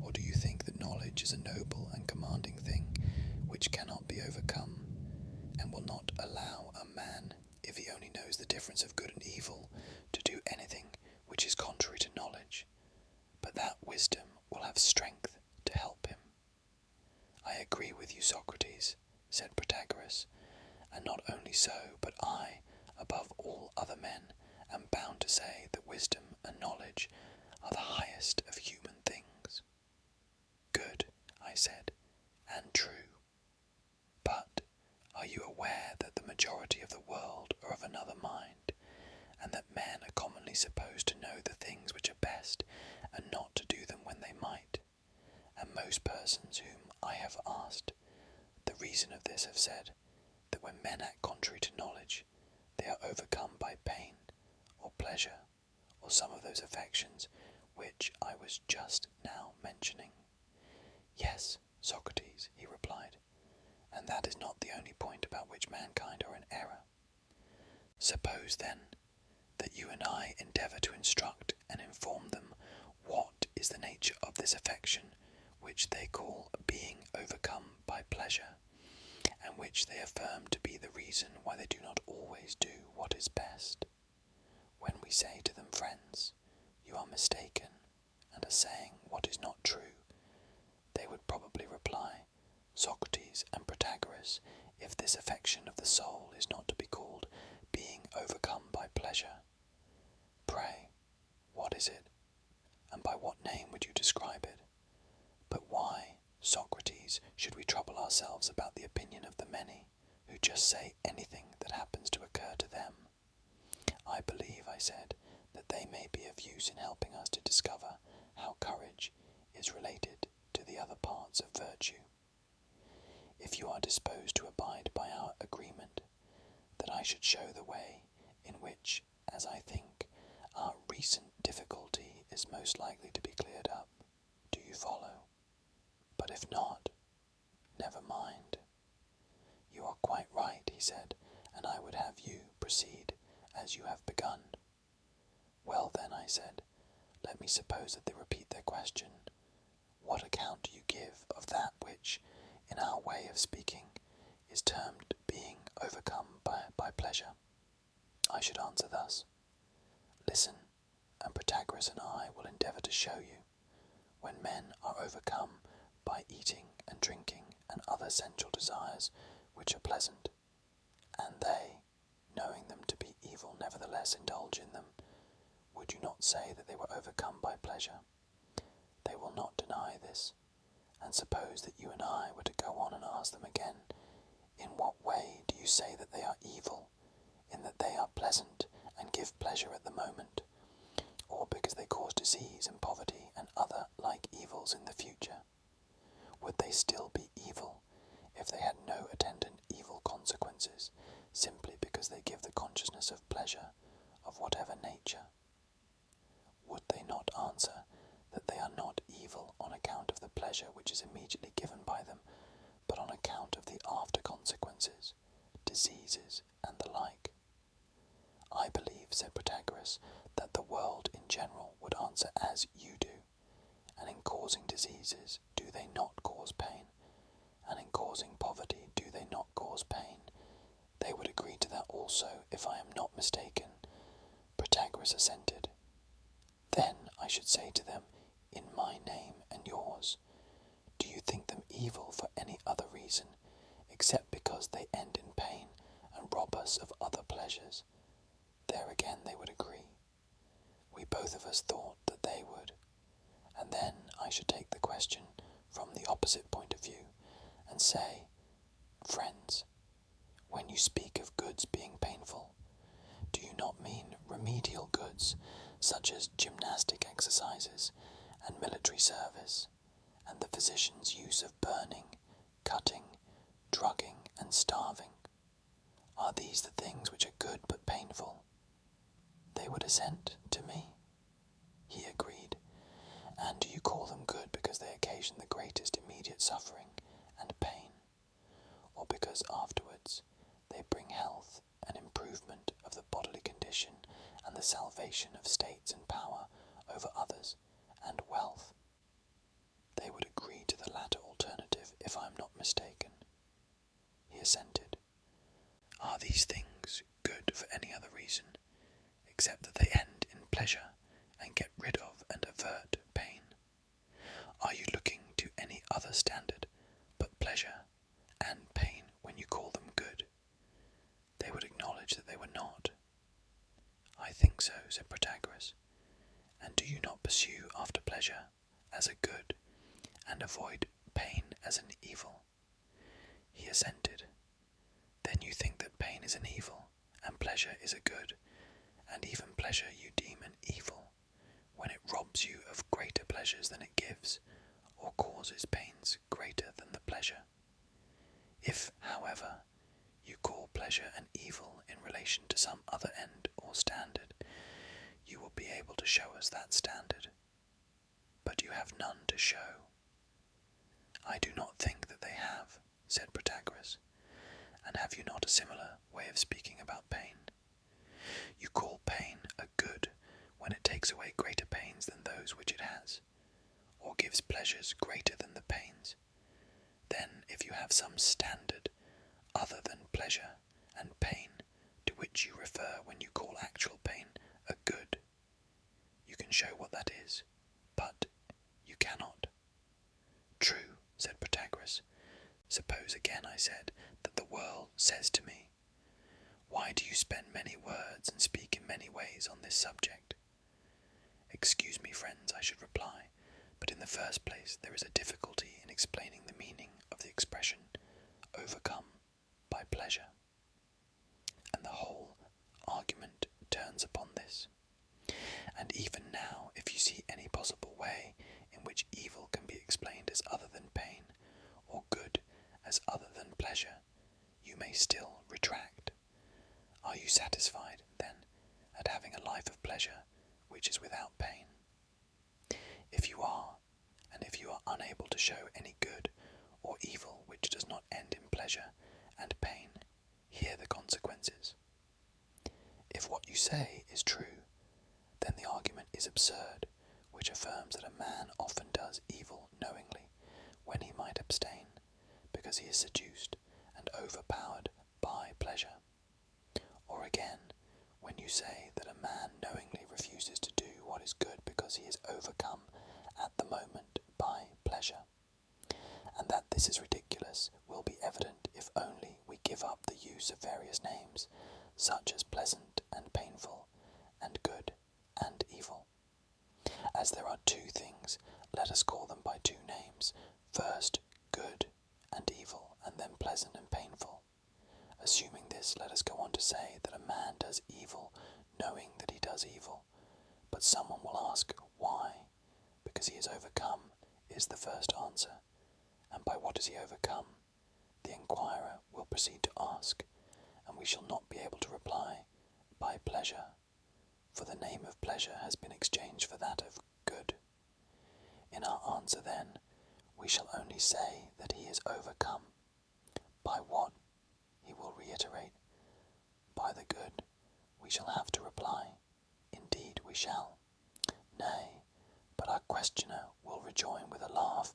Or do you think that knowledge is a noble and commanding thing which cannot be overcome, and will not allow a man, if he only knows the difference of good and evil, to do anything which is contrary to knowledge, but that wisdom will have strength to help him? I agree with you, Socrates, said Protagoras, and not only so, but I, above all other men, am bound to say that wisdom and knowledge are the highest of human things. Good, I said, and true. But are you aware that the majority of the world are of another mind, and that men are commonly supposed to know the things which are best, and not to do them when they might? And most persons whom I have asked the reason of this have said that when men act contrary to knowledge, they are overcome by pain, or pleasure, or some of those affections which I was just now mentioning. Yes, Socrates, he replied, and that is not the only point about which mankind are in error. Suppose, then, that you and I endeavour to instruct and inform them what is the nature of this affection which they call being overcome by pleasure, and which they affirm to be the reason why they do not always do what is best. When we say to them, friends, you are mistaken, and are saying what is not true, they would probably reply, Socrates and Protagoras, if this affection of the soul is not to be called being overcome by pleasure, pray, what is it, and by what name would you describe it? I believe, I said, that they may be of use in helping us to discover how courage is related to the other parts of virtue. If you are disposed to abide by our agreement, that I should show the way in which, as I think, our recent difficulty is most likely to be cleared up, do you follow? But if not, never mind. You are quite right, he said, and I would have you proceed as you have begun. Well then, I said, let me suppose that they repeat their question. What account do you give of that which, in our way of speaking, is termed being overcome by pleasure? I should answer thus. Listen, and Protagoras and I will endeavour to show you, when men are overcome by eating and drinking and other sensual desires which are pleasant, and they, knowing them to be evil, nevertheless indulge in them, would you not say that they were overcome by pleasure? They will not deny this, and suppose that you and I were to go on and ask them again, in what way do you say that they are evil, in that they are pleasant and give pleasure at the moment, or because they cause disease and poverty and other like evils in the future? Would they still be evil if they had no attendant evil consequences, simply because they give the consciousness of pleasure of whatever nature? Would they not answer that they are not evil on account of the pleasure which is immediately given by them, but on account of the after consequences, diseases, and the like? I believe, said Protagoras, that the world in general would answer as you do, and in causing diseases do they not cause pain, and in causing poverty do they not cause pain? They would agree to that also, if I am not mistaken. Protagoras assented. Then I should say to them, in my name and yours, do you think them evil for any other reason, except because they end in pain and rob us of other pleasures? There again they would agree. We both of us thought that they would. And then I should take the question from the opposite point of view and say, friends, when you speak of goods being painful, do you not mean remedial goods, such as gymnastic exercises and military service, and the physician's use of burning, cutting, drugging, and starving? Are these the things which are good but painful? They would assent to me. He agreed. And do you call them good because they occasion the greatest immediate suffering and pain, or because afterwards they bring health and improvement of the bodily condition and the salvation of states and power over others and wealth? They would agree to the latter alternative, if I am not mistaken. He assented. Are these things good for any other reason, except that they end in pleasure and get rid of and avert pain? Are you looking to any other standard but pleasure and pain when you call them good? They would acknowledge that they were not. I think so, said Protagoras. And do you not pursue after pleasure as a good, and avoid pain as an evil? He assented. Then you think that pain is an evil, and pleasure is a good, and even pleasure you deem an evil, when it robs you of greater pleasures than it gives, or causes pains greater than the pleasure. If, however, you call pleasure an evil in relation to some other end or standard, you will be able to show us that standard. But you have none to show. I do not think that they have, said Protagoras. And have you not a similar way of speaking about pain? You call pain a good when it takes away greater pains than those which it has, or gives pleasures greater than the pains. Then, if you have some standard other than pleasure and pain to which you refer when you call actual pain a good, you can show what that is, but you cannot. True, said Protagoras. Suppose again, I said, that the world says to me, why do you spend many words and speak in many ways on this subject? Excuse me, friends, I should reply, but in the first place there is a difficulty in explaining the meaning of the expression overcome by pleasure, and the whole argument turns upon even now, if you see any possible way in which evil can be explained as other than pain, or good as other than pleasure, you may still retract. Are you satisfied, then, at having a life of pleasure which is without pain? If you are, and if you are unable to show any good or evil which does not end in pleasure and pain, hear the consequences. If what you say is true, then the argument is absurd, which affirms that a man often does evil knowingly, when he might abstain, because he is seduced and overpowered by pleasure. Or again, when you say that a man knowingly refuses to do what is good because he is overcome at the moment by pleasure, and that this is ridiculous will be evident if only we give up the use of various names, such as pleasant and painful, and good and evil. As there are two things, let us call them by two names, first good and evil, and then pleasant and painful. Assuming this, let us go on to say that a man does evil knowing that he does evil, but someone will ask why. Because he is overcome is the first answer, and by what is he overcome? The inquirer will proceed to ask, and we shall not be able to reply, by pleasure, for the name of pleasure has been exchanged for that of good. In our answer, then, we shall only say that he is overcome. By what? He will reiterate. By the good. We shall have to reply. Indeed we shall. Nay, but our questioner will rejoin with a laugh,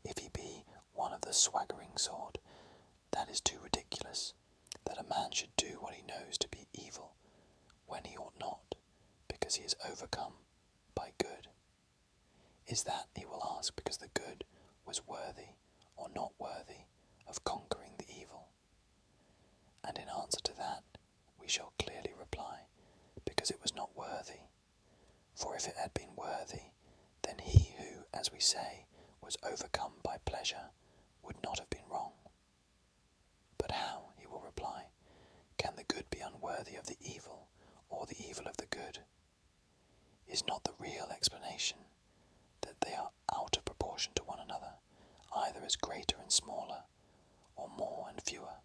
if he be one of the swaggering sort. That is too ridiculous, that a man should do what he knows to be evil, when he ought not, because he is overcome by good. Is that, he will ask, because the good was worthy or not worthy of conquering the evil? And in answer to that, we shall clearly reply, because it was not worthy. For if it had been worthy, then he who, as we say, was overcome by pleasure, would not have been wrong. But how, he will reply, can the good be unworthy of the evil, or the evil of the good? Is not the real explanation that they are out of proportion to one another, either as greater and smaller, or more and fewer?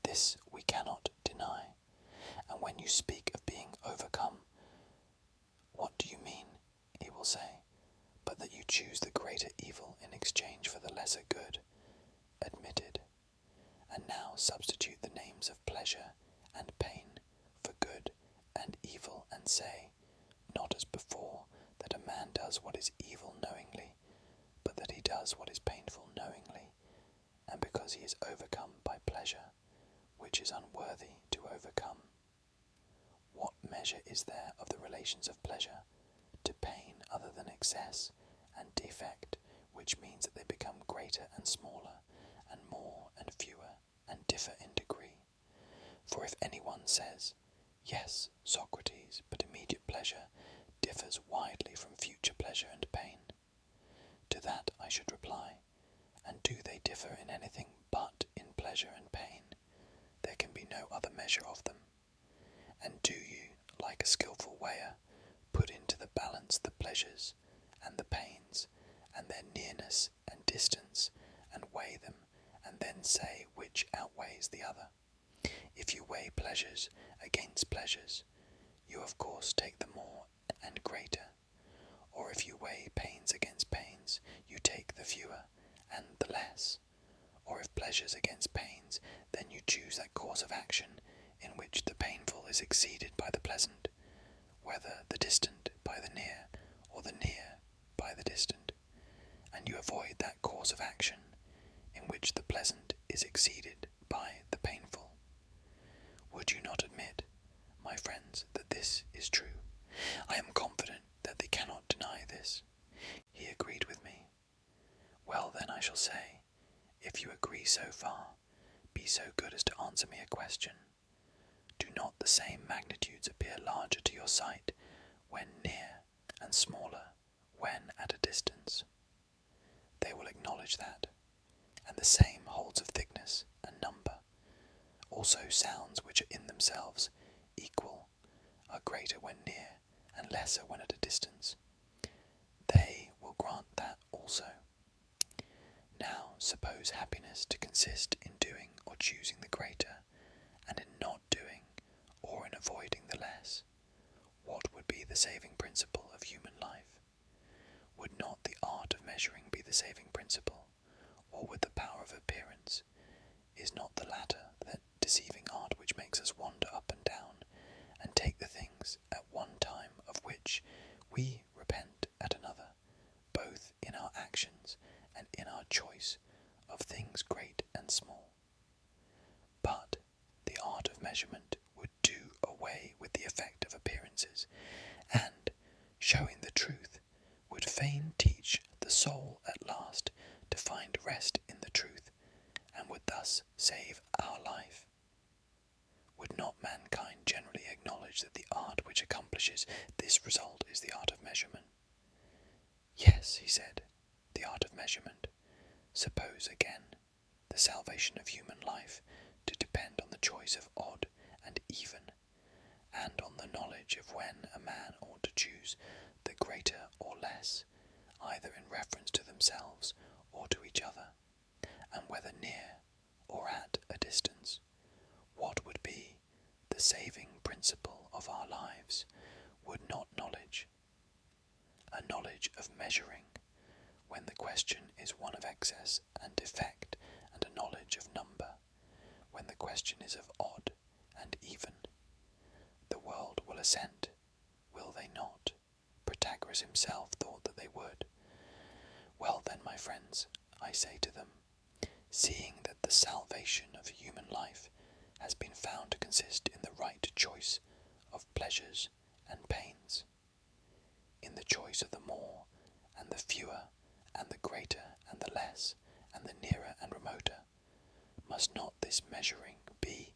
This we cannot deny. And when you speak of being overcome, what do you mean, he will say, but that you choose the greater evil in exchange for the lesser good? Admitted. And now substitute the names of pleasure and pain for good and evil, and say, not as before, that a man does what is evil knowingly, but that he does what is painful knowingly, and because he is overcome by pleasure, which is unworthy to overcome. What measure is there of the relations of pleasure to pain other than excess and defect, which means that they become greater and smaller, and more and fewer, and differ in degree? For if anyone says, yes, Socrates, but immediate pleasure differs widely from future pleasure and pain, to that I should reply, and do they differ in anything but in pleasure and pain? There can be no other measure of them. And do you, like a skilful weigher, put into the balance the pleasures and the pains, and their nearness and distance, and weigh them, and then say which outweighs the other? If you weigh pleasures against pleasures, you of course take the more and greater. Or if you weigh pains against pains, you take the fewer and the less. Or if pleasures against pains, then you choose that course of action in which the painful is exceeded by the pleasant, whether the distant by the near, or the near by the distant, and you avoid that course of action in which the pleasant is exceeded by the painful. Would you not admit, my friends, that this is true? I am confident that they cannot deny this. He agreed with me. Well, then, I shall say, if you agree so far, be so good as to answer me a question. Do not the same magnitudes appear larger to your sight when near, and smaller when at a distance? They will acknowledge that, and the same holds of thickness and number. Also sounds which are in themselves equal are greater when near, and lesser when at a distance. They will grant that also. Now suppose happiness to consist in doing or choosing the greater, and in not doing or in avoiding the less. What would be the saving principle of human life? Would not the art of measuring be the saving principle, or would the power of appearance? Is not the latter that deceiving art which makes us wander up and down, and take the things at one time of which we repent at another, both in our actions and in our choice of things great and small? But the art of measurement would do away with the effect of appearances, and, showing the truth, would fain teach the soul at last to find rest in the truth, and would thus save our life. Would not mankind generally acknowledge that the art which accomplishes this result is the art of measurement? Yes, he said, the art of measurement. Suppose again the salvation of human life to depend on the choice of odd and even, and on the knowledge of when a man ought to choose the greater or less, either in reference to themselves or to each other, and whether near or at a distance. What would be the saving principle of our lives? Would not knowledge, a knowledge of measuring, when the question is one of excess and defect, and a knowledge of number, when the question is of odd and even? The world will assent, will they not? Protagoras himself thought that they would. Well then, my friends, I say to them, seeing that the salvation of human life has been found to consist in the right choice of pleasures and pains, in the choice of the more and the fewer, and the greater and the less, and the nearer and remoter, must not this measuring be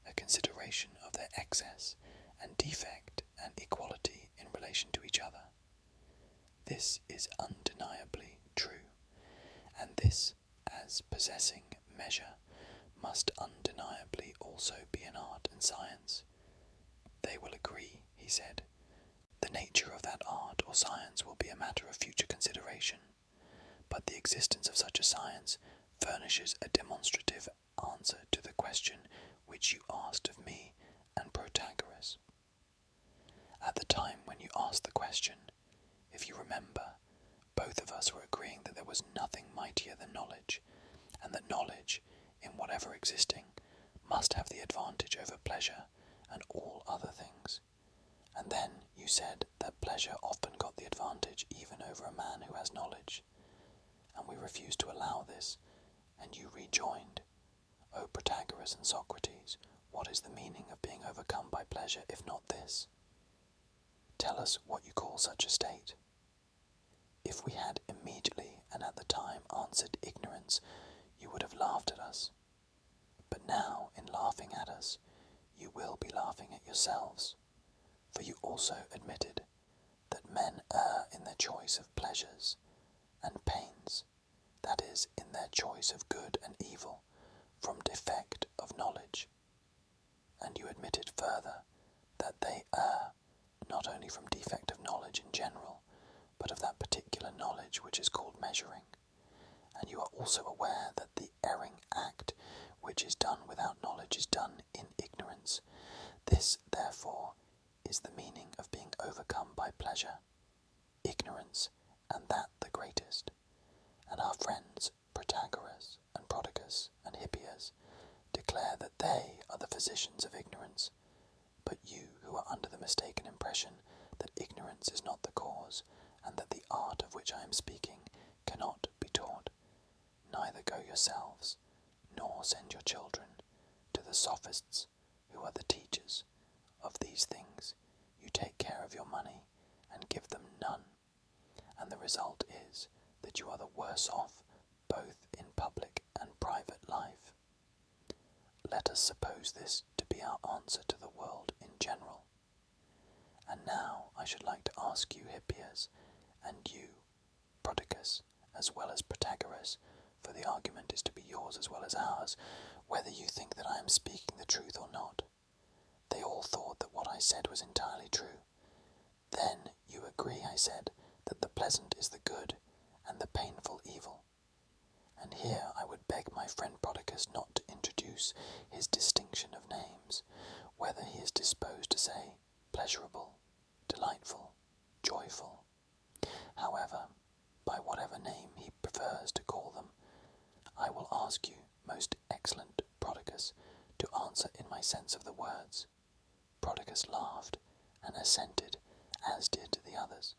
a consideration of their excess and defect and equality in relation to each other? This is undeniably true, and this, as possessing measure, must undeniably also be an art and science. They will agree, he said. The nature of that art or science will be a matter of future consideration, but the existence of such a science furnishes a demonstrative answer to the question which you asked of me and Protagoras. At the time when you asked the question, if you remember, both of us were agreeing that there was nothing mightier than knowledge, and that knowledge, in whatever existing, must have the advantage over pleasure and all other things. And then you said that pleasure often got the advantage even over a man who has knowledge, and we refused to allow this, and you rejoined, O Protagoras and Socrates, what is the meaning of being overcome by pleasure if not this? Tell us what you call such a state. If we had immediately and at the time answered ignorance, you would have laughed at us. But now, in laughing at us, you will be laughing at yourselves, for you also admitted that men err in their choice of pleasures and pains, that is, in their choice of good and evil, from defect of knowledge. And you admitted further that they err not only from defect of knowledge in general, but of that particular knowledge which is called measuring. And you are also aware that the erring act which is done without knowledge is done in ignorance. This, therefore, is the meaning of being overcome by pleasure, ignorance, and that the greatest. And our friends Protagoras and Protagoras and Hippias declare that they are the physicians of ignorance, but you who are under the mistaken impression that ignorance is not the cause, and that the art of which I am speaking cannot be taught, neither go yourselves, nor send your children to the sophists, who are the teachers of these things. You take care of your money and give them none, and the result is that you are the worse off both in public and private life. Let us suppose this to be our answer to the world in general. And now I should like to ask you, Hippias, and you, Protagoras, as well as Protagoras, for the argument is to be yours as well as ours, whether you think that I am speaking the truth or not. They all thought that what I said was entirely true. Then I said that the pleasant is the good, and the painful evil. And here I would beg my friend Protagoras not to introduce his distinction of names, whether he is disposed to say pleasurable, delightful, joyful. However, by whatever name he prefers to call them, I will ask you, most excellent Protagoras, to answer in my sense of the words. Protagoras laughed and assented, as did the others.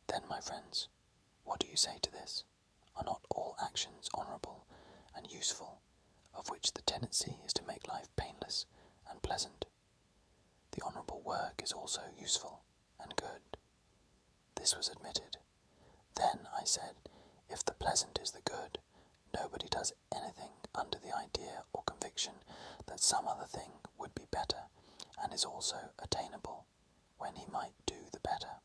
Then, my friends, what do you say to this? Are not all actions honourable and useful, of which the tendency is to make life painless and pleasant? The honourable work is also useful and good. This was admitted. Then, I said, if the pleasant is the good, nobody does anything under the idea or conviction that some other thing would be better and is also attainable, when he might do the better.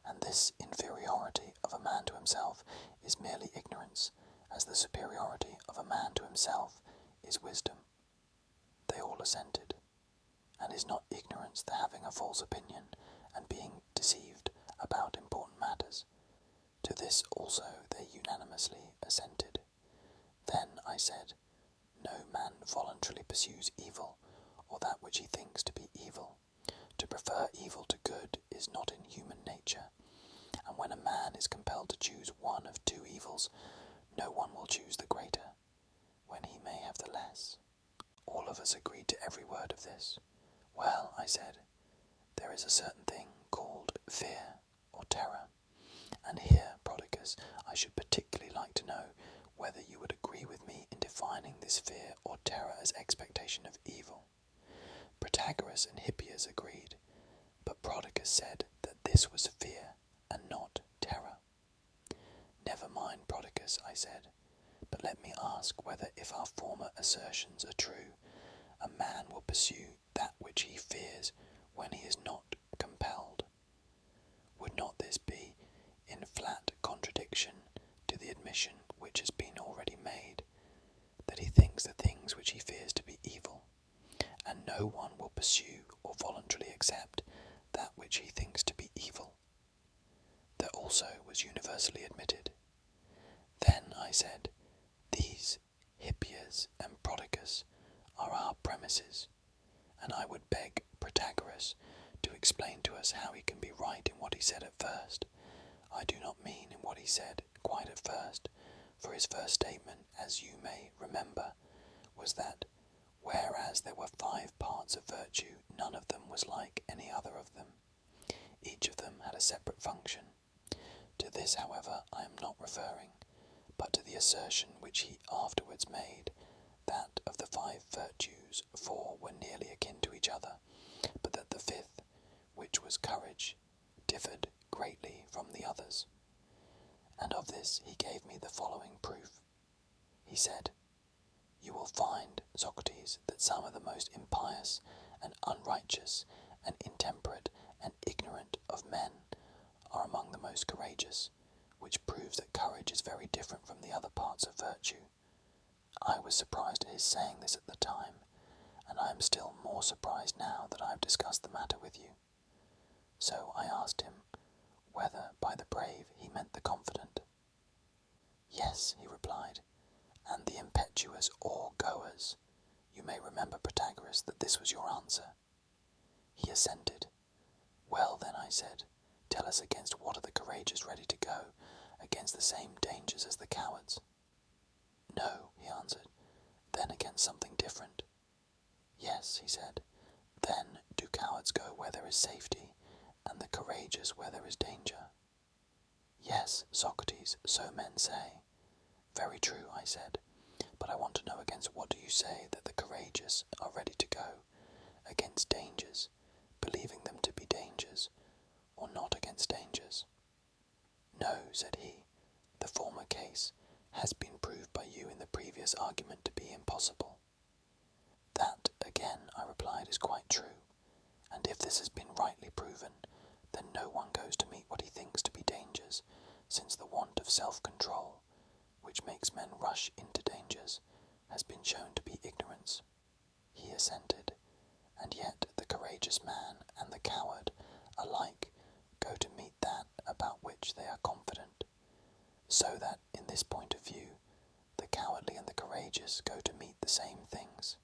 And this inferiority of a man to himself is merely ignorance, as the superiority of a man to himself is wisdom. They all assented. And is not ignorance the having a false opinion and being deceived about important matters? To this also they unanimously assented. Then I said, no man voluntarily pursues evil, or that which he thinks to be evil. To prefer evil to good is not in human nature, and when a man is compelled to choose one of two evils, no one will choose the greater, when he may have the less. All of us agreed to every word of this. Well, I said, there is a certain thing called fear or terror, and here, Protagoras, I should particularly like to know whether you would agree with me in defining this fear or terror as expectation of evil. Protagoras and Hippias agreed, but Protagoras said that this was fear and not terror. Never mind, Protagoras, I said, but let me ask whether if our former assertions are true, a man will pursue that which he fears when he is not compelled. Would not this be in flat contradiction to the admission which has been already made, that he thinks the things which he fears to be evil, and no one will pursue or voluntarily accept that which he thinks to be evil? That also was universally admitted. Then I said, these Hippias and Protagoras are our premises, and I would beg Protagoras to explain to us how he can be right in what he said at first. I do not mean in what he said quite at first, for his first statement, as you may remember, was that, whereas there were 5 parts of virtue, none of them was like any other of them. Each of them had a separate function. To this, however, I am not referring, but to the assertion which he afterwards made, that of the 5 virtues 4 were nearly akin to each other, but that the 5th, which was courage, differed greatly from the others. And of this he gave me the following proof. He said, you will find, Socrates, that some of the most impious and unrighteous and intemperate and ignorant of men are among the most courageous, which proves that courage is very different from the other parts of virtue. I was surprised at his saying this at the time, and I am still more surprised now that I have discussed the matter with you. So I asked him whether by the brave he meant the confident. Yes, he replied, and the impetuous or goers. You may remember, Protagoras, that this was your answer. He assented. Well then, I said, tell us against what are the courageous ready to go, against the same dangers as the cowards? No, he answered, then against something different. Yes, he said, then do cowards go where there is safety, and the courageous where there is danger? Yes, Socrates, so men say. Very true, I said, but I want to know against what do you say that the courageous are ready to go, against dangers, believing them to be dangers, or not against dangers? No, said he, the former case has been proved by you in the previous argument to be impossible. That, again, I replied, is quite true, and if this has been rightly proven, then no one goes to meet what he thinks to be dangers, since the want of self-control, which makes men rush into dangers, has been shown to be ignorance. He assented, and yet the courageous man and the coward alike go to meet which they are confident, so that, in this point of view, the cowardly and the courageous go to meet the same things.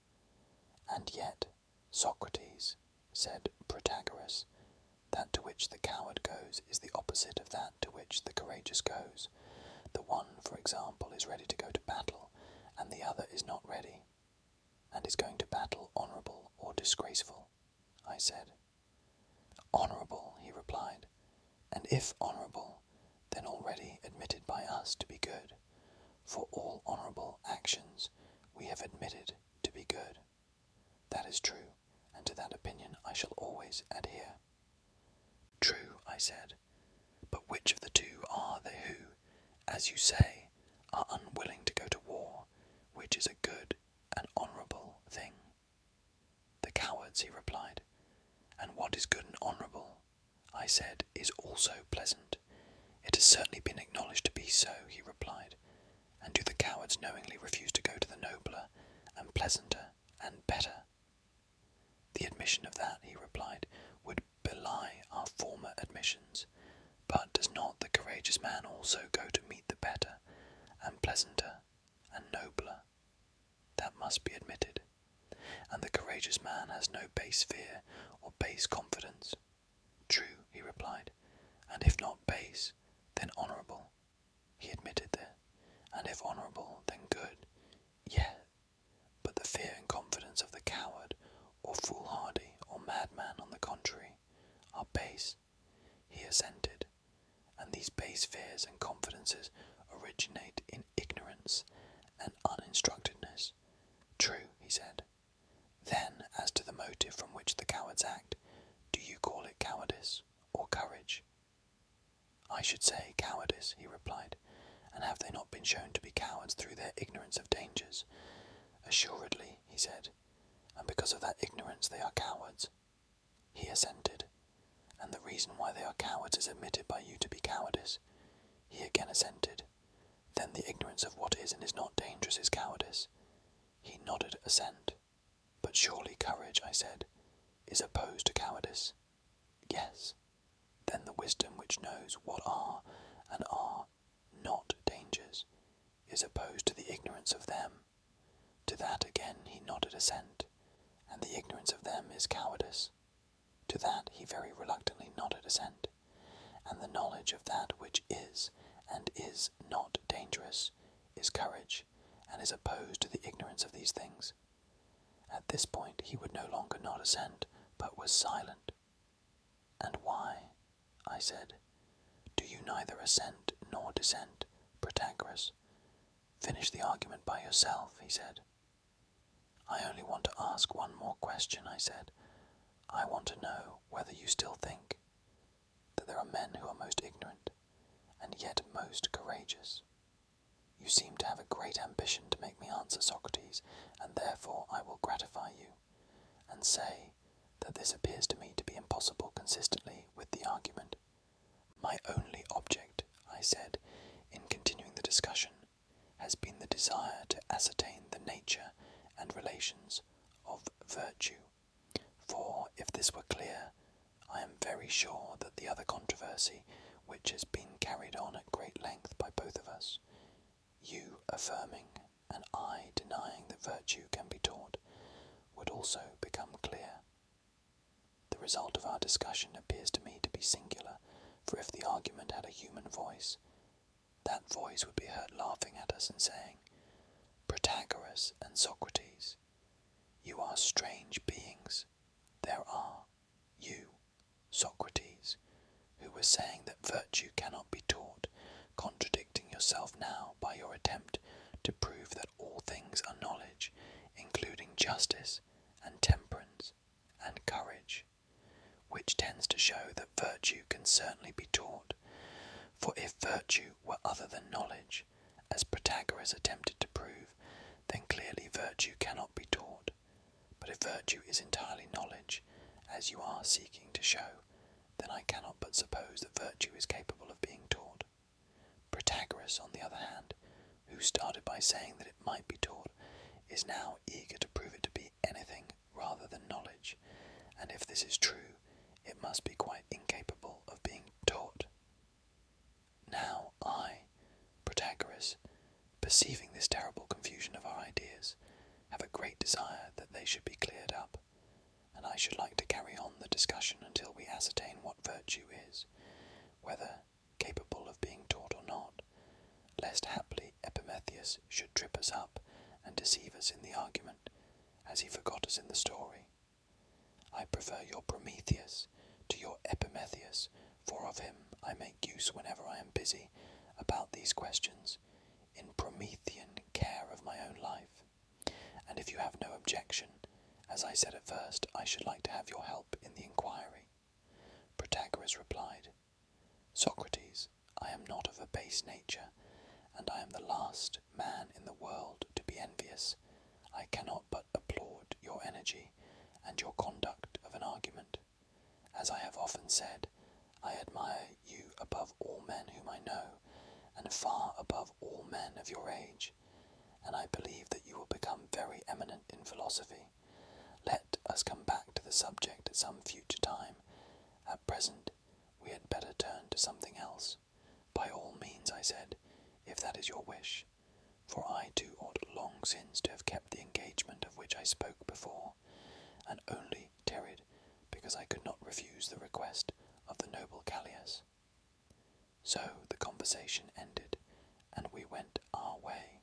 And yet, Socrates, said Protagoras, that to which the coward goes is the opposite of that to which the courageous goes. The one, for example, is ready to go to battle, and the other is not ready, and is going to battle honourable or disgraceful, I said. Honourable, he replied, and if honourable, then already admitted by us to be good, for all honourable actions we have admitted to be good. That is true, and to that opinion I shall always adhere. True, I said, but which of the two are they who, as you say, are unwilling to go to war, which is a good and honourable thing? The cowards, he replied. And what is good and honourable, I said, is also pleasant. It has certainly been acknowledged to be so, he replied. And do the cowards knowingly refuse to go to the nobler and pleasanter and better? The admission of that, he replied, would belie our former admissions. But does not the courageous man also go to meet the better and pleasanter and nobler? That must be admitted. And the courageous man has no base fear or base confidence. True, he replied, and if not base, then honourable. He admitted that, and if honourable, then good. Yes, but the fear and confidence of the coward, or foolhardy, or madman, on the contrary, are base. He assented, and these base fears and confidences originate in ignorance and uninstructedness. True, he said. Then, as to the motive from which the cowards act, do you call it cowardice or courage? I should say cowardice, he replied, and have they not been shown to be cowards through their ignorance of dangers? Assuredly, he said, and because of that ignorance they are cowards. He assented, and the reason why they are cowards is admitted by you to be cowardice. He again assented. Then the ignorance of what is and is not dangerous is cowardice. He nodded assent. But surely courage, I said, is opposed to cowardice. Yes. Then the wisdom which knows what are and are not dangers is opposed to the ignorance of them. To that again he nodded assent, and the ignorance of them is cowardice. To that he very reluctantly nodded assent, and the knowledge of that which is and is not dangerous is courage, and is opposed to the ignorance of these things. At this point he would no longer nod assent, but was silent. And why? I said. Do you neither assent nor dissent, Protagoras? Finish the argument by yourself, he said. I only want to ask one more question, I said. I want to know whether you still think that there are men who are most ignorant and yet most courageous. You seem to have a great ambition to make me answer, Socrates, and therefore I will gratify you, and say that this appears to me to be impossible consistently with the argument. My only object, I said, in continuing the discussion, has been the desire to ascertain the nature and relations of virtue. For, if this were clear, I am very sure that the other controversy, which has been carried on at great length by both of us, you affirming and I denying that virtue can be taught, would also become clear. The result of our discussion appears to me to be singular, for if the argument had a human voice, that voice would be heard laughing at us and saying, Protagoras and Socrates, you are strange beings. There are you, Socrates, who were saying that virtue cannot be taught, contradicting yourself now by your attempt to prove that all things are knowledge, including justice and temperance and courage, which tends to show that virtue can certainly be taught. For if virtue were other than knowledge, as Protagoras attempted to prove, then clearly virtue cannot be taught. But if virtue is entirely knowledge, as you are seeking to show, then I cannot but suppose that virtue is capable of being taught. Protagoras, on the other hand, who started by saying that it might be taught, is now eager to prove it to be anything rather than knowledge, and if this is true, it must be quite incapable of being taught. should like to carry on the discussion until we ascertain what virtue is, whether capable of being taught or not, lest haply Epimetheus should trip us up and deceive us in the argument, as he forgot us in the story. I prefer your Prometheus to your Epimetheus, for of him I make use whenever I am busy about these questions, in Promethean care of my own life. And if you have no objection, as I said at first, I should like to have your help in the inquiry. Protagoras replied, Socrates, I am not of a base nature, and I am the last man in the world to be envious. I cannot but applaud your energy and your conduct of an argument. As I have often said, I admire you above all men whom I know, and far above all men of your age, and I believe that you will become very eminent in philosophy. Let us come back to the subject at some future time. At present, we had better turn to something else. By all means, I said, if that is your wish, for I too ought long since to have kept the engagement of which I spoke before, and only tarried because I could not refuse the request of the noble Callias. So the conversation ended, and we went our way.